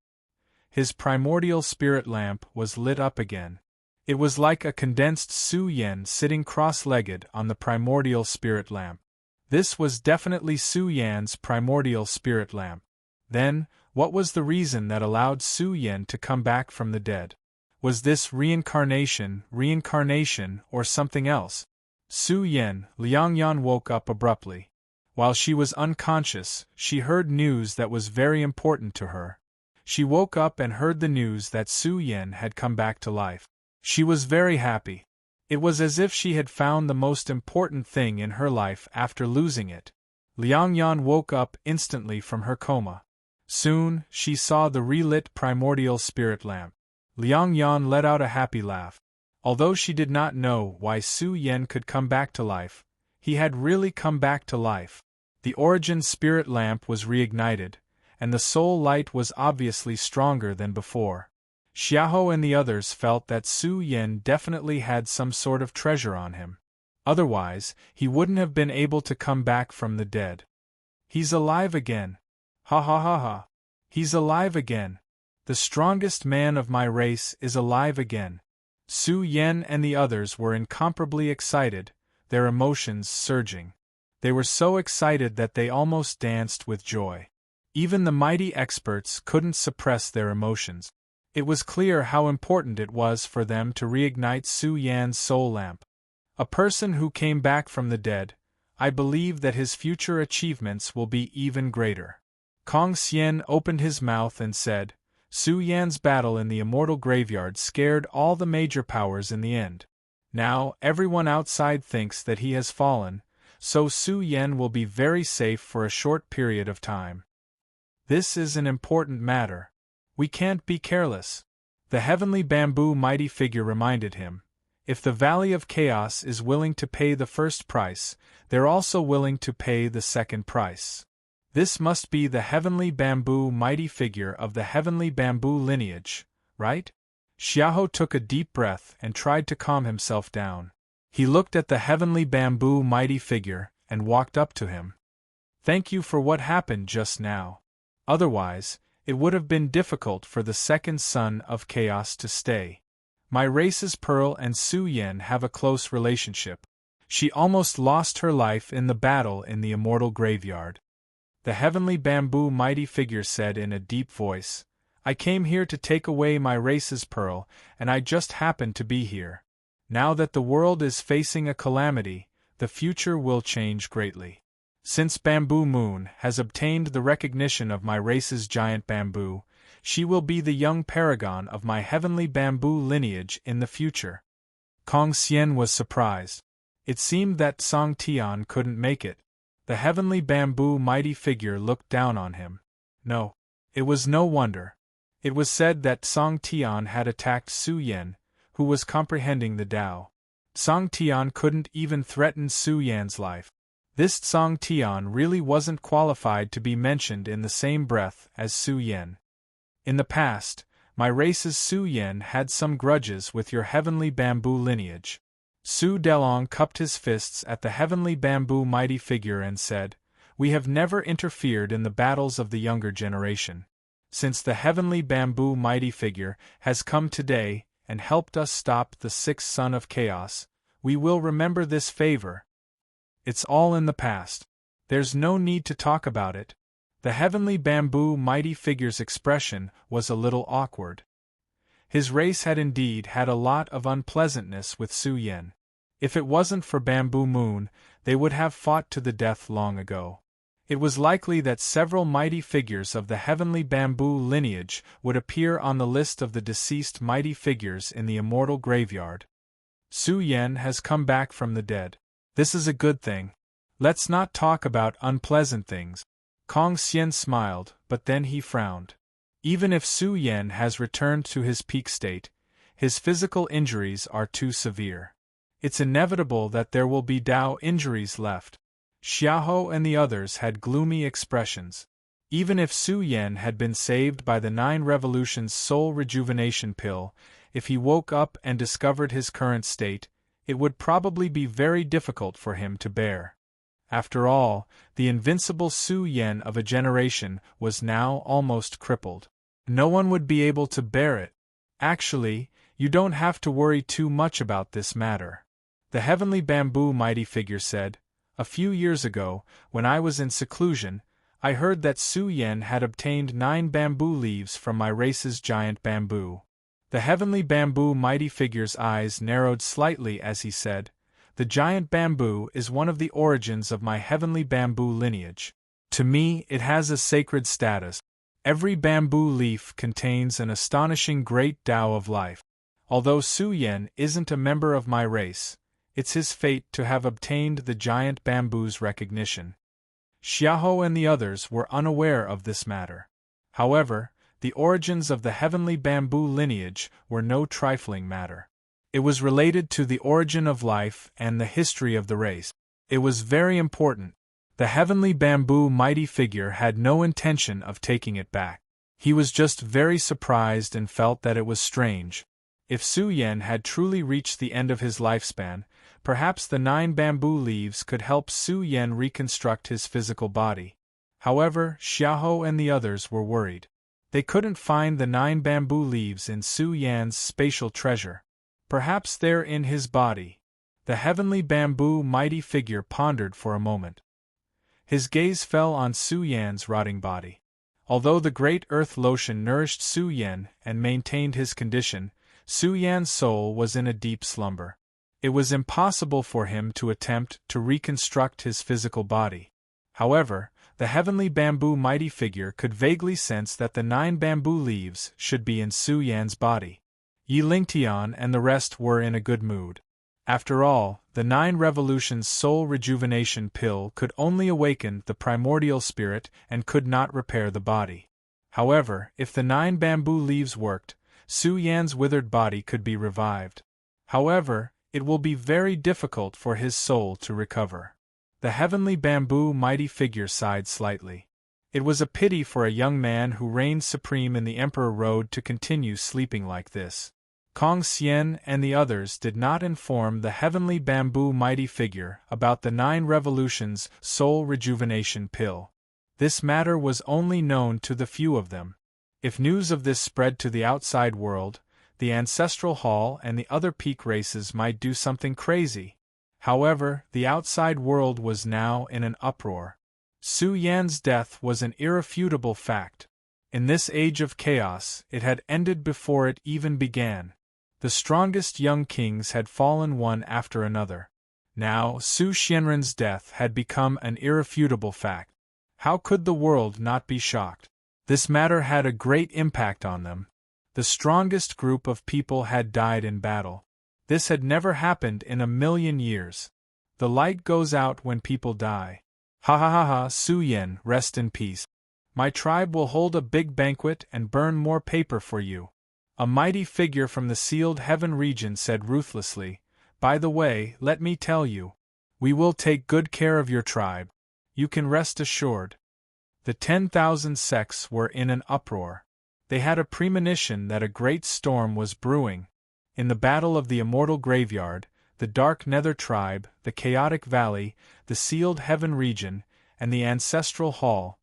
His primordial spirit lamp was lit up again. It was like a condensed Su Yan sitting cross-legged on the primordial spirit lamp. This was definitely Su Yan's primordial spirit lamp. Then, what was the reason that allowed Su Yan to come back from the dead? Was this reincarnation, or something else? Su Yan, Liangyan woke up abruptly. While she was unconscious, she heard news that was very important to her. She woke up and heard the news that Su Yan had come back to life. She was very happy. It was as if she had found the most important thing in her life after losing it. Liangyan woke up instantly from her coma. Soon, she saw the relit primordial spirit lamp. Liangyan let out a happy laugh. Although she did not know why Su Yan could come back to life, He had really come back to life. The origin spirit lamp was reignited, and the soul light was obviously stronger than before. Xiahou and the others felt that Su Yan definitely had some sort of treasure on him. Otherwise, he wouldn't have been able to come back from the dead. He's alive again. Ha ha ha ha. He's alive again. The strongest man of my race is alive again. Su Yan and the others were incomparably excited, their emotions surging. They were so excited that they almost danced with joy. Even the mighty experts couldn't suppress their emotions. It was clear how important it was for them to reignite Su Yan's soul lamp. A person who came back from the dead, I believe that his future achievements will be even greater. Kong Xian opened his mouth and said, Su Yan's battle in the immortal graveyard scared all the major powers in the end. Now, everyone outside thinks that he has fallen, so Su Yan will be very safe for a short period of time. This is an important matter. We can't be careless. The heavenly bamboo mighty figure reminded him. If the Valley of Chaos is willing to pay the first price, they're also willing to pay the second price. This must be the heavenly bamboo mighty figure of the heavenly bamboo lineage, right? Xiahou took a deep breath and tried to calm himself down. He looked at the heavenly bamboo mighty figure and walked up to him. Thank you for what happened just now. Otherwise, it would have been difficult for the second son of Chaos to stay. My race's Pearl and Su Yan have a close relationship. She almost lost her life in the battle in the immortal graveyard. The heavenly bamboo mighty figure said in a deep voice, I came here to take away my race's Pearl, and I just happened to be here. Now that the world is facing a calamity, the future will change greatly. Since Bamboo Moon has obtained the recognition of my race's giant bamboo, she will be the young paragon of my heavenly bamboo lineage in the future. Kong Xian was surprised. It seemed that Song Tian couldn't make it. The heavenly bamboo mighty figure looked down on him. No. It was no wonder. It was said that Song Tian had attacked Su Yan, who was comprehending the Tao. Song Tian couldn't even threaten Su Yan's life. This Song Tian really wasn't qualified to be mentioned in the same breath as Su Yan. In the past, my race's Su Yan had some grudges with your heavenly bamboo lineage. Su Delong cupped his fists at the heavenly bamboo mighty figure and said, We have never interfered in the battles of the younger generation. Since the heavenly bamboo mighty figure has come today and helped us stop the sixth son of Chaos, we will remember this favor. It's all in the past. There's no need to talk about it. The heavenly bamboo mighty figure's expression was a little awkward. His race had indeed had a lot of unpleasantness with Su Yan. If it wasn't for Bamboo Moon, they would have fought to the death long ago. It was likely that several mighty figures of the heavenly bamboo lineage would appear on the list of the deceased mighty figures in the immortal graveyard. Su Yan has come back from the dead. This is a good thing. Let's not talk about unpleasant things. Kong Xian smiled, but then he frowned. Even if Su Yan has returned to his peak state, his physical injuries are too severe. It's inevitable that there will be Tao injuries left. Xiahou and the others had gloomy expressions. Even if Su Yan had been saved by the 9 Revolutions soul rejuvenation pill, if he woke up and discovered his current state, it would probably be very difficult for him to bear. After all, the invincible Su Yan of a generation was now almost crippled. No one would be able to bear it. Actually, you don't have to worry too much about this matter. The heavenly bamboo mighty figure said, A few years ago, when I was in seclusion, I heard that Su Yan had obtained 9 bamboo leaves from my race's giant bamboo. The heavenly bamboo mighty figure's eyes narrowed slightly as he said, The giant bamboo is one of the origins of my heavenly bamboo lineage. To me, it has a sacred status. Every bamboo leaf contains an astonishing great Tao of life. Although Su Yan isn't a member of my race, it's his fate to have obtained the giant bamboo's recognition. Xiahou and the others were unaware of this matter. However, the origins of the heavenly bamboo lineage were no trifling matter. It was related to the origin of life and the history of the race. It was very important. The heavenly bamboo mighty figure had no intention of taking it back. He was just very surprised and felt that it was strange. If Su Yan had truly reached the end of his lifespan, perhaps the 9 bamboo leaves could help Su Yan reconstruct his physical body. However, Xiaoho and the others were worried. They couldn't find the 9 bamboo leaves in Su Yan's spatial treasure. Perhaps they're in his body. The heavenly bamboo mighty figure pondered for a moment. His gaze fell on Su Yan's rotting body. Although the great earth lotion nourished Su Yan and maintained his condition, Su Yan's soul was in a deep slumber. It was impossible for him to attempt to reconstruct his physical body. However, the heavenly bamboo mighty figure could vaguely sense that the 9 bamboo leaves should be in Su Yan's body. Yi Lingtian and the rest were in a good mood. After all, the 9 revolutions soul rejuvenation pill could only awaken the primordial spirit and could not repair the body. However, if the 9 bamboo leaves worked, Su Yan's withered body could be revived. However, it will be very difficult for his soul to recover. The heavenly bamboo mighty figure sighed slightly. It was a pity for a young man who reigned supreme in the Emperor Road to continue sleeping like this. Kong Xian and the others did not inform the heavenly bamboo mighty figure about the 9 revolutions soul rejuvenation pill. This matter was only known to the few of them. If news of this spread to the outside world, the Ancestral Hall and the other peak races might do something crazy. However, the outside world was now in an uproar. Su Yan's death was an irrefutable fact. In this age of chaos, it had ended before it even began. The strongest young kings had fallen one after another. Now, Su Xianren's death had become an irrefutable fact. How could the world not be shocked? This matter had a great impact on them. The strongest group of people had died in battle. This had never happened in a million years. The light goes out when people die. Ha ha ha ha, Su Yan, rest in peace. My tribe will hold a big banquet and burn more paper for you. A mighty figure from the sealed heaven region said ruthlessly, by the way, let me tell you. We will take good care of your tribe. You can rest assured. The 10,000 sects were in an uproar. They had a premonition that a great storm was brewing. In the battle of the immortal graveyard, the dark nether tribe, the chaotic valley, the sealed heaven region, and the ancestral hall,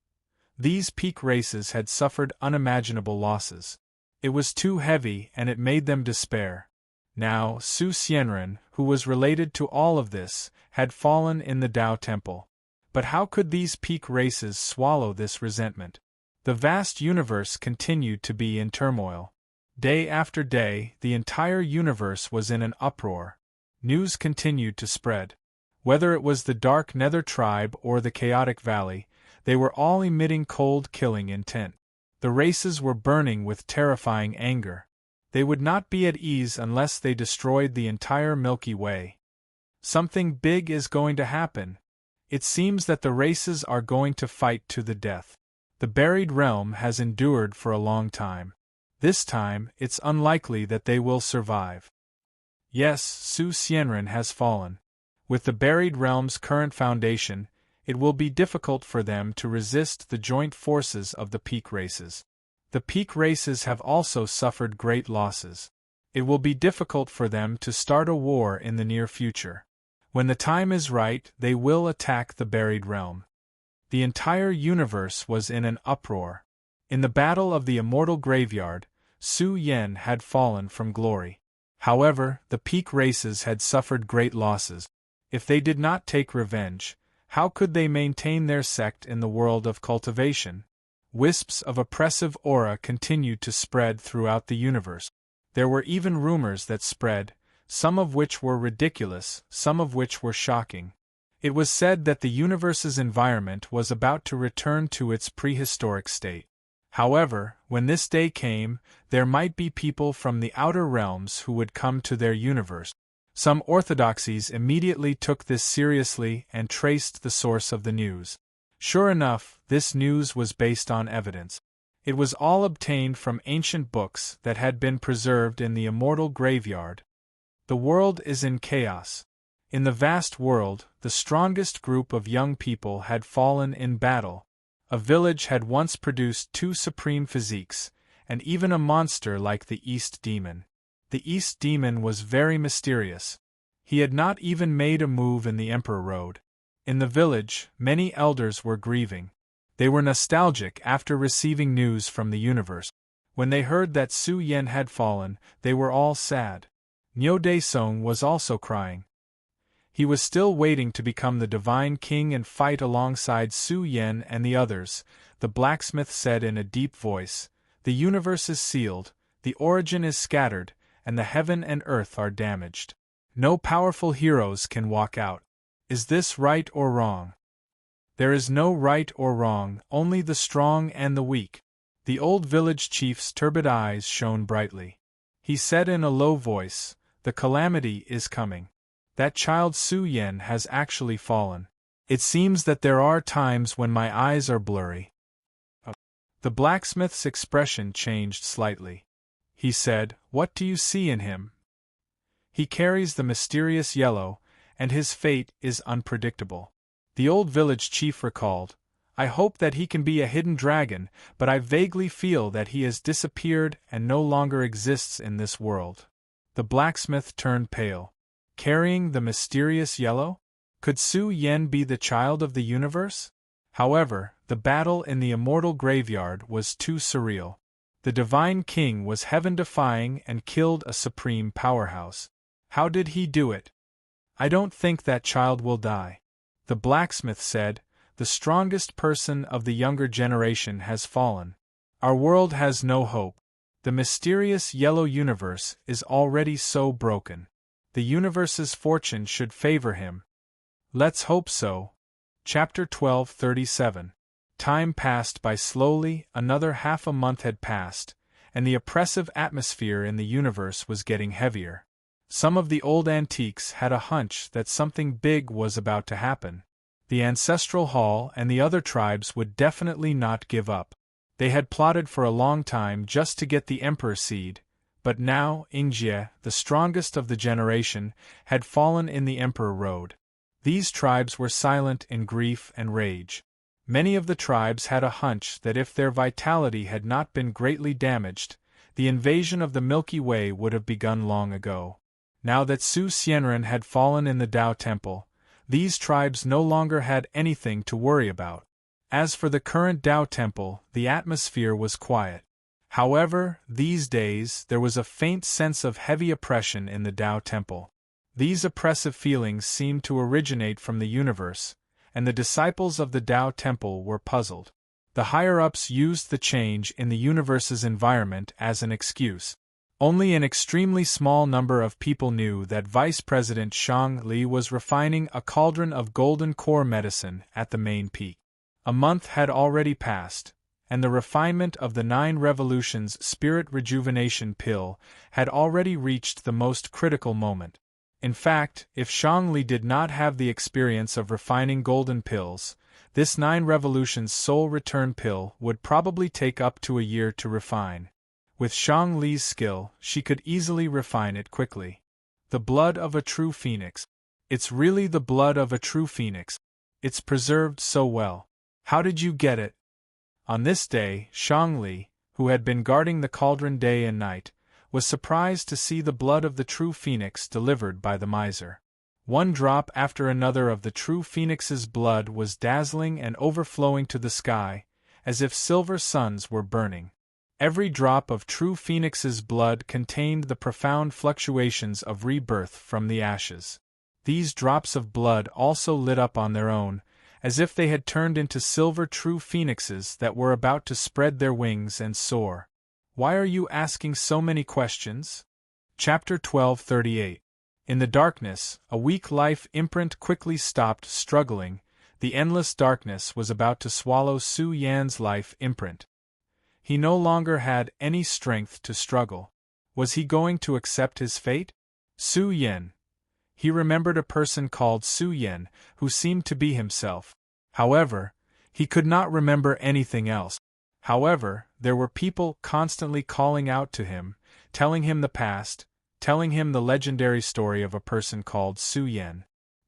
these peak races had suffered unimaginable losses. It was too heavy and it made them despair. Now, Su Xianren, who was related to all of this, had fallen in the Tao Temple. But how could these peak races swallow this resentment? The vast universe continued to be in turmoil. Day after day, the entire universe was in an uproar. News continued to spread. Whether it was the dark nether tribe or the chaotic valley, they were all emitting cold killing intent. The races were burning with terrifying anger. They would not be at ease unless they destroyed the entire Milky Way. Something big is going to happen. It seems that the races are going to fight to the death. The buried realm has endured for a long time. This time, it's unlikely that they will survive. Yes, Su Xianren has fallen. With the buried realm's current foundation, it will be difficult for them to resist the joint forces of the peak races. The peak races have also suffered great losses. It will be difficult for them to start a war in the near future. When the time is right, they will attack the buried realm. The entire universe was in an uproar. In the battle of the immortal graveyard, Su Yan had fallen from glory. However, the peak races had suffered great losses. If they did not take revenge, how could they maintain their sect in the world of cultivation? Wisps of oppressive aura continued to spread throughout the universe. There were even rumors that spread, some of which were ridiculous, some of which were shocking. It was said that the universe's environment was about to return to its prehistoric state. However, when this day came, there might be people from the outer realms who would come to their universe. Some orthodoxies immediately took this seriously and traced the source of the news. Sure enough, this news was based on evidence. It was all obtained from ancient books that had been preserved in the immortal graveyard. The world is in chaos. In the vast world, the strongest group of young people had fallen in battle. A village had once produced 2 supreme physiques, and even a monster like the East Demon. The East Demon was very mysterious. He had not even made a move in the Emperor Road. In the village, many elders were grieving. They were nostalgic after receiving news from the universe. When they heard that Su Yen had fallen, they were all sad. Nyo Daesong was also crying. He was still waiting to become the divine king and fight alongside Su Yen and the others. The blacksmith said in a deep voice, "The universe is sealed, the origin is scattered, and the heaven and earth are damaged. No powerful heroes can walk out. Is this right or wrong?" "There is no right or wrong, only the strong and the weak." The old village chief's turbid eyes shone brightly. He said in a low voice, "The calamity is coming. That child Su Yen has actually fallen. It seems that there are times when my eyes are blurry." The blacksmith's expression changed slightly. He said, "What do you see in him?" "He carries the mysterious yellow, and his fate is unpredictable." The old village chief recalled, "I hope that he can be a hidden dragon, but I vaguely feel that he has disappeared and no longer exists in this world." The blacksmith turned pale. Carrying the mysterious yellow? Could Su Yen be the child of the universe? However, the battle in the immortal graveyard was too surreal. The divine king was heaven-defying and killed a supreme powerhouse. How did he do it? "I don't think that child will die," the blacksmith said. "The strongest person of the younger generation has fallen. Our world has no hope. The mysterious yellow universe is already so broken. The universe's fortune should favor him. Let's hope so." Chapter 12:37. Time passed by slowly. Another half a month had passed, and the oppressive atmosphere in the universe was getting heavier. Some of the old antiques had a hunch that something big was about to happen. The Ancestral Hall and the other tribes would definitely not give up. They had plotted for a long time just to get the Emperor seed, but now Ingjie, the strongest of the generation, had fallen in the Emperor Road. These tribes were silent in grief and rage. Many of the tribes had a hunch that if their vitality had not been greatly damaged, the invasion of the Milky Way would have begun long ago. Now that Su Xianren had fallen in the Tao Temple, these tribes no longer had anything to worry about. As for the current Tao Temple, the atmosphere was quiet. However, these days there was a faint sense of heavy oppression in the Tao Temple. These oppressive feelings seemed to originate from the universe, and the disciples of the Tao Temple were puzzled. The higher-ups used the change in the universe's environment as an excuse. Only an extremely small number of people knew that Vice President Shang Li was refining a cauldron of golden core medicine at the main peak. A month had already passed, and the refinement of the 9 Revolutions Spirit Rejuvenation Pill had already reached the most critical moment. In fact, if Shang Li did not have the experience of refining golden pills, this 9 Revolutions Soul Return Pill would probably take up to a year to refine. With Shang Li's skill, she could easily refine it quickly. The blood of a true phoenix. It's really the blood of a true phoenix. It's preserved so well. How did you get it? On this day, Shang Li, who had been guarding the cauldron day and night, was surprised to see the blood of the true phoenix delivered by the miser. One drop after another of the true phoenix's blood was dazzling and overflowing to the sky, as if silver suns were burning. Every drop of true phoenix's blood contained the profound fluctuations of rebirth from the ashes. These drops of blood also lit up on their own, as if they had turned into silver true phoenixes that were about to spread their wings and soar. Why are you asking so many questions? Chapter 12:38. In the darkness, a weak life imprint quickly stopped struggling. The endless darkness was about to swallow Su Yan's life imprint. He no longer had any strength to struggle. Was he going to accept his fate? Su Yan. He remembered a person called Su Yan, who seemed to be himself. However, he could not remember anything else. However, there were people constantly calling out to him, telling him the past, telling him the legendary story of a person called Su Yan.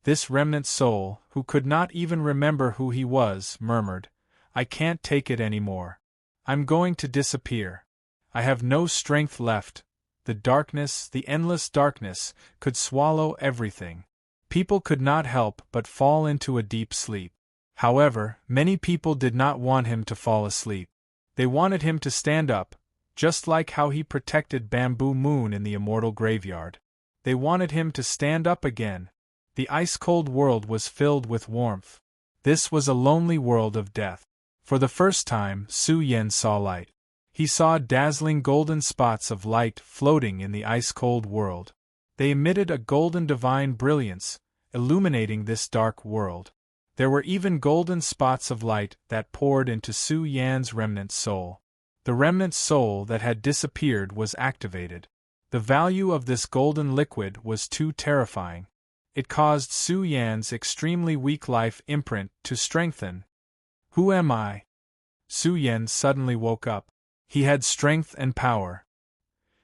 This remnant soul, who could not even remember who he was, murmured, "I can't take it anymore. I'm going to disappear. I have no strength left. The darkness, the endless darkness, could swallow everything." People could not help but fall into a deep sleep. However, many people did not want him to fall asleep. They wanted him to stand up, just like how he protected Bamboo Moon in the immortal graveyard. They wanted him to stand up again. The ice-cold world was filled with warmth. This was a lonely world of death. For the first time, Su Yen saw light. He saw dazzling golden spots of light floating in the ice-cold world. They emitted a golden divine brilliance, illuminating this dark world. There were even golden spots of light that poured into Su Yan's remnant soul. The remnant soul that had disappeared was activated. The value of this golden liquid was too terrifying. It caused Su Yan's extremely weak life imprint to strengthen. Who am I? Su Yan suddenly woke up. He had strength and power.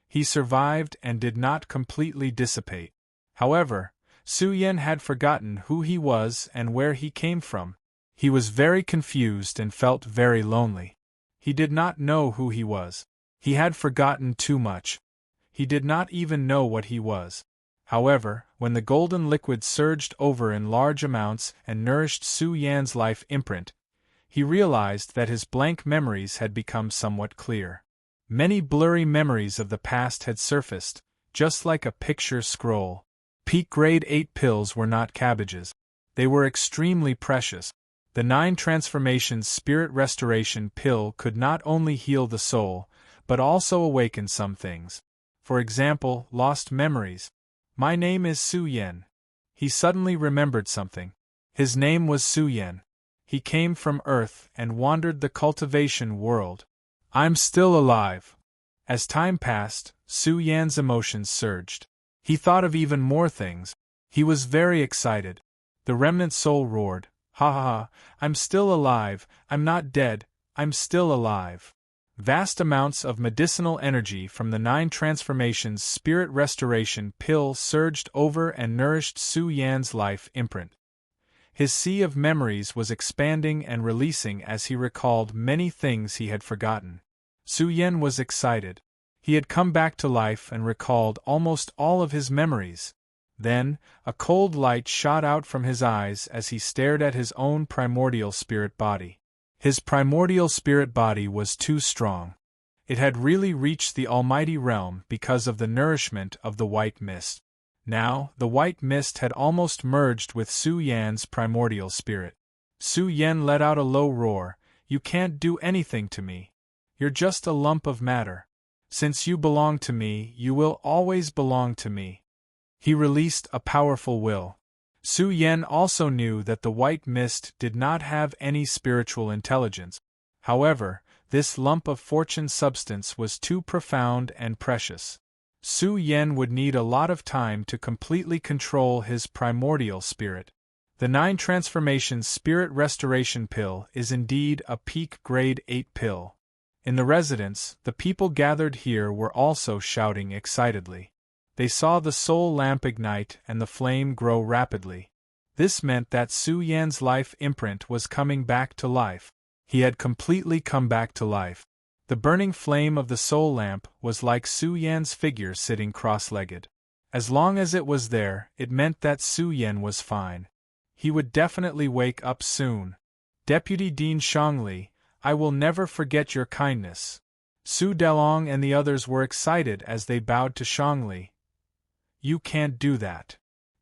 He survived and did not completely dissipate. However, Su Yan had forgotten who he was and where he came from. He was very confused and felt very lonely. He did not know who he was. He had forgotten too much. He did not even know what he was. However, when the golden liquid surged over in large amounts and nourished Su Yan's life imprint, he realized that his blank memories had become somewhat clear. Many blurry memories of the past had surfaced, just like a picture scroll. Peak grade 8 pills were not cabbages. They were extremely precious. The 9 transformations spirit restoration pill could not only heal the soul, but also awaken some things. For example, lost memories. My name is Su Yen. He suddenly remembered something. His name was Su Yen. He came from Earth and wandered the cultivation world. I'm still alive. As time passed, Su Yan's emotions surged. He thought of even more things. He was very excited. The remnant soul roared, "Ha ha ha, I'm still alive, I'm not dead, I'm still alive." Vast amounts of medicinal energy from the 9 transformations spirit restoration pill surged over and nourished Su Yan's life imprint. His sea of memories was expanding and releasing as he recalled many things he had forgotten. Su Yan was excited. He had come back to life and recalled almost all of his memories. Then, a cold light shot out from his eyes as he stared at his own primordial spirit body. His primordial spirit body was too strong. It had really reached the almighty realm because of the nourishment of the white mist. Now, the white mist had almost merged with Su Yan's primordial spirit. Su Yan let out a low roar, "You can't do anything to me. You're just a lump of matter. Since you belong to me, you will always belong to me." He released a powerful will. Su Yan also knew that the white mist did not have any spiritual intelligence. However, this lump of fortune substance was too profound and precious. Su Yan would need a lot of time to completely control his primordial spirit. The 9 transformations spirit restoration pill is indeed a peak grade 8 pill. In the residence, the people gathered here were also shouting excitedly. They saw the soul lamp ignite and the flame grow rapidly. This meant that Su Yan's life imprint was coming back to life. He had completely come back to life. The burning flame of the soul lamp was like Su Yan's figure sitting cross-legged. As long as it was there, it meant that Su Yan was fine. He would definitely wake up soon. Deputy Dean Shangli, I will never forget your kindness. Su Delong and the others were excited as they bowed to Shangli. You can't do that.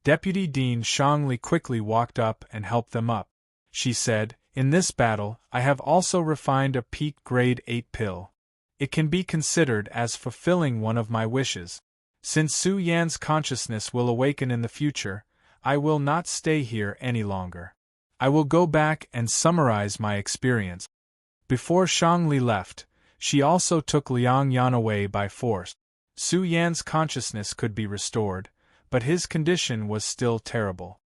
Deputy Dean Shangli quickly walked up and helped them up. She said, in this battle, I have also refined a peak grade 8 pill. It can be considered as fulfilling one of my wishes. Since Su Yan's consciousness will awaken in the future, I will not stay here any longer. I will go back and summarize my experience. Before Shangli left, she also took Liang Yan away by force. Su Yan's consciousness could be restored, but his condition was still terrible.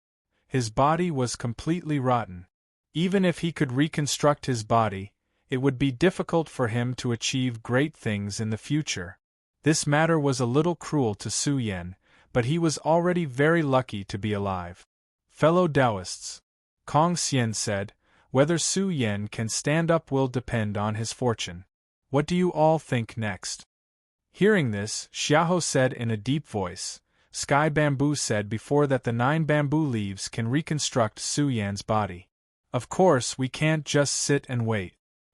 His body was completely rotten. Even if he could reconstruct his body, it would be difficult for him to achieve great things in the future. This matter was a little cruel to Su Yan, but he was already very lucky to be alive. Fellow Taoists, Kong Xian said, whether Su Yan can stand up will depend on his fortune. What do you all think next? Hearing this, Xiahou said in a deep voice, Sky Bamboo said before that the 9 bamboo leaves can reconstruct Su Yan's body. Of course we can't just sit and wait.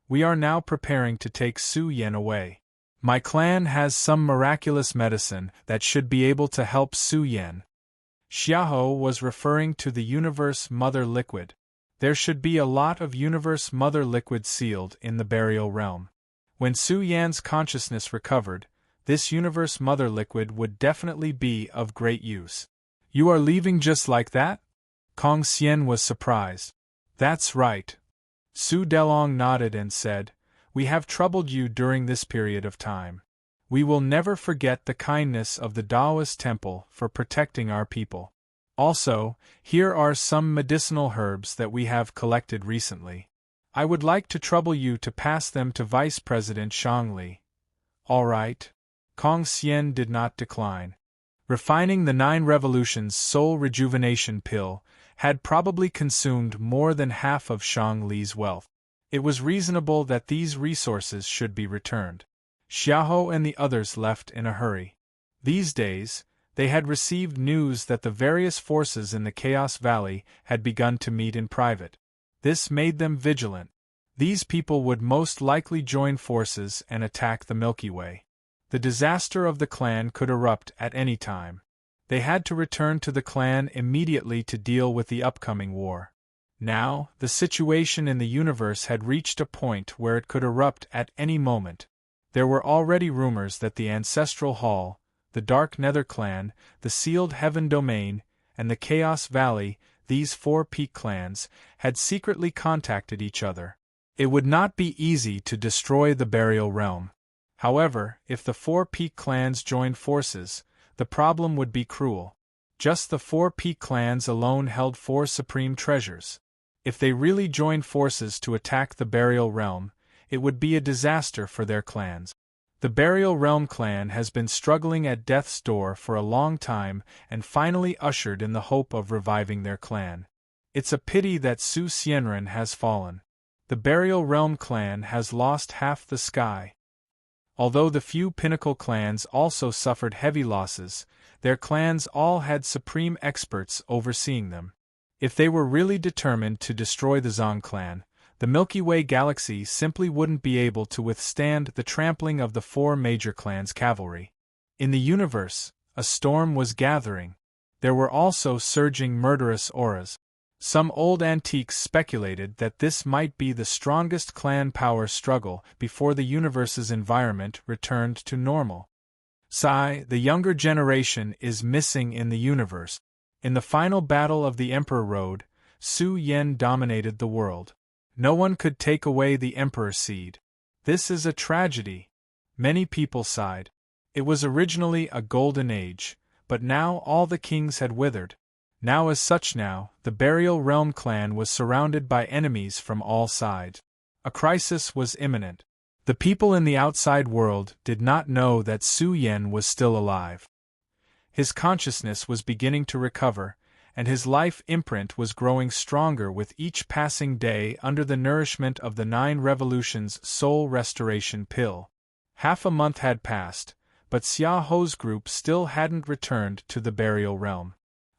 We are now preparing to take Su Yan away. My clan has some miraculous medicine that should be able to help Su Yan. Xiahou was referring to the Universe Mother Liquid. There should be a lot of Universe Mother Liquid sealed in the burial realm. When Su Yan's consciousness recovered, this Universe Mother Liquid would definitely be of great use. You are leaving just like that? Kong Xian was surprised. That's right. Su Delong nodded and said, We have troubled you during this period of time. We will never forget the kindness of the Taoist temple for protecting our people. Also, here are some medicinal herbs that we have collected recently. I would like to trouble you to pass them to Vice President Shangli. All right. Kong Xian did not decline. Refining the 9 Revolutions Soul Rejuvenation Pill had probably consumed more than half of Shang Li's wealth. It was reasonable that these resources should be returned. Xiahou and the others left in a hurry. These days, they had received news that the various forces in the Chaos Valley had begun to meet in private. This made them vigilant. These people would most likely join forces and attack the Milky Way. The disaster of the clan could erupt at any time. They had to return to the clan immediately to deal with the upcoming war. Now, the situation in the universe had reached a point where it could erupt at any moment. There were already rumors that the Ancestral Hall, the Dark Nether clan, the Sealed Heaven Domain, and the Chaos Valley, these 4 peak clans, had secretly contacted each other. It would not be easy to destroy the burial realm. However, if the 4 peak clans joined forces, the problem would be cruel. Just the 4 peak clans alone held 4 supreme treasures. If they really joined forces to attack the burial realm, it would be a disaster for their clans. The Burial Realm clan has been struggling at death's door for a long time and finally ushered in the hope of reviving their clan. It's a pity that Su Xianren has fallen. The Burial Realm clan has lost half the sky. Although the few Pinnacle clans also suffered heavy losses, their clans all had supreme experts overseeing them. If they were really determined to destroy the Zong clan, the Milky Way galaxy simply wouldn't be able to withstand the trampling of the 4 major clans' cavalry. In the universe, a storm was gathering. There were also surging murderous auras. Some old antiques speculated that this might be the strongest clan power struggle before the universe's environment returned to normal. Sai, the younger generation, is missing in the universe. In the final battle of the Emperor Road, Su Yan dominated the world. No one could take away the Emperor's seed. This is a tragedy. Many people sighed. It was originally a golden age, but now all the kings had withered. Now as such now, the Burial Realm clan was surrounded by enemies from all sides. A crisis was imminent. The people in the outside world did not know that Su Yan was still alive. His consciousness was beginning to recover, and his life imprint was growing stronger with each passing day under the nourishment of the 9 Revolutions Soul Restoration Pill. Half a month had passed, but Xiahou's group still hadn't returned to the burial realm.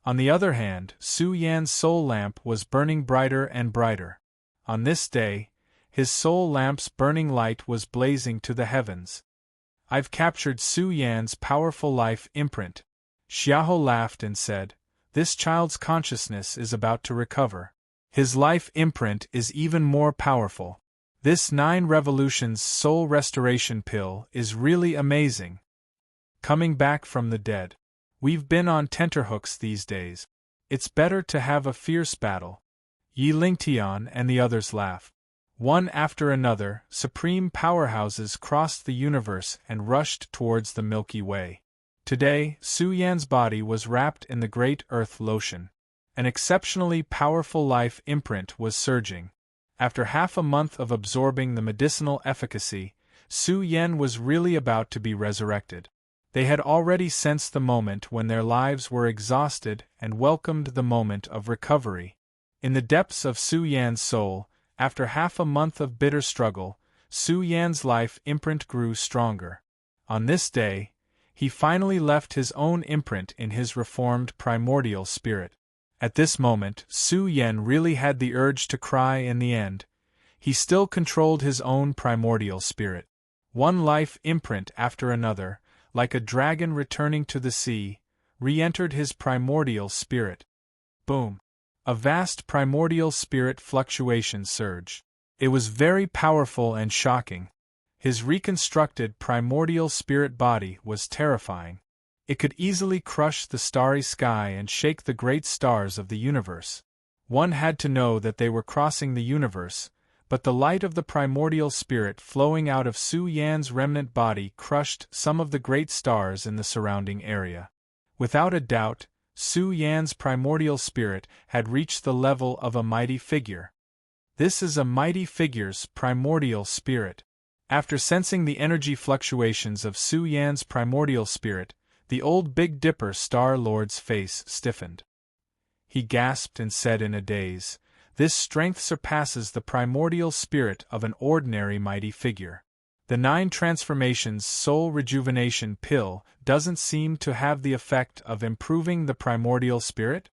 On the other hand, Su Yan's soul lamp was burning brighter and brighter. On this day, his soul lamp's burning light was blazing to the heavens. I've captured Su Yan's powerful life imprint. Xiahou laughed and said, This child's consciousness is about to recover. His life imprint is even more powerful. This 9 Revolutions Soul Restoration Pill is really amazing. Coming back from the dead. We've been on tenterhooks these days. It's better to have a fierce battle. Yi Lingtian and the others laughed. One after another, supreme powerhouses crossed the universe and rushed towards the Milky Way. Today, Su Yan's body was wrapped in the great earth lotion. An exceptionally powerful life imprint was surging. After half a month of absorbing the medicinal efficacy, Su Yan was really about to be resurrected. They had already sensed the moment when their lives were exhausted and welcomed the moment of recovery. In the depths of Su Yan's soul, after half a month of bitter struggle, Su Yan's life imprint grew stronger. On this day, he finally left his own imprint in his reformed primordial spirit. At this moment, Su Yan really had the urge to cry in the end. He still controlled his own primordial spirit. One life imprint after another, like a dragon returning to the sea, re-entered his primordial spirit. Boom! A vast primordial spirit fluctuation surged. It was very powerful and shocking. His reconstructed primordial spirit body was terrifying. It could easily crush the starry sky and shake the great stars of the universe. One had to know that they were crossing the universe, but the light of the primordial spirit flowing out of Su Yan's remnant body crushed some of the great stars in the surrounding area. Without a doubt, Su Yan's primordial spirit had reached the level of a mighty figure. This is a mighty figure's primordial spirit. After sensing the energy fluctuations of Su Yan's primordial spirit, the old Big Dipper Star Lord's face stiffened. He gasped and said in a daze, "This strength surpasses the primordial spirit of an ordinary mighty figure. The 9 transformations soul rejuvenation pill doesn't seem to have the effect of improving the primordial spirit?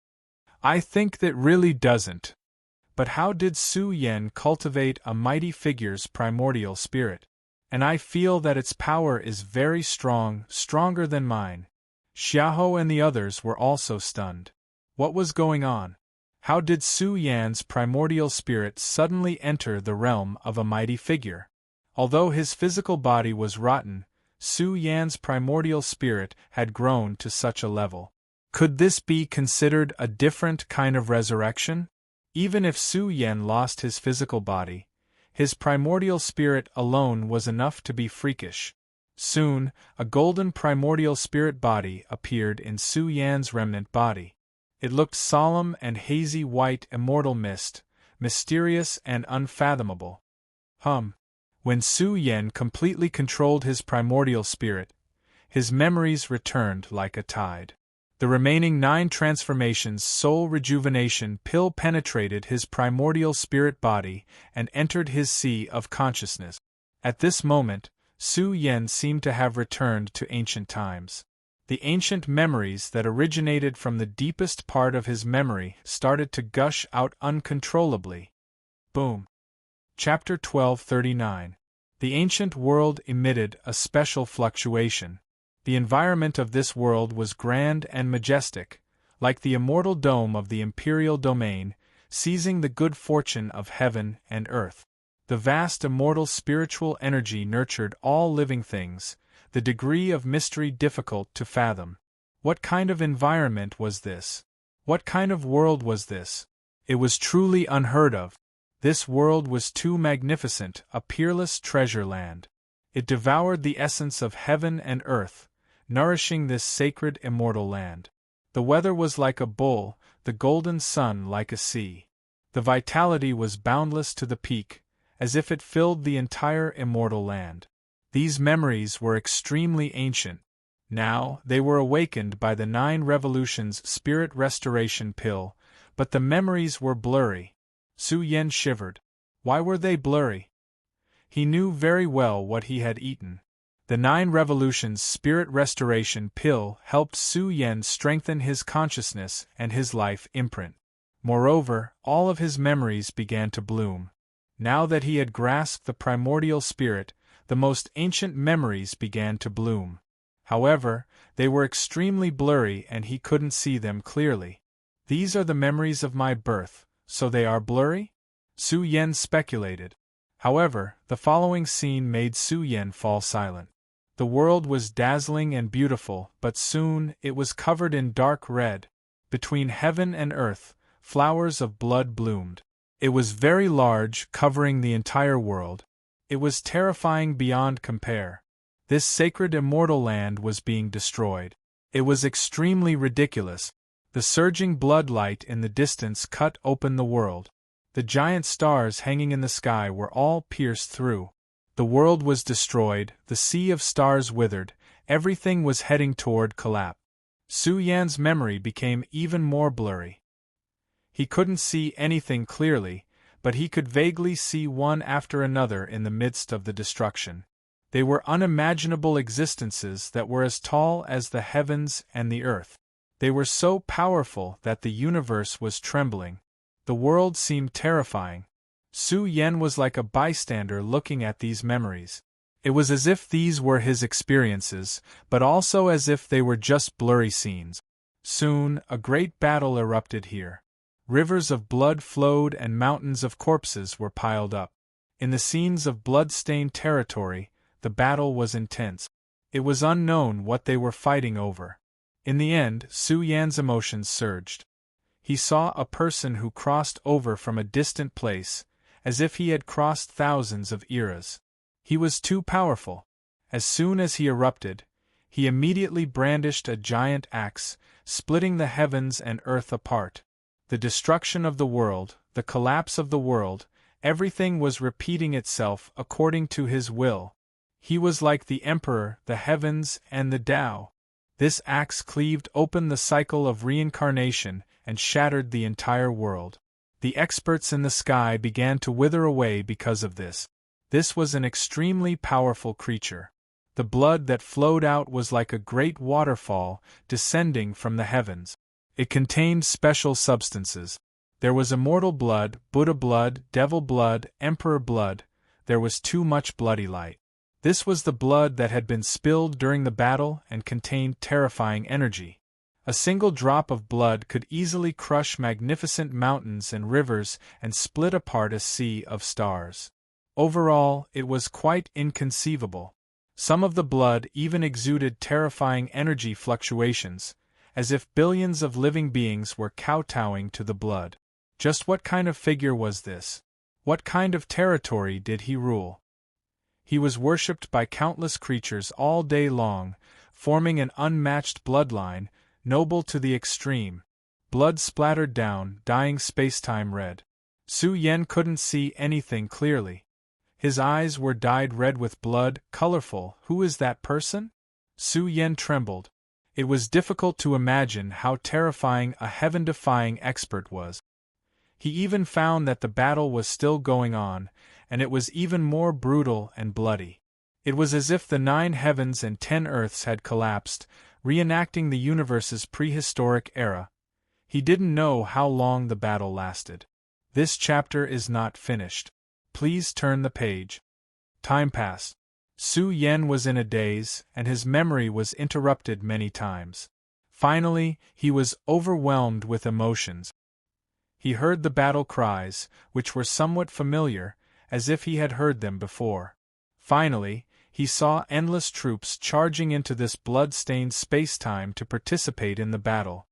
I think that really doesn't. But how did Su Yan cultivate a mighty figure's primordial spirit? And I feel that its power is very strong, stronger than mine." Xiaohou and the others were also stunned. What was going on? How did Su Yan's primordial spirit suddenly enter the realm of a mighty figure? Although his physical body was rotten, Su Yan's primordial spirit had grown to such a level. Could this be considered a different kind of resurrection? Even if Su Yan lost his physical body, his primordial spirit alone was enough to be freakish. Soon, a golden primordial spirit body appeared in Su Yan's remnant body. It looked solemn and hazy white immortal mist, mysterious and unfathomable. When Su Yan completely controlled his primordial spirit, his memories returned like a tide. The remaining 9 transformations soul rejuvenation pill penetrated his primordial spirit body and entered his sea of consciousness. At this moment, Su Yan seemed to have returned to ancient times. The ancient memories that originated from the deepest part of his memory started to gush out uncontrollably. Boom. Chapter 1239. The ancient world emitted a special fluctuation. The environment of this world was grand and majestic, like the immortal dome of the imperial domain, seizing the good fortune of heaven and earth. The vast immortal spiritual energy nurtured all living things, the degree of mystery difficult to fathom. What kind of environment was this? What kind of world was this? It was truly unheard of. This world was too magnificent, a peerless treasure land. It devoured the essence of heaven and earth, nourishing this sacred immortal land. The weather was like a bull, the golden sun like a sea. The vitality was boundless to the peak, as if it filled the entire immortal land. These memories were extremely ancient. Now, they were awakened by the 9 revolutions spirit restoration pill, but the memories were blurry. Su Yan shivered. Why were they blurry? He knew very well what he had eaten. The 9 revolutions spirit restoration pill helped Su Yan strengthen his consciousness and his life imprint. Moreover, all of his memories began to bloom. Now that he had grasped the primordial spirit, the most ancient memories began to bloom. However, they were extremely blurry and he couldn't see them clearly. These are the memories of my birth, so they are blurry? Su Yan speculated. However, the following scene made Su Yan fall silent. The world was dazzling and beautiful, but soon it was covered in dark red. Between heaven and earth, flowers of blood bloomed. It was very large, covering the entire world. It was terrifying beyond compare. This sacred immortal land was being destroyed. It was extremely ridiculous. The surging blood light in the distance cut open the world. The giant stars hanging in the sky were all pierced through. The world was destroyed, the sea of stars withered, Everything was heading toward collapse. Su Yan's memory became even more blurry. He couldn't see anything clearly, but he could vaguely see one after another in the midst of the destruction. They were unimaginable existences that were as tall as the heavens and the earth. They were so powerful that the universe was trembling. The world seemed terrifying. Su Yan was like a bystander looking at these memories. It was as if these were his experiences, but also as if they were just blurry scenes. Soon, a great battle erupted here. Rivers of blood flowed and mountains of corpses were piled up. In the scenes of blood-stained territory, the battle was intense. It was unknown what they were fighting over. In the end, Su Yan's emotions surged. He saw a person who crossed over from a distant place, as if he had crossed thousands of eras. He was too powerful. As soon as he erupted, he immediately brandished a giant axe, splitting the heavens and earth apart. The destruction of the world, the collapse of the world, everything was repeating itself according to his will. He was like the Emperor, the heavens, and the Tao. This axe cleaved open the cycle of reincarnation and shattered the entire world. The experts in the sky began to wither away because of this. This was an extremely powerful creature. The blood that flowed out was like a great waterfall descending from the heavens. It contained special substances. There was immortal blood, Buddha blood, devil blood, emperor blood. There was too much bloody light. This was the blood that had been spilled during the battle and contained terrifying energy. A single drop of blood could easily crush magnificent mountains and rivers and split apart a sea of stars. Overall, it was quite inconceivable. Some of the blood even exuded terrifying energy fluctuations, as if billions of living beings were kowtowing to the blood. Just what kind of figure was this? What kind of territory did he rule? He was worshipped by countless creatures all day long, forming an unmatched bloodline, noble to the extreme. Blood splattered down, dyeing spacetime red. Su Yan couldn't see anything clearly. His eyes were dyed red with blood, colorful. Who is that person? Su Yan trembled. It was difficult to imagine how terrifying a heaven-defying expert was. He even found that the battle was still going on, and it was even more brutal and bloody. It was as if the 9 heavens and 10 earths had collapsed, reenacting the universe's prehistoric era. He didn't know how long the battle lasted. This chapter is not finished. Please turn the page. Time passed. Su Yan was in a daze, and his memory was interrupted many times. Finally, he was overwhelmed with emotions. He heard the battle cries, which were somewhat familiar, as if he had heard them before. Finally, he saw endless troops charging into this blood-stained space-time to participate in the battle.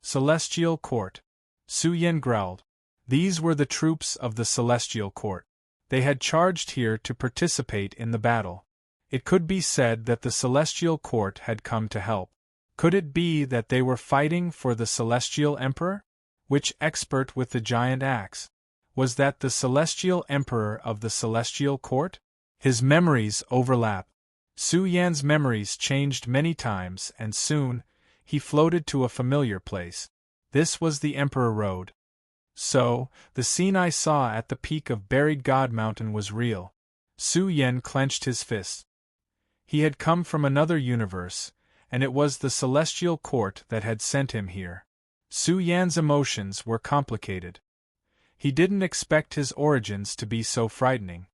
Celestial Court. Su Yan growled. These were the troops of the Celestial Court. They had charged here to participate in the battle. It could be said that the Celestial Court had come to help. Could it be that they were fighting for the Celestial Emperor? Which expert with the giant axe? Was that the Celestial Emperor of the Celestial Court? His memories overlapped. Su Yan's memories changed many times, and soon, he floated to a familiar place. This was the Emperor Road. So, the scene I saw at the peak of Buried God Mountain was real. Su Yan clenched his fists. He had come from another universe, and it was the Celestial Court that had sent him here. Su Yan's emotions were complicated. He didn't expect his origins to be so frightening.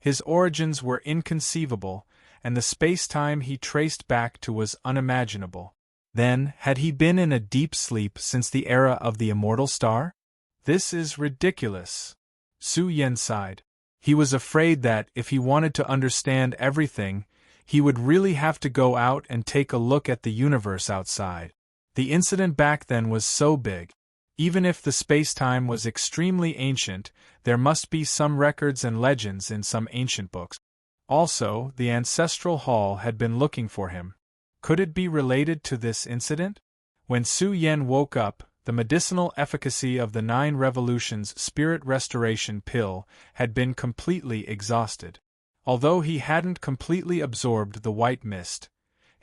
His origins were inconceivable, and the space-time he traced back to was unimaginable. Then, had he been in a deep sleep since the era of the immortal star? This is ridiculous. Su Yan sighed. He was afraid that, if he wanted to understand everything, he would really have to go out and take a look at the universe outside. The incident back then was so big. Even if the space-time was extremely ancient, there must be some records and legends in some ancient books. Also, the ancestral hall had been looking for him. Could it be related to this incident? When Su Yan woke up, the medicinal efficacy of the 9 Revolutions Spirit Restoration Pill had been completely exhausted. Although he hadn't completely absorbed the white mist,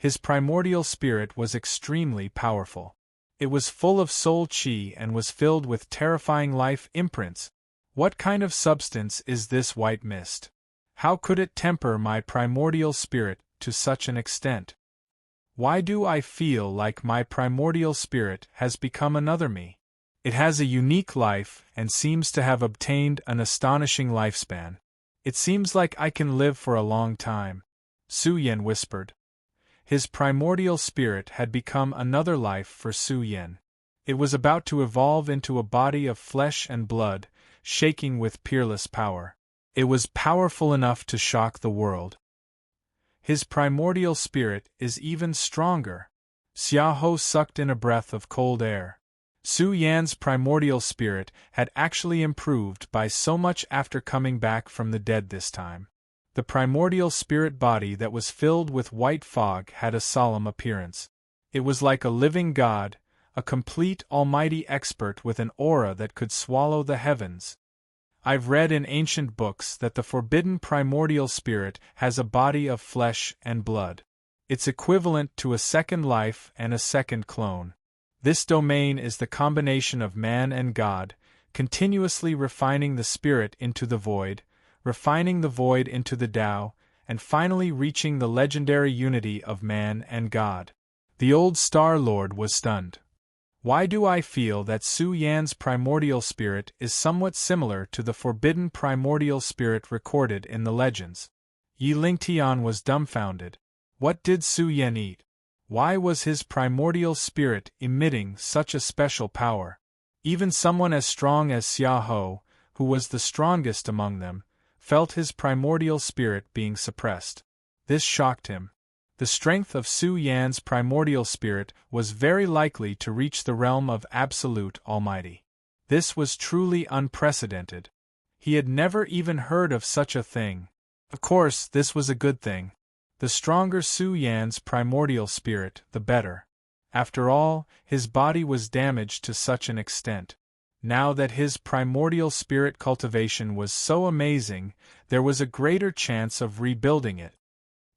His primordial spirit was extremely powerful. It was full of soul chi and was filled with terrifying life imprints. What kind of substance is this white mist? How could it temper my primordial spirit to such an extent? Why do I feel like my primordial spirit has become another me? It has a unique life and seems to have obtained an astonishing lifespan. It seems like I can live for a long time, Su Yan whispered. His primordial spirit had become another life for Su Yan. It was about to evolve into a body of flesh and blood, shaking with peerless power. It was powerful enough to shock the world. His primordial spirit is even stronger. Xiaoho sucked in a breath of cold air. Su Yan's primordial spirit had actually improved by so much after coming back from the dead this time. The primordial spirit body that was filled with white fog had a solemn appearance. It was like a living god, a complete almighty expert with an aura that could swallow the heavens. I've read in ancient books that the forbidden primordial spirit has a body of flesh and blood. It's equivalent to a second life and a second clone. This domain is the combination of man and God, continuously refining the spirit into the void, refining the void into the Tao, and finally reaching the legendary unity of man and God. The old Star Lord was stunned. Why do I feel that Su Yan's primordial spirit is somewhat similar to the forbidden primordial spirit recorded in the legends? Yi Lingtian was dumbfounded. What did Su Yan eat? Why was his primordial spirit emitting such a special power? Even someone as strong as Xiaoho, who was the strongest among them, felt his primordial spirit being suppressed. This shocked him. The strength of Su Yan's primordial spirit was very likely to reach the realm of Absolute Almighty. This was truly unprecedented. He had never even heard of such a thing. Of course, this was a good thing. The stronger Su Yan's primordial spirit, the better. After all, his body was damaged to such an extent. Now that his primordial spirit cultivation was so amazing, there was a greater chance of rebuilding it.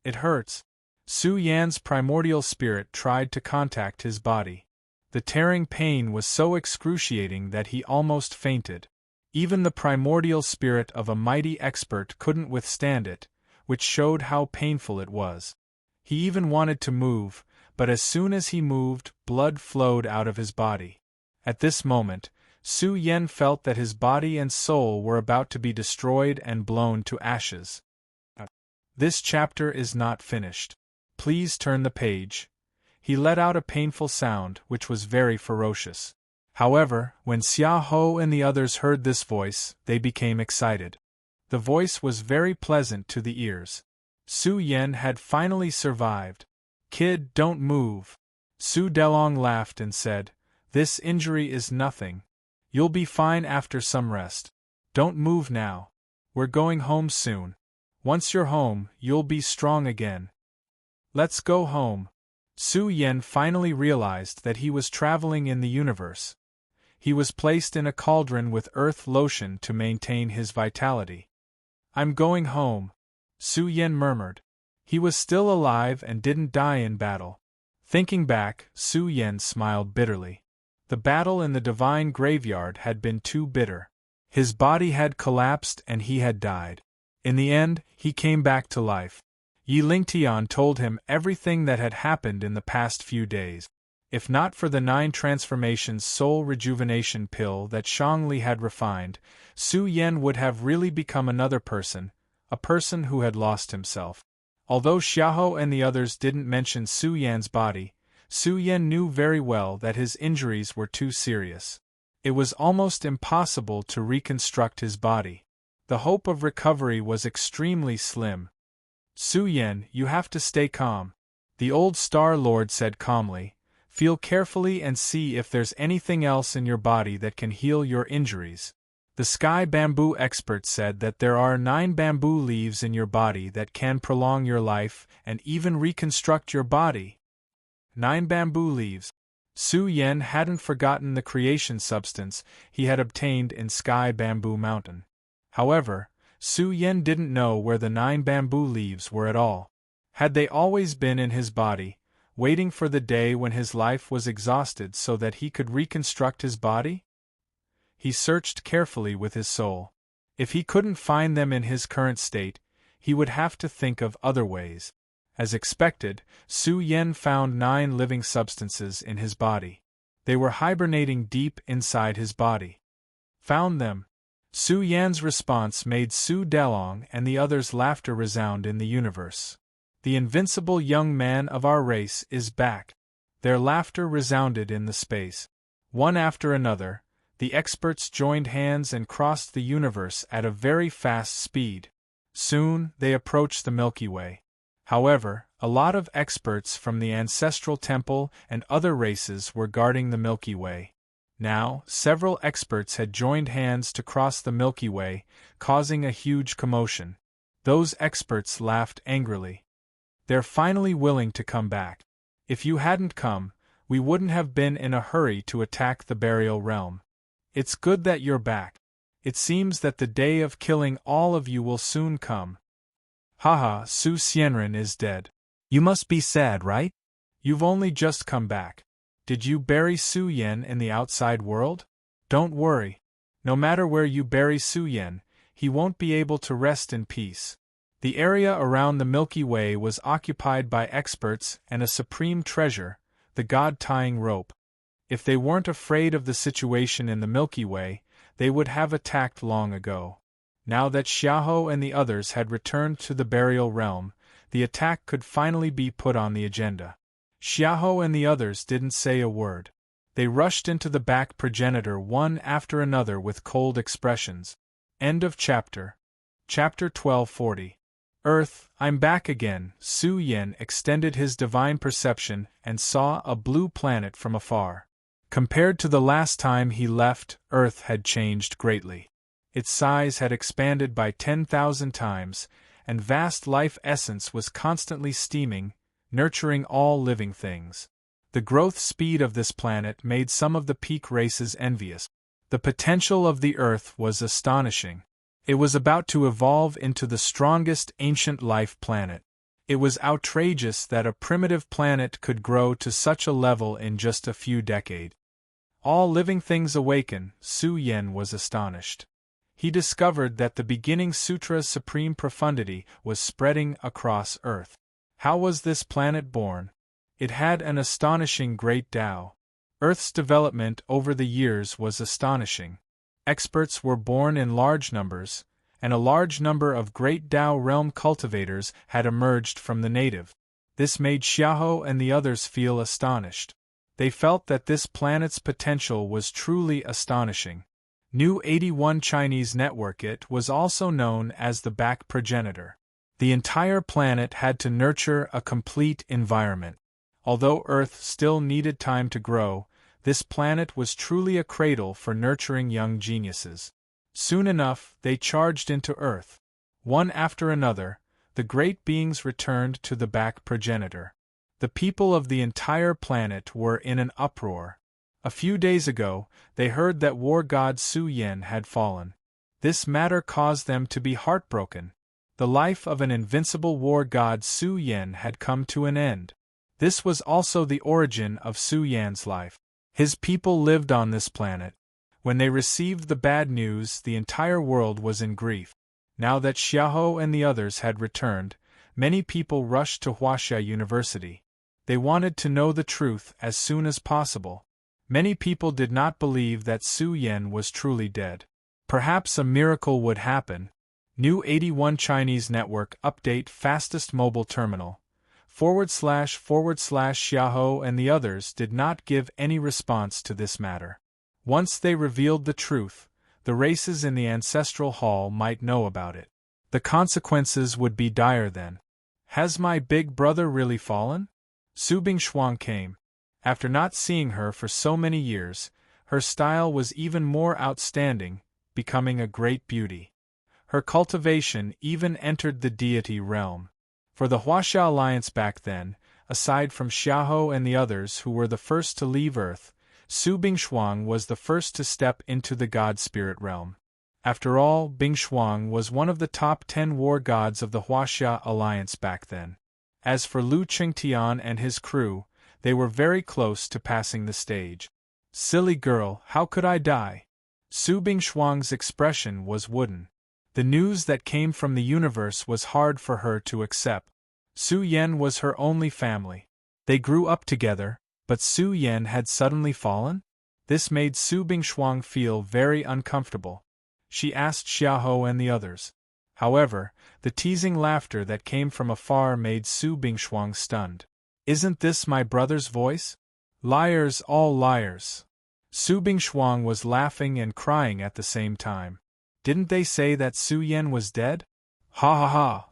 It hurts. Su Yan's primordial spirit tried to contact his body. The tearing pain was so excruciating that he almost fainted. Even the primordial spirit of a mighty expert couldn't withstand it, which showed how painful it was. He even wanted to move, but as soon as he moved, blood flowed out of his body. At this moment, Su Yan felt that his body and soul were about to be destroyed and blown to ashes. This chapter is not finished. Please turn the page. He let out a painful sound, which was very ferocious. However, when Xiaoho and the others heard this voice, they became excited. The voice was very pleasant to the ears. Su Yan had finally survived. "Kid, don't move." Su Delong laughed and said, "This injury is nothing. You'll be fine after some rest. Don't move now. We're going home soon. Once you're home, you'll be strong again. Let's go home." Su Yan finally realized that he was traveling in the universe. He was placed in a cauldron with earth lotion to maintain his vitality. "I'm going home," Su Yan murmured. He was still alive and didn't die in battle. Thinking back, Su Yan smiled bitterly. The battle in the divine graveyard had been too bitter. His body had collapsed and he had died. In the end, he came back to life. Yi Lingtian told him everything that had happened in the past few days. If not for the 9 transformations soul rejuvenation pill that Shangli had refined, Su Yan would have really become another person, a person who had lost himself. Although Xiaoho and the others didn't mention Su Yan's body, Su Yan knew very well that his injuries were too serious. It was almost impossible to reconstruct his body. The hope of recovery was extremely slim. "Su Yan, you have to stay calm," the old Star Lord said calmly. "Feel carefully and see if there's anything else in your body that can heal your injuries." The sky bamboo expert said that there are 9 bamboo leaves in your body that can prolong your life and even reconstruct your body. 9 bamboo leaves. Su Yan hadn't forgotten the creation substance he had obtained in Sky Bamboo Mountain. However, Su Yan didn't know where the 9 bamboo leaves were at all. Had they always been in his body, waiting for the day when his life was exhausted so that he could reconstruct his body? He searched carefully with his soul. If he couldn't find them in his current state, he would have to think of other ways. As expected, Su Yen found 9 living substances in his body. They were hibernating deep inside his body. Found them. Su Yan's response made Su Delong and the others' laughter resound in the universe. The invincible young man of our race is back. Their laughter resounded in the space. One after another, the experts joined hands and crossed the universe at a very fast speed. Soon, they approached the Milky Way. However, a lot of experts from the Ancestral Temple and other races were guarding the Milky Way. Now, several experts had joined hands to cross the Milky Way, causing a huge commotion. Those experts laughed angrily. They're finally willing to come back. If you hadn't come, we wouldn't have been in a hurry to attack the burial realm. It's good that you're back. It seems that the day of killing all of you will soon come. Haha, Su Xianren is dead. You must be sad, right? You've only just come back. Did you bury Su Yen in the outside world? Don't worry. No matter where you bury Su Yen, he won't be able to rest in peace. The area around the Milky Way was occupied by experts and a supreme treasure, the God-tying rope. If they weren't afraid of the situation in the Milky Way, they would have attacked long ago. Now that Xiahou and the others had returned to the burial realm, the attack could finally be put on the agenda. Xiahou and the others didn't say a word. They rushed into the back progenitor one after another with cold expressions. End of chapter. Chapter 1240. Earth, I'm back again. Su Yen extended his divine perception and saw a blue planet from afar. Compared to the last time he left, Earth had changed greatly. Its size had expanded by 10,000 times, and vast life essence was constantly steaming, nurturing all living things. The growth speed of this planet made some of the peak races envious. The potential of the Earth was astonishing. It was about to evolve into the strongest ancient life planet. It was outrageous that a primitive planet could grow to such a level in just a few decades. All living things awaken, Su Yen was astonished. He discovered that the beginning sutra's supreme profundity was spreading across Earth. How was this planet born? It had an astonishing great Tao. Earth's development over the years was astonishing. Experts were born in large numbers, and a large number of great Tao realm cultivators had emerged from the native. This made Xiahou and the others feel astonished. They felt that this planet's potential was truly astonishing. New 81 Chinese network. It was also known as the back progenitor. The entire planet had to nurture a complete environment. Although Earth still needed time to grow, this planet was truly a cradle for nurturing young geniuses. Soon enough, they charged into Earth. One after another, the great beings returned to the back progenitor. The people of the entire planet were in an uproar. A few days ago, they heard that war god Su Yen had fallen. This matter caused them to be heartbroken. The life of an invincible war god Su Yen had come to an end. This was also the origin of Su Yan's life. His people lived on this planet. When they received the bad news, the entire world was in grief. Now that Xiahou and the others had returned, many people rushed to Huaxia University. They wanted to know the truth as soon as possible. Many people did not believe that Su Yen was truly dead. Perhaps a miracle would happen. New 81 Chinese network update fastest mobile terminal. / Xiahou and the others did not give any response to this matter. Once they revealed the truth, the races in the ancestral hall might know about it. The consequences would be dire then. Has my big brother really fallen? Su Bingshuang came. After not seeing her for so many years, her style was even more outstanding, becoming a great beauty. Her cultivation even entered the deity realm. For the Huaxia Alliance back then, aside from Xiahou and the others who were the first to leave Earth, Su Bingshuang was the first to step into the god spirit realm. After all, Bingshuang was one of the top 10 war gods of the Huaxia Alliance back then. As for Lu Qingtian and his crew, they were very close to passing the stage. Silly girl, how could I die? Su Bingshuang's expression was wooden. The news that came from the universe was hard for her to accept. Su Yan was her only family. They grew up together, but Su Yan had suddenly fallen? This made Su Bingshuang feel very uncomfortable. She asked Xiaohou and the others. However, the teasing laughter that came from afar made Su Bingshuang stunned. Isn't this my brother's voice? Liars, all liars. Su Bingshuang was laughing and crying at the same time. Didn't they say that Su Yan was dead? Ha ha ha!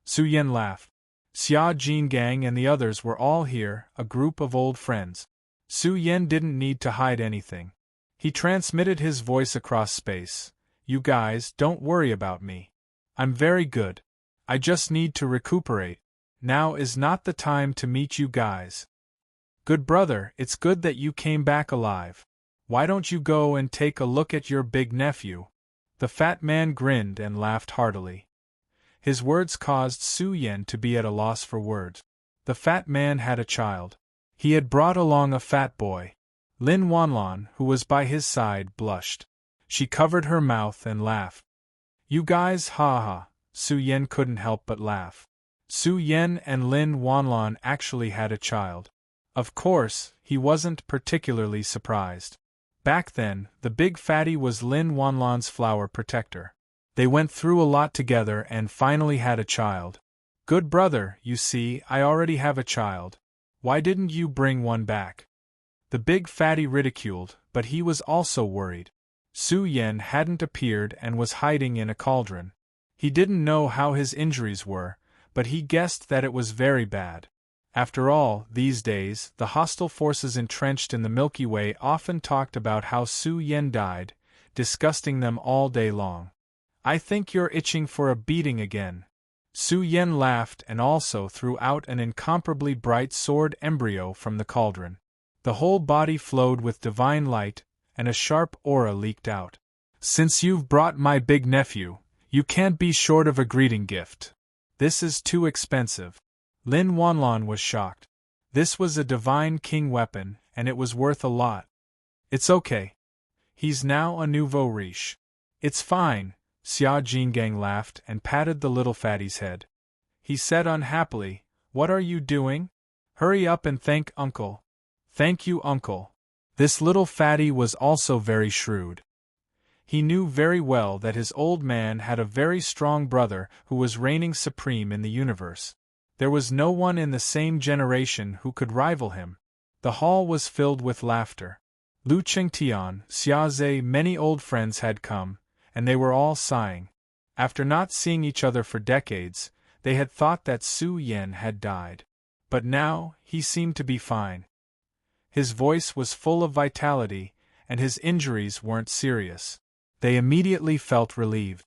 Su Yan laughed. Xia Jingang and the others were all here, a group of old friends. Su Yan didn't need to hide anything. He transmitted his voice across space. You guys, don't worry about me. I'm very good. I just need to recuperate. Now is not the time to meet you guys. Good brother, it's good that you came back alive. Why don't you go and take a look at your big nephew? The fat man grinned and laughed heartily. His words caused Su Yan to be at a loss for words. The fat man had a child. He had brought along a fat boy. Lin Wanlan, who was by his side, blushed. She covered her mouth and laughed. You guys, ha ha, Su Yan couldn't help but laugh. Su Yan and Lin Wanlan actually had a child. Of course, he wasn't particularly surprised. Back then, the big fatty was Lin Wanlan's flower protector. They went through a lot together and finally had a child. Good brother, you see, I already have a child. Why didn't you bring one back? The big fatty ridiculed, but he was also worried. Su Yan hadn't appeared and was hiding in a cauldron. He didn't know how his injuries were, but he guessed that it was very bad. After all, these days, the hostile forces entrenched in the Milky Way often talked about how Su Yan died, disgusting them all day long. I think you're itching for a beating again. Su Yan laughed and also threw out an incomparably bright sword embryo from the cauldron. The whole body flowed with divine light, and a sharp aura leaked out. Since you've brought my big nephew, you can't be short of a greeting gift. This is too expensive. Lin Wanlan was shocked. This was a divine king weapon, and it was worth a lot. It's okay. He's now a nouveau riche. It's fine, Xia Jingang laughed and patted the little fatty's head. He said unhappily, What are you doing? Hurry up and thank Uncle. Thank you, Uncle. This little fatty was also very shrewd. He knew very well that his old man had a very strong brother who was reigning supreme in the universe. There was no one in the same generation who could rival him. The hall was filled with laughter. Lu Qingtian, Xiaze, many old friends had come, and they were all sighing. After not seeing each other for decades, they had thought that Su Yan had died. But now, he seemed to be fine. His voice was full of vitality, and his injuries weren't serious. They immediately felt relieved.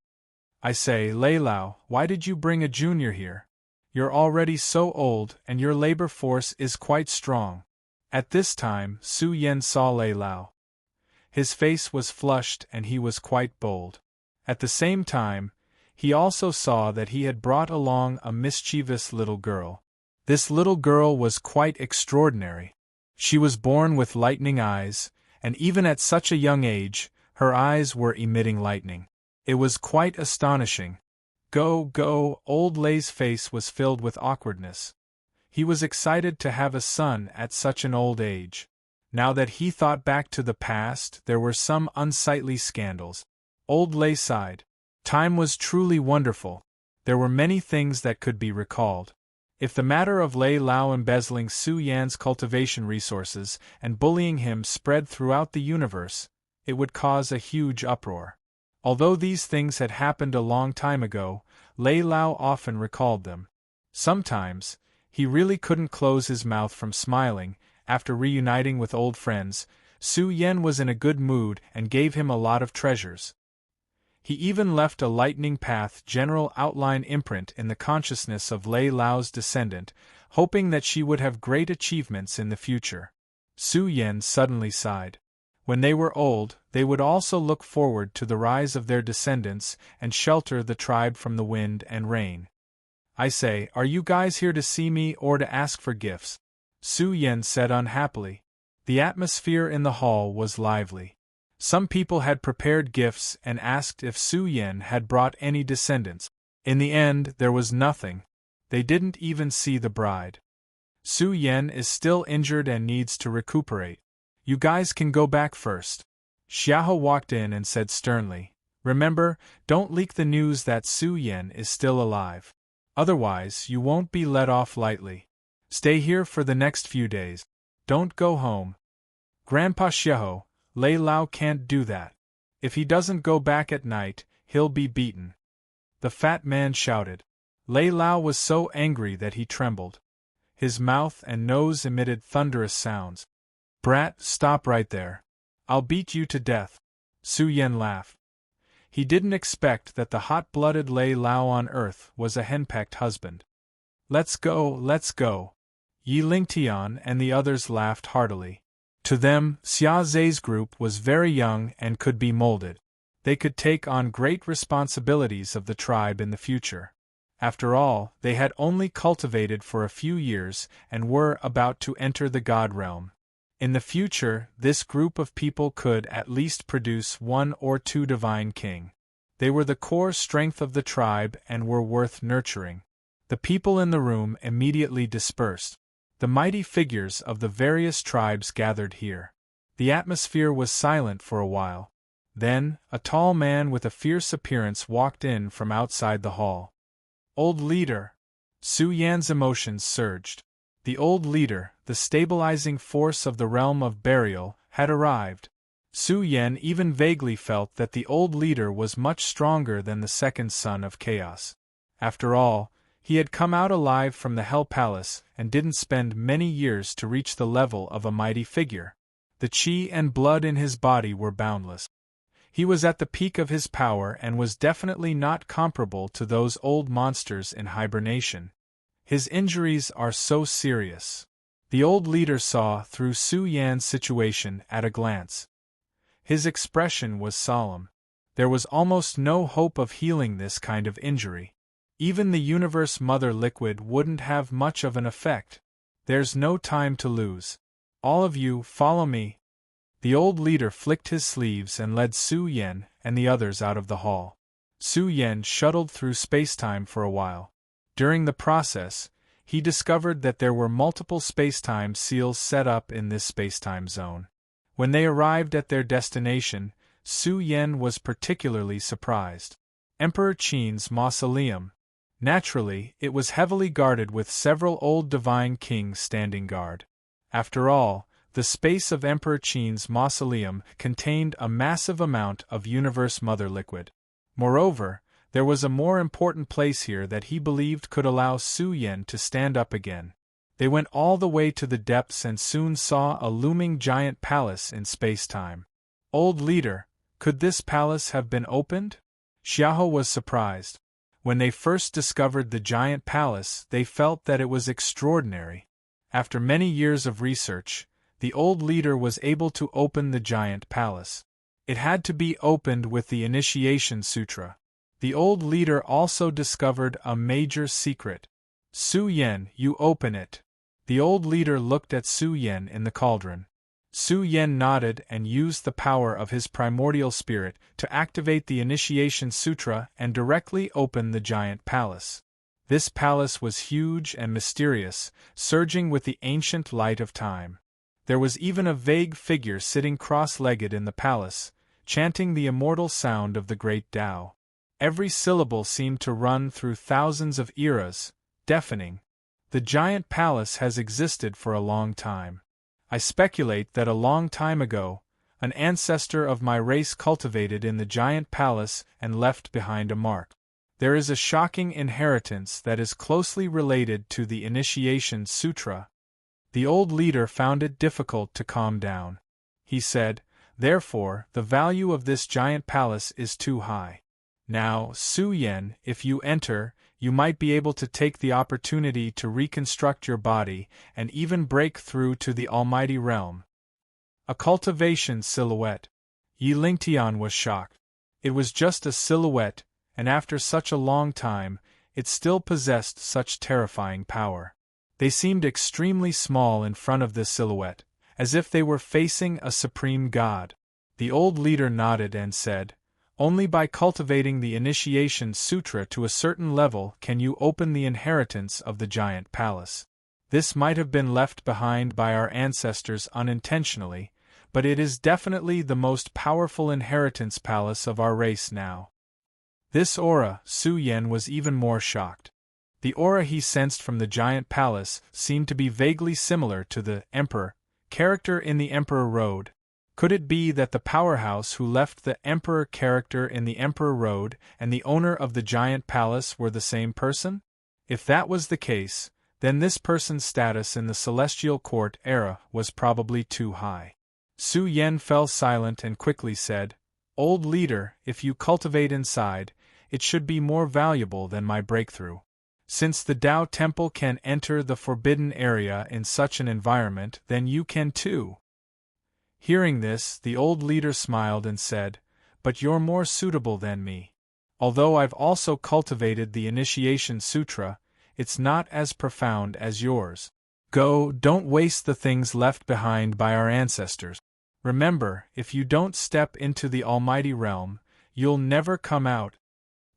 I say, Lei Lao, why did you bring a junior here? You're already so old, and your labor force is quite strong. At this time, Su Yan saw Lei Lao. His face was flushed and he was quite bold. At the same time, he also saw that he had brought along a mischievous little girl. This little girl was quite extraordinary. She was born with lightning eyes, and even at such a young age, her eyes were emitting lightning. It was quite astonishing. Go, old Lei's face was filled with awkwardness. He was excited to have a son at such an old age. Now that he thought back to the past, there were some unsightly scandals. Old Lei sighed. Time was truly wonderful. There were many things that could be recalled. If the matter of Lei Lao embezzling Su Yan's cultivation resources and bullying him spread throughout the universe, it would cause a huge uproar. Although these things had happened a long time ago, Lei Lao often recalled them. Sometimes, he really couldn't close his mouth from smiling. After reuniting with old friends, Su Yan was in a good mood and gave him a lot of treasures. He even left a lightning path general outline imprint in the consciousness of Lei Lao's descendant, hoping that she would have great achievements in the future. Su Yan suddenly sighed. When they were old, they would also look forward to the rise of their descendants and shelter the tribe from the wind and rain. I say, are you guys here to see me or to ask for gifts? Su Yen said unhappily. The atmosphere in the hall was lively. Some people had prepared gifts and asked if Su Yen had brought any descendants. In the end, there was nothing. They didn't even see the bride. Su Yen is still injured and needs to recuperate. You guys can go back first. Xiahou walked in and said sternly, remember, don't leak the news that Su Yen is still alive. Otherwise, you won't be let off lightly. Stay here for the next few days. Don't go home. Grandpa Xiahou, Lei Lao can't do that. If he doesn't go back at night, he'll be beaten. The fat man shouted. Lei Lao was so angry that he trembled. His mouth and nose emitted thunderous sounds. Brat, stop right there. I'll beat you to death. Su Yen laughed. He didn't expect that the hot-blooded Lei Lao on earth was a henpecked husband. Let's go, let's go. Yi Lingtian and the others laughed heartily. To them, Xia Zhe's group was very young and could be molded. They could take on great responsibilities of the tribe in the future. After all, they had only cultivated for a few years and were about to enter the God realm. In the future, this group of people could at least produce 1 or 2 divine king. They were the core strength of the tribe and were worth nurturing. The people in the room immediately dispersed. The mighty figures of the various tribes gathered here. The atmosphere was silent for a while. Then, a tall man with a fierce appearance walked in from outside the hall. Old leader! Su Yan's emotions surged. The old leader, the stabilizing force of the realm of burial, had arrived. Su Yan even vaguely felt that the old leader was much stronger than the second son of chaos. After all, he had come out alive from the Hell Palace and didn't spend many years to reach the level of a mighty figure. The qi and blood in his body were boundless. He was at the peak of his power and was definitely not comparable to those old monsters in hibernation. His injuries are so serious. The old leader saw through Su Yan's situation at a glance. His expression was solemn. There was almost no hope of healing this kind of injury. Even the Universe Mother liquid wouldn't have much of an effect. There's no time to lose. All of you, follow me. The old leader flicked his sleeves and led Su Yan and the others out of the hall. Su Yan shuttled through spacetime for a while. During the process, he discovered that there were multiple spacetime seals set up in this spacetime zone. When they arrived at their destination, Su Yan was particularly surprised. Emperor Qin's mausoleum. Naturally, it was heavily guarded with several old divine kings standing guard. After all, the space of Emperor Qin's mausoleum contained a massive amount of Universe Mother liquid. Moreover, there was a more important place here that he believed could allow Su Yan to stand up again. They went all the way to the depths and soon saw a looming giant palace in space-time. Old leader, could this palace have been opened? Xiahou was surprised. When they first discovered the giant palace, they felt that it was extraordinary. After many years of research, the old leader was able to open the giant palace. It had to be opened with the Initiation Sutra. The old leader also discovered a major secret. Su Yan, you open it. The old leader looked at Su Yan in the cauldron. Su Yan nodded and used the power of his primordial spirit to activate the Initiation Sutra and directly open the giant palace. This palace was huge and mysterious, surging with the ancient light of time. There was even a vague figure sitting cross-legged in the palace, chanting the immortal sound of the great Tao. Every syllable seemed to run through thousands of eras, deafening. The giant palace has existed for a long time. I speculate that a long time ago, an ancestor of my race cultivated in the giant palace and left behind a mark. There is a shocking inheritance that is closely related to the Initiation Sutra. The old leader found it difficult to calm down. He said, therefore, the value of this giant palace is too high. Now, Su Yan, if you enter, you might be able to take the opportunity to reconstruct your body and even break through to the Almighty Realm. A cultivation silhouette. Yi Lingtian was shocked. It was just a silhouette, and after such a long time, it still possessed such terrifying power. They seemed extremely small in front of this silhouette, as if they were facing a supreme god. The old leader nodded and said, "Only by cultivating the initiation sutra to a certain level can you open the inheritance of the giant palace. This might have been left behind by our ancestors unintentionally, but it is definitely the most powerful inheritance palace of our race now." This aura, Su Yan was even more shocked. The aura he sensed from the giant palace seemed to be vaguely similar to the Emperor character in the Emperor Road. Could it be that the powerhouse who left the Emperor character in the Emperor Road and the owner of the giant palace were the same person? If that was the case, then this person's status in the Celestial Court era was probably too high. Su Yan fell silent and quickly said, "Old leader, if you cultivate inside, it should be more valuable than my breakthrough. Since the Tao Temple can enter the forbidden area in such an environment, then you can too." Hearing this, the old leader smiled and said, "But you're more suitable than me. Although I've also cultivated the Initiation Sutra, it's not as profound as yours. Go, don't waste the things left behind by our ancestors. Remember, if you don't step into the Almighty Realm, you'll never come out."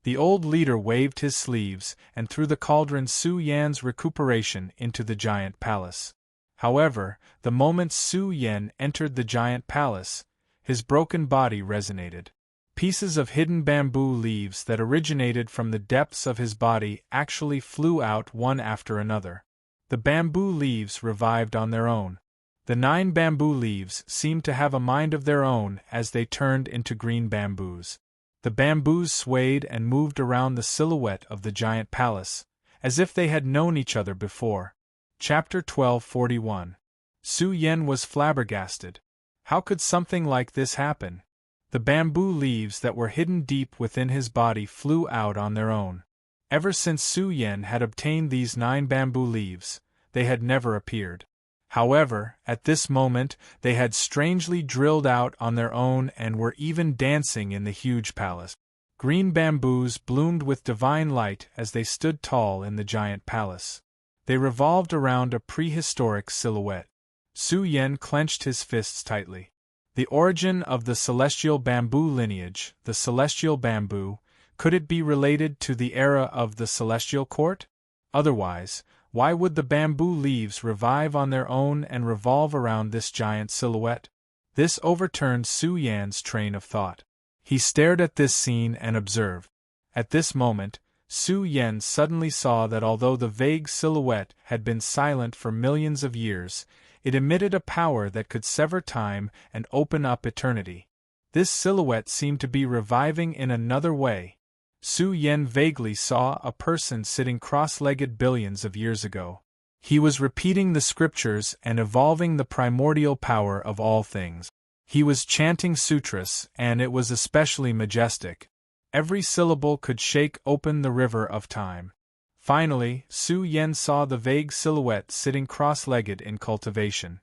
The old leader waved his sleeves and threw the cauldron Su Yan's recuperation into the giant palace. However, the moment Su Yan entered the giant palace, his broken body resonated. Pieces of hidden bamboo leaves that originated from the depths of his body actually flew out one after another. The bamboo leaves revived on their own. The 9 bamboo leaves seemed to have a mind of their own as they turned into green bamboos. The bamboos swayed and moved around the silhouette of the giant palace, as if they had known each other before. Chapter 1241. Su Yan was flabbergasted. How could something like this happen? The bamboo leaves that were hidden deep within his body flew out on their own. Ever since Su Yan had obtained these 9 bamboo leaves, they had never appeared. However, at this moment, they had strangely drilled out on their own and were even dancing in the huge palace. Green bamboos bloomed with divine light as they stood tall in the giant palace. They revolved around a prehistoric silhouette. Su Yan clenched his fists tightly. The origin of the celestial bamboo lineage, the celestial bamboo, could it be related to the era of the Celestial Court? Otherwise, why would the bamboo leaves revive on their own and revolve around this giant silhouette? This overturned Su Yan's train of thought. He stared at this scene and observed. At this moment, Su Yan suddenly saw that although the vague silhouette had been silent for millions of years, it emitted a power that could sever time and open up eternity. This silhouette seemed to be reviving in another way. Su Yan vaguely saw a person sitting cross-legged billions of years ago. He was repeating the scriptures and evolving the primordial power of all things. He was chanting sutras, and it was especially majestic. Every syllable could shake open the river of time. Finally, Su Yan saw the vague silhouette sitting cross-legged in cultivation.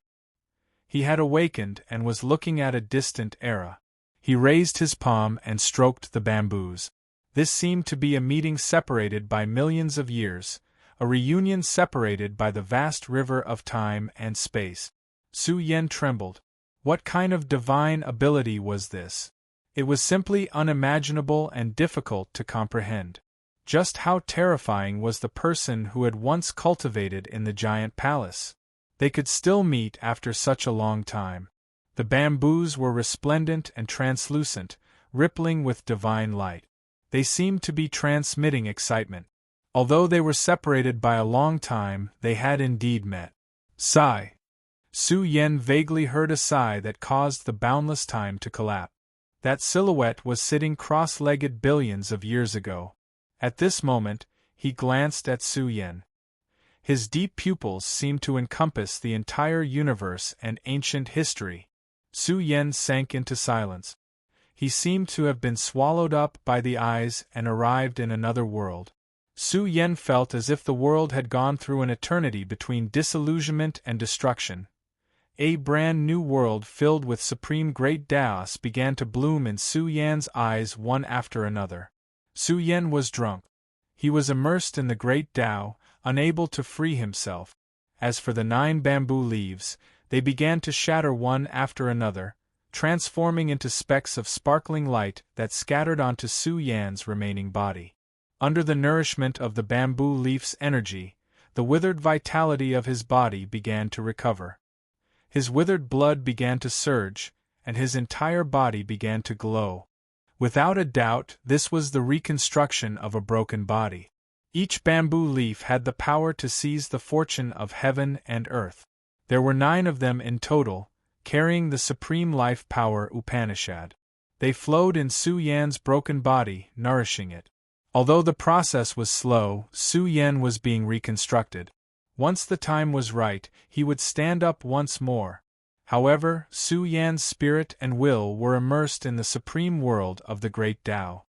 He had awakened and was looking at a distant era. He raised his palm and stroked the bamboos. This seemed to be a meeting separated by millions of years, a reunion separated by the vast river of time and space. Su Yan trembled. What kind of divine ability was this? It was simply unimaginable and difficult to comprehend. Just how terrifying was the person who had once cultivated in the giant palace? They could still meet after such a long time. The bamboos were resplendent and translucent, rippling with divine light. They seemed to be transmitting excitement. Although they were separated by a long time, they had indeed met. Sigh. Su Yan vaguely heard a sigh that caused the boundless time to collapse. That silhouette was sitting cross-legged billions of years ago. At this moment, he glanced at Su Yan. His deep pupils seemed to encompass the entire universe and ancient history. Su Yan sank into silence. He seemed to have been swallowed up by the eyes and arrived in another world. Su Yan felt as if the world had gone through an eternity between disillusionment and destruction. A brand new world filled with supreme great Taos began to bloom in Su Yan's eyes one after another. Su Yan was drunk. He was immersed in the great Tao, unable to free himself. As for the 9 bamboo leaves, they began to shatter one after another, transforming into specks of sparkling light that scattered onto Su Yan's remaining body. Under the nourishment of the bamboo leaf's energy, the withered vitality of his body began to recover. His withered blood began to surge, and his entire body began to glow. Without a doubt, this was the reconstruction of a broken body. Each bamboo leaf had the power to seize the fortune of heaven and earth. There were 9 of them in total, carrying the supreme life power Upanishad. They flowed in Su Yan's broken body, nourishing it. Although the process was slow, Su Yan was being reconstructed. Once the time was right, he would stand up once more. However, Su Yan's spirit and will were immersed in the supreme world of the great Tao.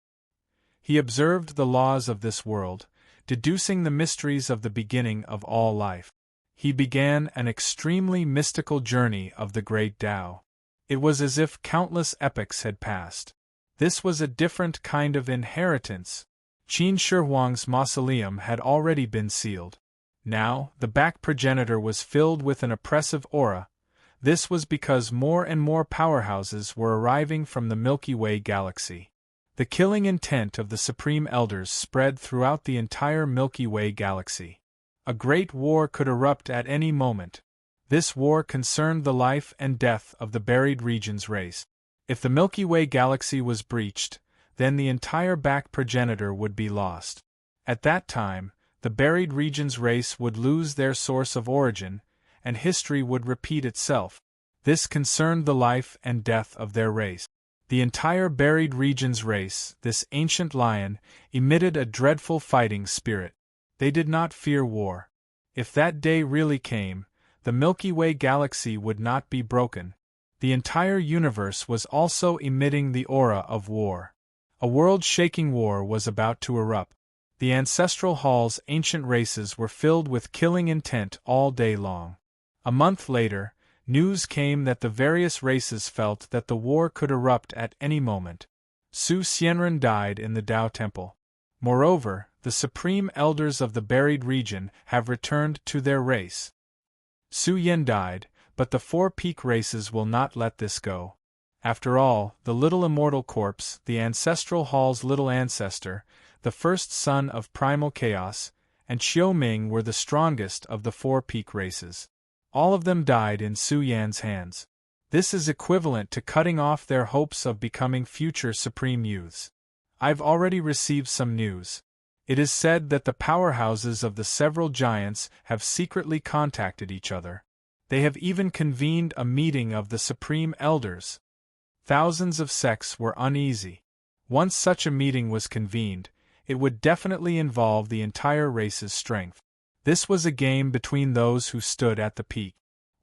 He observed the laws of this world, deducing the mysteries of the beginning of all life. He began an extremely mystical journey of the great Tao. It was as if countless epochs had passed. This was a different kind of inheritance. Qin Shi Huang's mausoleum had already been sealed. Now, the back progenitor was filled with an oppressive aura. This was because more and more powerhouses were arriving from the Milky Way galaxy. The killing intent of the Supreme Elders spread throughout the entire Milky Way galaxy. A great war could erupt at any moment. This war concerned the life and death of the buried region's race. If the Milky Way galaxy was breached, then the entire back progenitor would be lost. At that time, the buried region's race would lose their source of origin, and history would repeat itself. This concerned the life and death of their race. The entire buried region's race, this ancient lion, emitted a dreadful fighting spirit. They did not fear war. If that day really came, the Milky Way galaxy would not be broken. The entire universe was also emitting the aura of war. A world-shaking war was about to erupt. The ancestral hall's ancient races were filled with killing intent all day long. A month later, news came that the various races felt that the war could erupt at any moment. Su Xianren died in the Tao Temple. Moreover, the supreme elders of the buried region have returned to their race. Su Yan died, but the 4 peak races will not let this go. After all, the little immortal corpse, the ancestral hall's little ancestor, the first son of primal chaos, and Qiu Ming were the strongest of the 4 peak races. All of them died in Su Yan's hands. This is equivalent to cutting off their hopes of becoming future supreme youths. I've already received some news. It is said that the powerhouses of the several giants have secretly contacted each other. They have even convened a meeting of the supreme elders. Thousands of sects were uneasy. Once such a meeting was convened, it would definitely involve the entire race's strength. This was a game between those who stood at the peak.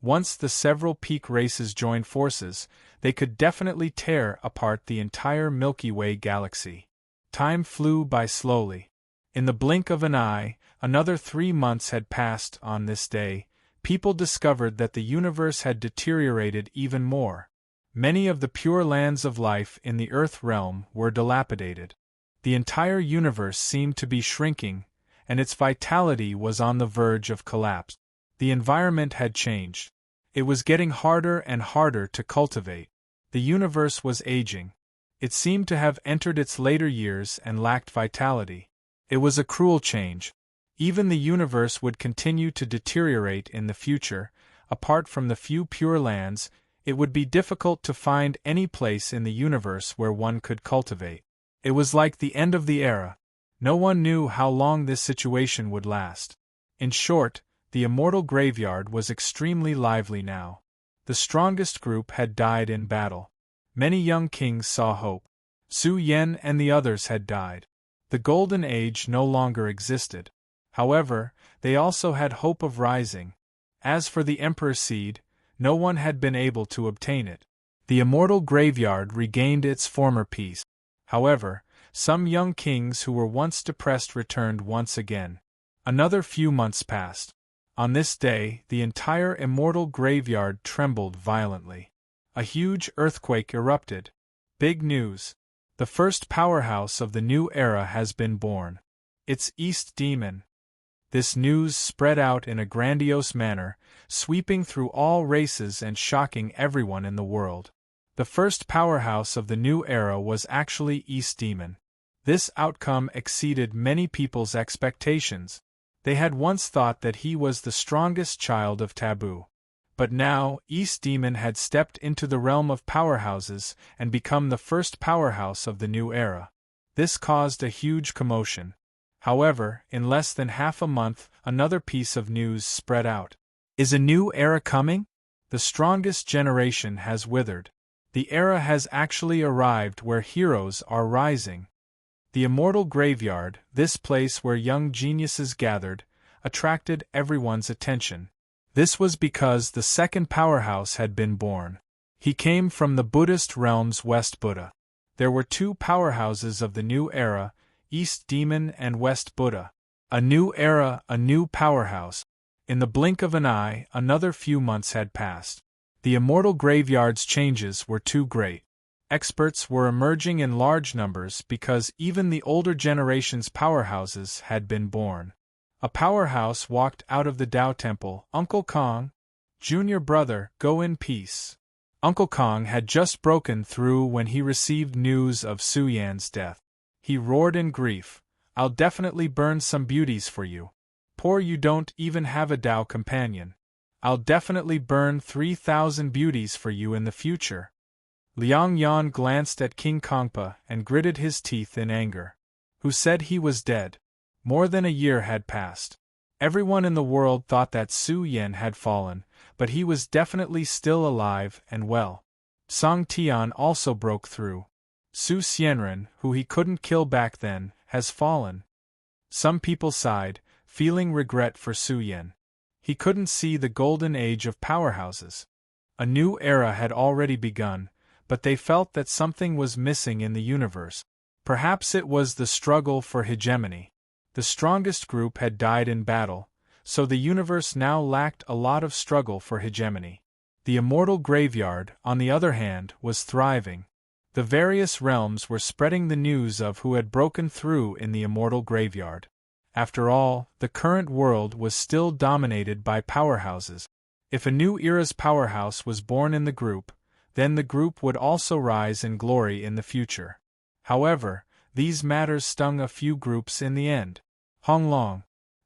Once the several peak races joined forces, they could definitely tear apart the entire Milky Way galaxy. Time flew by slowly. In the blink of an eye, another 3 months had passed. On this day, people discovered that the universe had deteriorated even more. Many of the pure lands of life in the Earth realm were dilapidated. The entire universe seemed to be shrinking, and its vitality was on the verge of collapse. The environment had changed. It was getting harder and harder to cultivate. The universe was aging. It seemed to have entered its later years and lacked vitality. It was a cruel change. Even the universe would continue to deteriorate in the future. Apart from the few pure lands, it would be difficult to find any place in the universe where one could cultivate. It was like the end of the era. No one knew how long this situation would last. In short, the immortal graveyard was extremely lively now. The strongest group had died in battle. Many young kings saw hope. Su Yan and the others had died. The Golden Age no longer existed. However, they also had hope of rising. As for the Emperor's seed, no one had been able to obtain it. The immortal graveyard regained its former peace. However, some young kings who were once depressed returned once again. Another few months passed. On this day, the entire immortal graveyard trembled violently. A huge earthquake erupted. Big news! The first powerhouse of the new era has been born. It's East Demon. This news spread out in a grandiose manner, sweeping through all races and shocking everyone in the world. The first powerhouse of the new era was actually East Demon. This outcome exceeded many people's expectations. They had once thought that he was the strongest child of Taboo. But now, East Demon had stepped into the realm of powerhouses and become the first powerhouse of the new era. This caused a huge commotion. However, in less than half a month, another piece of news spread out. Is a new era coming? The strongest generation has withered. The era has actually arrived where heroes are rising. The Immortal Graveyard, this place where young geniuses gathered, attracted everyone's attention. This was because the second powerhouse had been born. He came from the Buddhist realm's West Buddha. There were two powerhouses of the new era, East Demon and West Buddha. A new era, a new powerhouse. In the blink of an eye, another few months had passed. The Immortal Graveyard's changes were too great. Experts were emerging in large numbers because even the older generation's powerhouses had been born. A powerhouse walked out of the Tao Temple. Uncle Kong, junior brother, go in peace. Uncle Kong had just broken through when he received news of Su Yan's death. He roared in grief, I'll definitely burn some beauties for you. Poor you don't even have a Tao companion. I'll definitely burn 3,000 beauties for you in the future. Liang Yan glanced at King Kongpa and gritted his teeth in anger. Who said he was dead? More than a year had passed. Everyone in the world thought that Su Yan had fallen, but he was definitely still alive and well. Song Tian also broke through. Su Xianren, who he couldn't kill back then, has fallen. Some people sighed, feeling regret for Su Yan. He couldn't see the golden age of powerhouses. A new era had already begun, but they felt that something was missing in the universe. Perhaps it was the struggle for hegemony. The strongest group had died in battle, so the universe now lacked a lot of struggle for hegemony. The Immortal Graveyard, on the other hand, was thriving. The various realms were spreading the news of who had broken through in the Immortal Graveyard. After all, the current world was still dominated by powerhouses. If a new era's powerhouse was born in the group, then the group would also rise in glory in the future. However, these matters stung a few groups in the end. Honglong.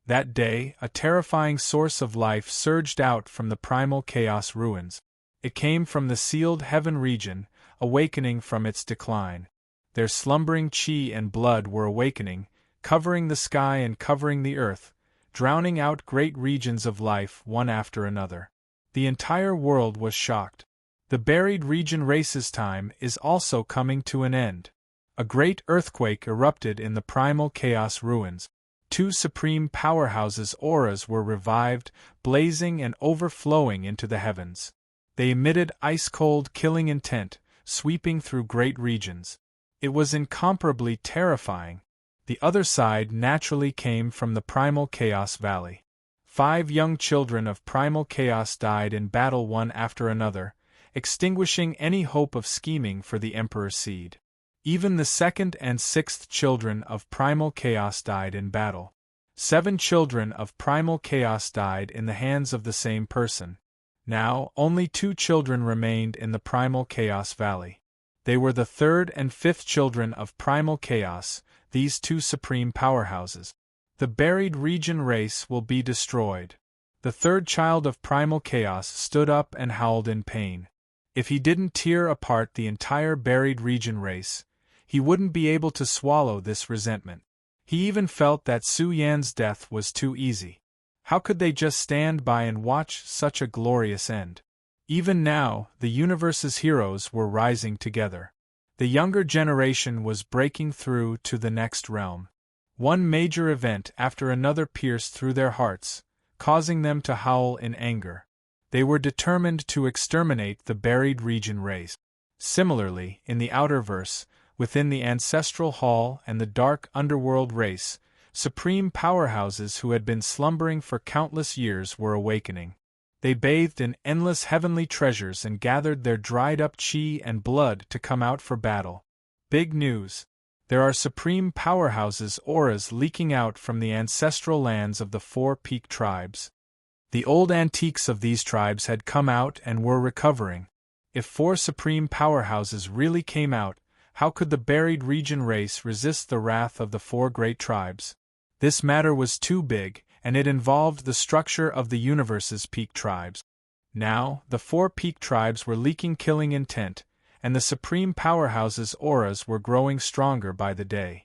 That day, a terrifying source of life surged out from the primal chaos ruins. It came from the sealed heaven region, awakening from its decline. Their slumbering chi and blood were awakening, covering the sky and covering the earth, drowning out great regions of life one after another. The entire world was shocked. The buried region race's time is also coming to an end. A great earthquake erupted in the primal chaos ruins. Two supreme powerhouses' auras were revived, blazing and overflowing into the heavens. They emitted ice-cold killing intent, sweeping through great regions. It was incomparably terrifying. The other side naturally came from the primal chaos valley. 5 young children of primal chaos died in battle one after another, extinguishing any hope of scheming for the Emperor's seed. Even the 2nd and 6th children of primal chaos died in battle. 7 children of primal chaos died in the hands of the same person. Now, only 2 children remained in the primal chaos valley. They were the 3rd and 5th children of primal chaos, these 2 supreme powerhouses. The buried region race will be destroyed. The 3rd child of primal chaos stood up and howled in pain. If he didn't tear apart the entire buried region race, he wouldn't be able to swallow this resentment. He even felt that Su Yan's death was too easy. How could they just stand by and watch such a glorious end? Even now, the universe's heroes were rising together. The younger generation was breaking through to the next realm. One major event after another pierced through their hearts, causing them to howl in anger. They were determined to exterminate the buried region race. Similarly, in the outerverse, within the ancestral hall and the dark underworld race, supreme powerhouses who had been slumbering for countless years were awakening. They bathed in endless heavenly treasures and gathered their dried-up chi and blood to come out for battle. Big news! There are supreme powerhouses, auras leaking out from the ancestral lands of the four peak tribes. The old antiques of these tribes had come out and were recovering. If four supreme powerhouses really came out, how could the buried region race resist the wrath of the four great tribes? This matter was too big, and it involved the structure of the universe's peak tribes. Now, the four peak tribes were leaking killing intent, and the supreme powerhouses' auras were growing stronger by the day.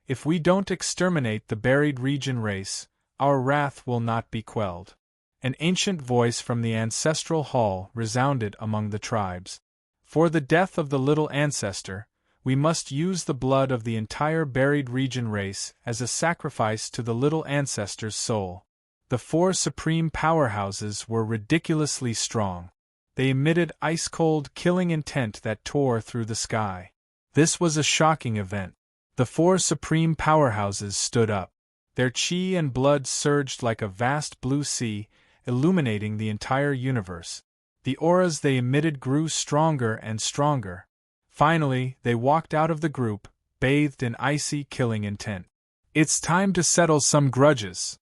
If we don't exterminate the buried region race, our wrath will not be quelled. An ancient voice from the ancestral hall resounded among the tribes. For the death of the little ancestor, we must use the blood of the entire buried region race as a sacrifice to the little ancestor's soul. The four supreme powerhouses were ridiculously strong. They emitted ice-cold, killing intent that tore through the sky. This was a shocking event. The four supreme powerhouses stood up. Their chi and blood surged like a vast blue sea, illuminating the entire universe. The auras they emitted grew stronger and stronger. Finally, they walked out of the group, bathed in icy, killing intent. It's time to settle some grudges.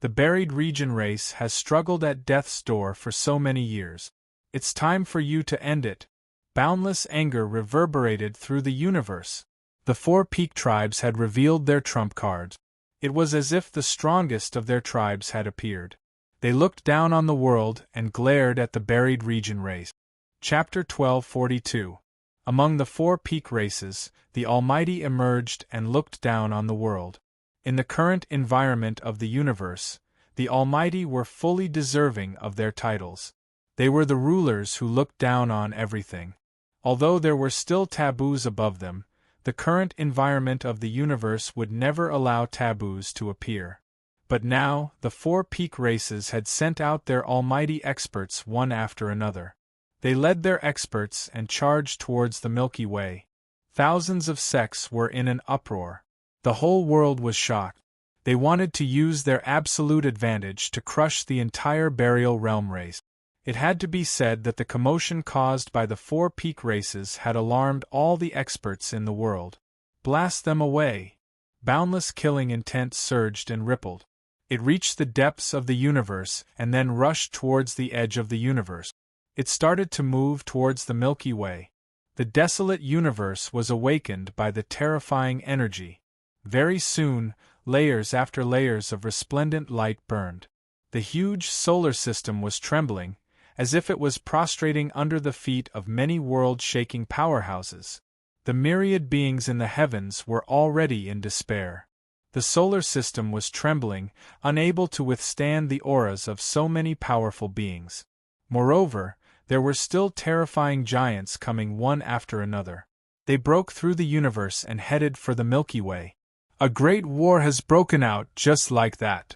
The buried region race has struggled at death's door for so many years. It's time for you to end it. Boundless anger reverberated through the universe. The four peak tribes had revealed their trump cards. It was as if the strongest of their tribes had appeared. They looked down on the world and glared at the buried region race. Chapter 1242. Among the four peak races, the Almighty emerged and looked down on the world. In the current environment of the universe, the Almighty were fully deserving of their titles. They were the rulers who looked down on everything. Although there were still taboos above them, the current environment of the universe would never allow taboos to appear. But now, the four peak races had sent out their almighty experts one after another. They led their experts and charged towards the Milky Way. Thousands of sects were in an uproar. The whole world was shocked. They wanted to use their absolute advantage to crush the entire burial realm race. It had to be said that the commotion caused by the four peak races had alarmed all the experts in the world. Blast them away! Boundless killing intent surged and rippled. It reached the depths of the universe and then rushed towards the edge of the universe. It started to move towards the Milky Way. The desolate universe was awakened by the terrifying energy. Very soon, layers after layers of resplendent light burned. The huge solar system was trembling, as if it was prostrating under the feet of many world-shaking powerhouses. The myriad beings in the heavens were already in despair. The solar system was trembling, unable to withstand the auras of so many powerful beings. Moreover, there were still terrifying giants coming one after another. They broke through the universe and headed for the Milky Way. A great war has broken out just like that.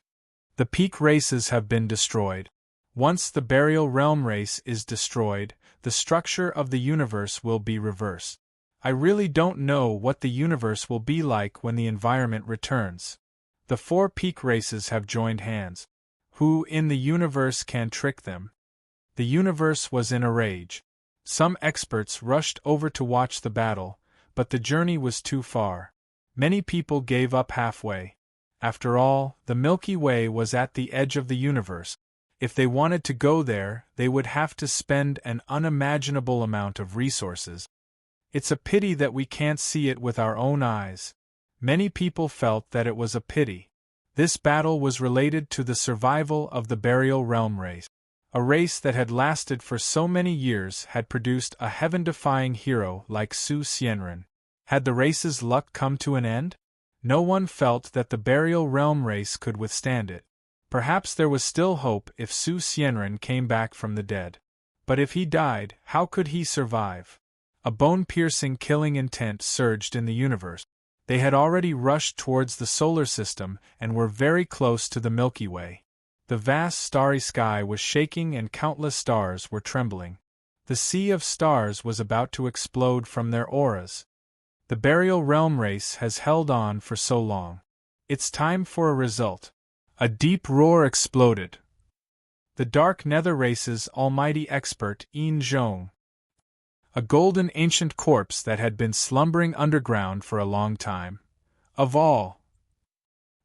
The peak races have been destroyed. Once the burial realm race is destroyed, the structure of the universe will be reversed. I really don't know what the universe will be like when the environment returns. The four peak races have joined hands. Who in the universe can trick them? The universe was in a rage. Some experts rushed over to watch the battle, but the journey was too far. Many people gave up halfway. After all, the Milky Way was at the edge of the universe. If they wanted to go there, they would have to spend an unimaginable amount of resources. It's a pity that we can't see it with our own eyes. Many people felt that it was a pity. This battle was related to the survival of the burial realm race. A race that had lasted for so many years had produced a heaven-defying hero like Su Xianren. Had the race's luck come to an end? No one felt that the burial realm race could withstand it. Perhaps there was still hope if Su Xianren came back from the dead. But if he died, how could he survive? A bone-piercing killing intent surged in the universe. They had already rushed towards the solar system and were very close to the Milky Way. The vast starry sky was shaking and countless stars were trembling. The sea of stars was about to explode from their auras. The burial realm race has held on for so long. It's time for a result. A deep roar exploded. The dark nether race's almighty expert, Yin Zhong, a golden ancient corpse that had been slumbering underground for a long time. Of all,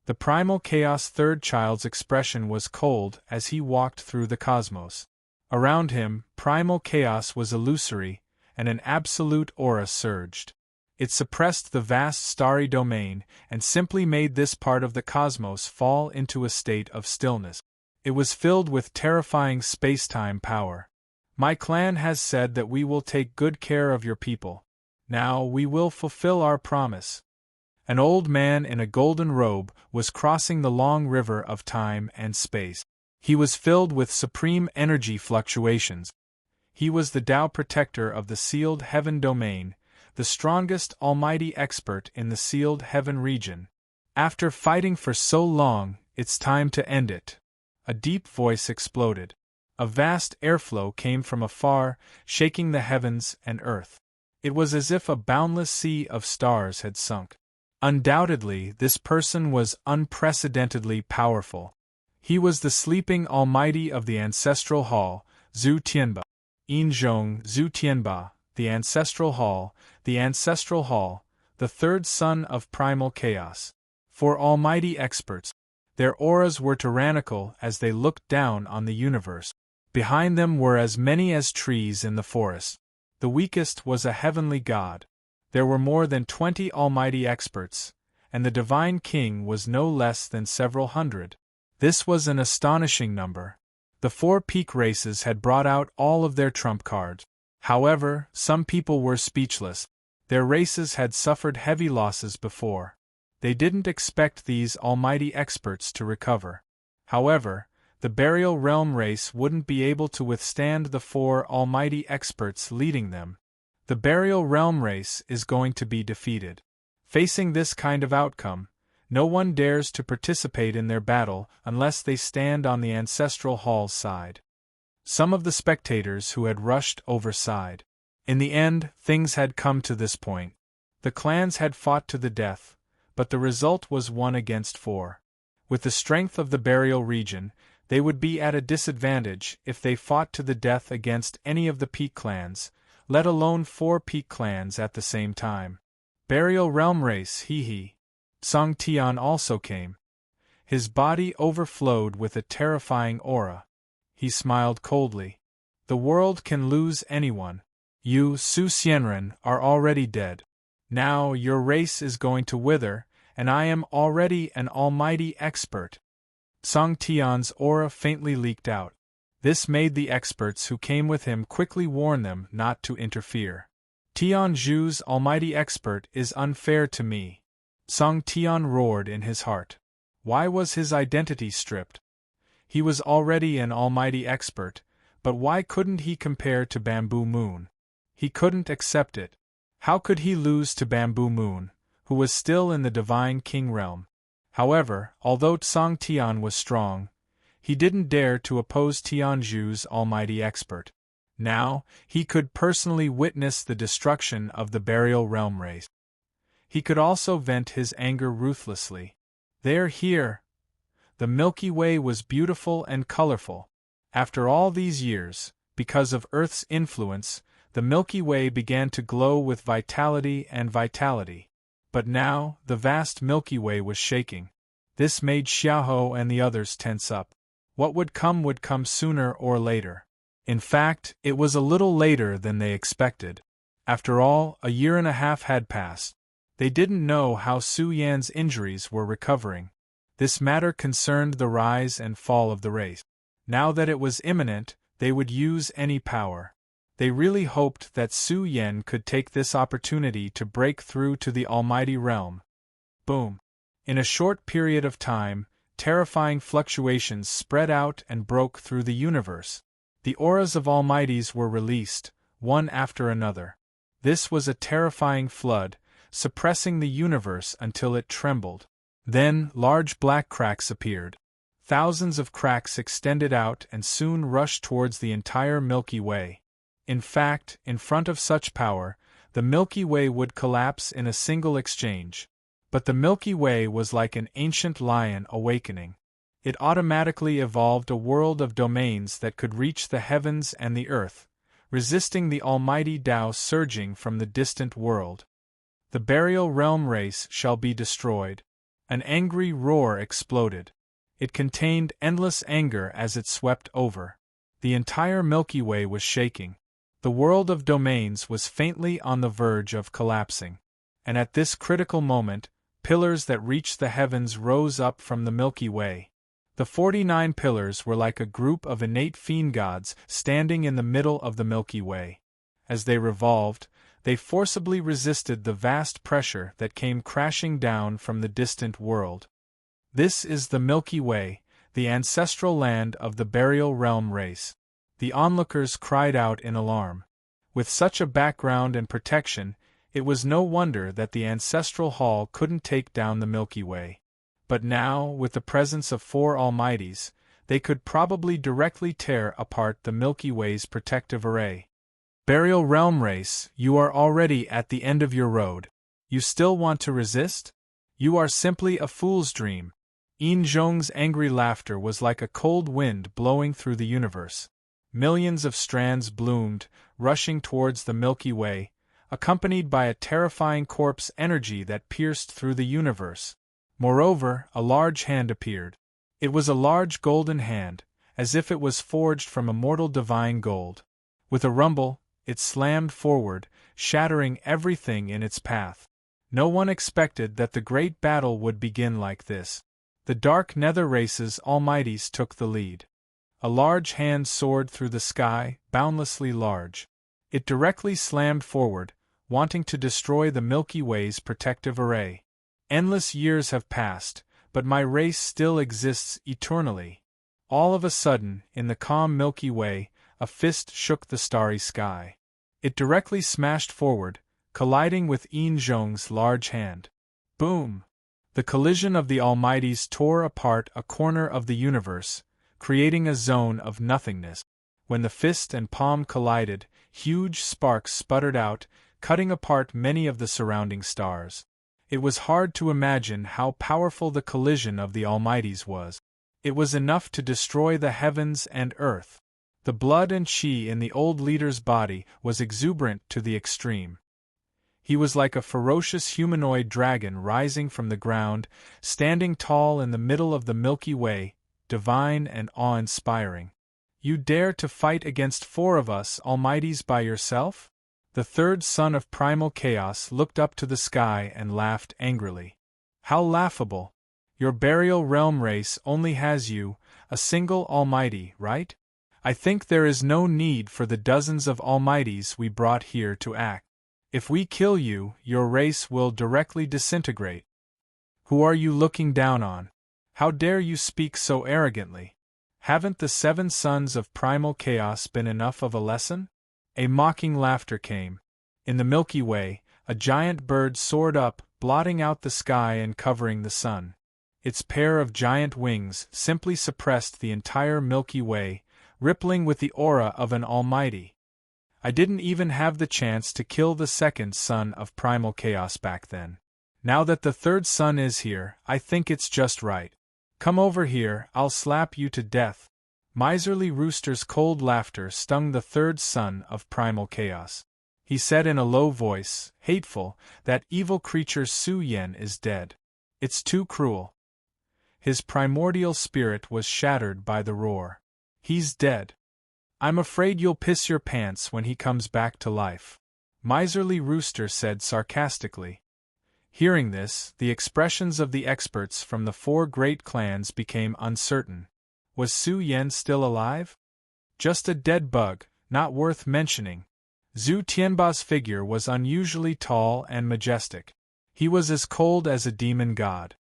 the primal chaos third child's expression was cold as he walked through the cosmos. Around him, primal chaos was illusory, and an absolute aura surged. It suppressed the vast starry domain and simply made this part of the cosmos fall into a state of stillness. It was filled with terrifying space-time power. My clan has said that we will take good care of your people. Now we will fulfill our promise. An old man in a golden robe was crossing the long river of time and space. He was filled with supreme energy fluctuations. He was the Tao protector of the sealed heaven domain, the strongest almighty expert in the sealed heaven region. After fighting for so long, it's time to end it. A deep voice exploded. A vast airflow came from afar, shaking the heavens and earth. It was as if a boundless sea of stars had sunk. Undoubtedly, this person was unprecedentedly powerful. He was the sleeping almighty of the ancestral hall, Zhu Tianba. Inzhong Zhu Tianba, the ancestral hall, the third son of primal chaos. For almighty experts, their auras were tyrannical as they looked down on the universe. Behind them were as many as trees in the forest. The weakest was a heavenly god. There were more than 20 almighty experts, and the divine king was no less than several hundred. This was an astonishing number. The 4 peak races had brought out all of their trump cards. However, some people were speechless. Their races had suffered heavy losses before. They didn't expect these almighty experts to recover. However, the burial realm race wouldn't be able to withstand the 4 almighty experts leading them. The burial realm race is going to be defeated. Facing this kind of outcome, no one dares to participate in their battle unless they stand on the ancestral hall's side. Some of the spectators who had rushed over sighed. In the end, things had come to this point. The clans had fought to the death, but the result was 1 against 4. With the strength of the burial region, they would be at a disadvantage if they fought to the death against any of the peak clans, let alone 4 peak clans at the same time. Burial realm race, hee. Song Tian also came. His body overflowed with a terrifying aura. He smiled coldly. The world can lose anyone. You, Su Xianren, are already dead. Now your race is going to wither, and I am already an almighty expert. Song Tian's aura faintly leaked out. This made the experts who came with him quickly warn them not to interfere. Tian Zhu's almighty expert is unfair to me. Song Tian roared in his heart. Why was his identity stripped? He was already an almighty expert, but why couldn't he compare to Bamboo Moon? He couldn't accept it. How could he lose to Bamboo Moon, who was still in the Divine King realm? However, although Song Tian was strong, he didn't dare to oppose Tian Zhu's almighty expert. Now, he could personally witness the destruction of the burial realm race. He could also vent his anger ruthlessly. They're here! The Milky Way was beautiful and colorful. After all these years, because of Earth's influence, the Milky Way began to glow with vitality and vitality. But now, the vast Milky Way was shaking. This made Xiaohou and the others tense up. What would come sooner or later. In fact, it was a little later than they expected. After all, a year and a half had passed. They didn't know how Su Yan's injuries were recovering. This matter concerned the rise and fall of the race. Now that it was imminent, they would use any power. They really hoped that Su Yan could take this opportunity to break through to the almighty realm. Boom! In a short period of time, terrifying fluctuations spread out and broke through the universe. The auras of almighties were released, one after another. This was a terrifying flood, suppressing the universe until it trembled. Then, large black cracks appeared. Thousands of cracks extended out and soon rushed towards the entire Milky Way. In fact, in front of such power, the Milky Way would collapse in a single exchange. But the Milky Way was like an ancient lion awakening. It automatically evolved a world of domains that could reach the heavens and the earth, resisting the almighty Tao surging from the distant world. The burial realm race shall be destroyed. An angry roar exploded. It contained endless anger as it swept over. The entire Milky Way was shaking. The world of domains was faintly on the verge of collapsing. And at this critical moment, pillars that reached the heavens rose up from the Milky Way. The 49 pillars were like a group of innate fiend gods standing in the middle of the Milky Way. As they revolved, they forcibly resisted the vast pressure that came crashing down from the distant world. This is the Milky Way, the ancestral land of the burial realm race. The onlookers cried out in alarm. With such a background and protection, it was no wonder that the ancestral hall couldn't take down the Milky Way. But now, with the presence of 4 Almighties, they could probably directly tear apart the Milky Way's protective array. Burial Realm Race, you are already at the end of your road. You still want to resist? You are simply a fool's dream. Yin Zhong's angry laughter was like a cold wind blowing through the universe. Millions of strands bloomed, rushing towards the Milky Way, accompanied by a terrifying corpse energy that pierced through the universe. Moreover, a large hand appeared. It was a large golden hand, as if it was forged from immortal divine gold. With a rumble, it slammed forward, shattering everything in its path. No one expected that the great battle would begin like this. The Dark Nether Race's Almighties took the lead. A large hand soared through the sky, boundlessly large. It directly slammed forward, wanting to destroy the Milky Way's protective array. Endless years have passed, but my race still exists eternally. All of a sudden, in the calm Milky Way, a fist shook the starry sky. It directly smashed forward, colliding with Yin Zhong's large hand. Boom! The collision of the Almighties tore apart a corner of the universe, creating a zone of nothingness. When the fist and palm collided, huge sparks sputtered out, cutting apart many of the surrounding stars. It was hard to imagine how powerful the collision of the Almighties was. It was enough to destroy the heavens and earth. The blood and chi in the old leader's body was exuberant to the extreme. He was like a ferocious humanoid dragon rising from the ground, standing tall in the middle of the Milky Way, divine and awe-inspiring. You dare to fight against 4 of us Almighties by yourself? The third son of primal chaos looked up to the sky and laughed angrily. How laughable! Your burial realm race only has you, a single Almighty, right? I think there is no need for the dozens of Almighties we brought here to act. If we kill you, your race will directly disintegrate. Who are you looking down on? How dare you speak so arrogantly? Haven't the 7 sons of primal chaos been enough of a lesson? A mocking laughter came. In the Milky Way, a giant bird soared up, blotting out the sky and covering the sun. Its pair of giant wings simply suppressed the entire Milky Way, rippling with the aura of an almighty. I didn't even have the chance to kill the second son of primal chaos back then. Now that the third son is here, I think it's just right. Come over here, I'll slap you to death. Miserly Rooster's cold laughter stung the third son of primal chaos. He said in a low voice, hateful, that evil creature Su Yen is dead. It's too cruel. His primordial spirit was shattered by the roar. He's dead. I'm afraid you'll piss your pants when he comes back to life. Miserly Rooster said sarcastically. Hearing this, the expressions of the experts from the 4 great clans became uncertain. Was Su Yen still alive? Just a dead bug, not worth mentioning. Zhu Tianba's figure was unusually tall and majestic. He was as cold as a demon god.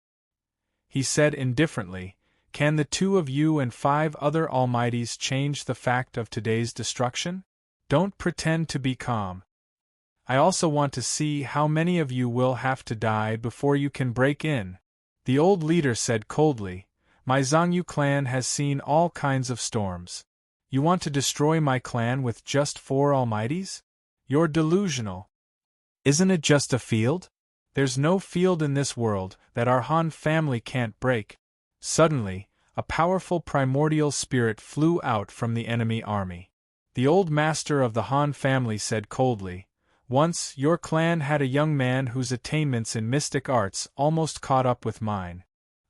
He said indifferently, "Can the 2 of you and 5 other Almighties change the fact of today's destruction? Don't pretend to be calm. I also want to see how many of you will have to die before you can break in." The old leader said coldly, "My Zhangyu clan has seen all kinds of storms. You want to destroy my clan with just 4 Almighties? You're delusional. Isn't it just a field? There's no field in this world that our Han family can't break." Suddenly, a powerful primordial spirit flew out from the enemy army. The old master of the Han family said coldly, "Once, your clan had a young man whose attainments in mystic arts almost caught up with mine.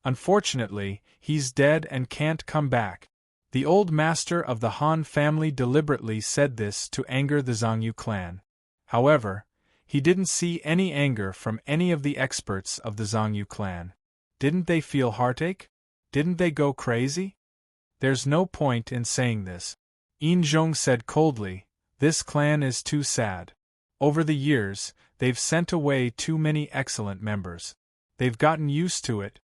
Unfortunately, he's dead and can't come back." The old master of the Han family deliberately said this to anger the Zhongyu clan. However, he didn't see any anger from any of the experts of the Zhongyu clan. Didn't they feel heartache? Didn't they go crazy? "There's no point in saying this," Yin Zhong said coldly. "This clan is too sad. Over the years, they've sent away too many excellent members. They've gotten used to it.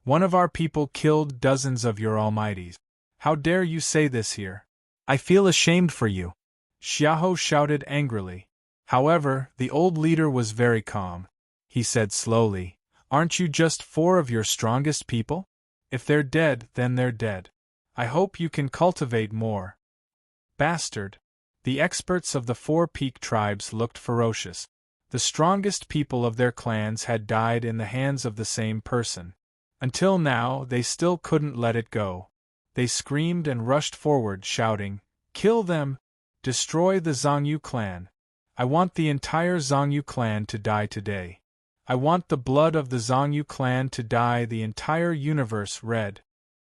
One of our people killed dozens of your almighties. How dare you say this here? I feel ashamed for you," Xiahou shouted angrily. However, the old leader was very calm. He said slowly, "Aren't you just 4 of your strongest people? If they're dead, then they're dead. I hope you can cultivate more." Bastard! The experts of the 4 peak tribes looked ferocious. The strongest people of their clans had died in the hands of the same person. Until now, they still couldn't let it go. They screamed and rushed forward, shouting, "Kill them! Destroy the Zhongyu clan! I want the entire Zhongyu clan to die today. I want the blood of the Zhongyu clan to dye the entire universe red."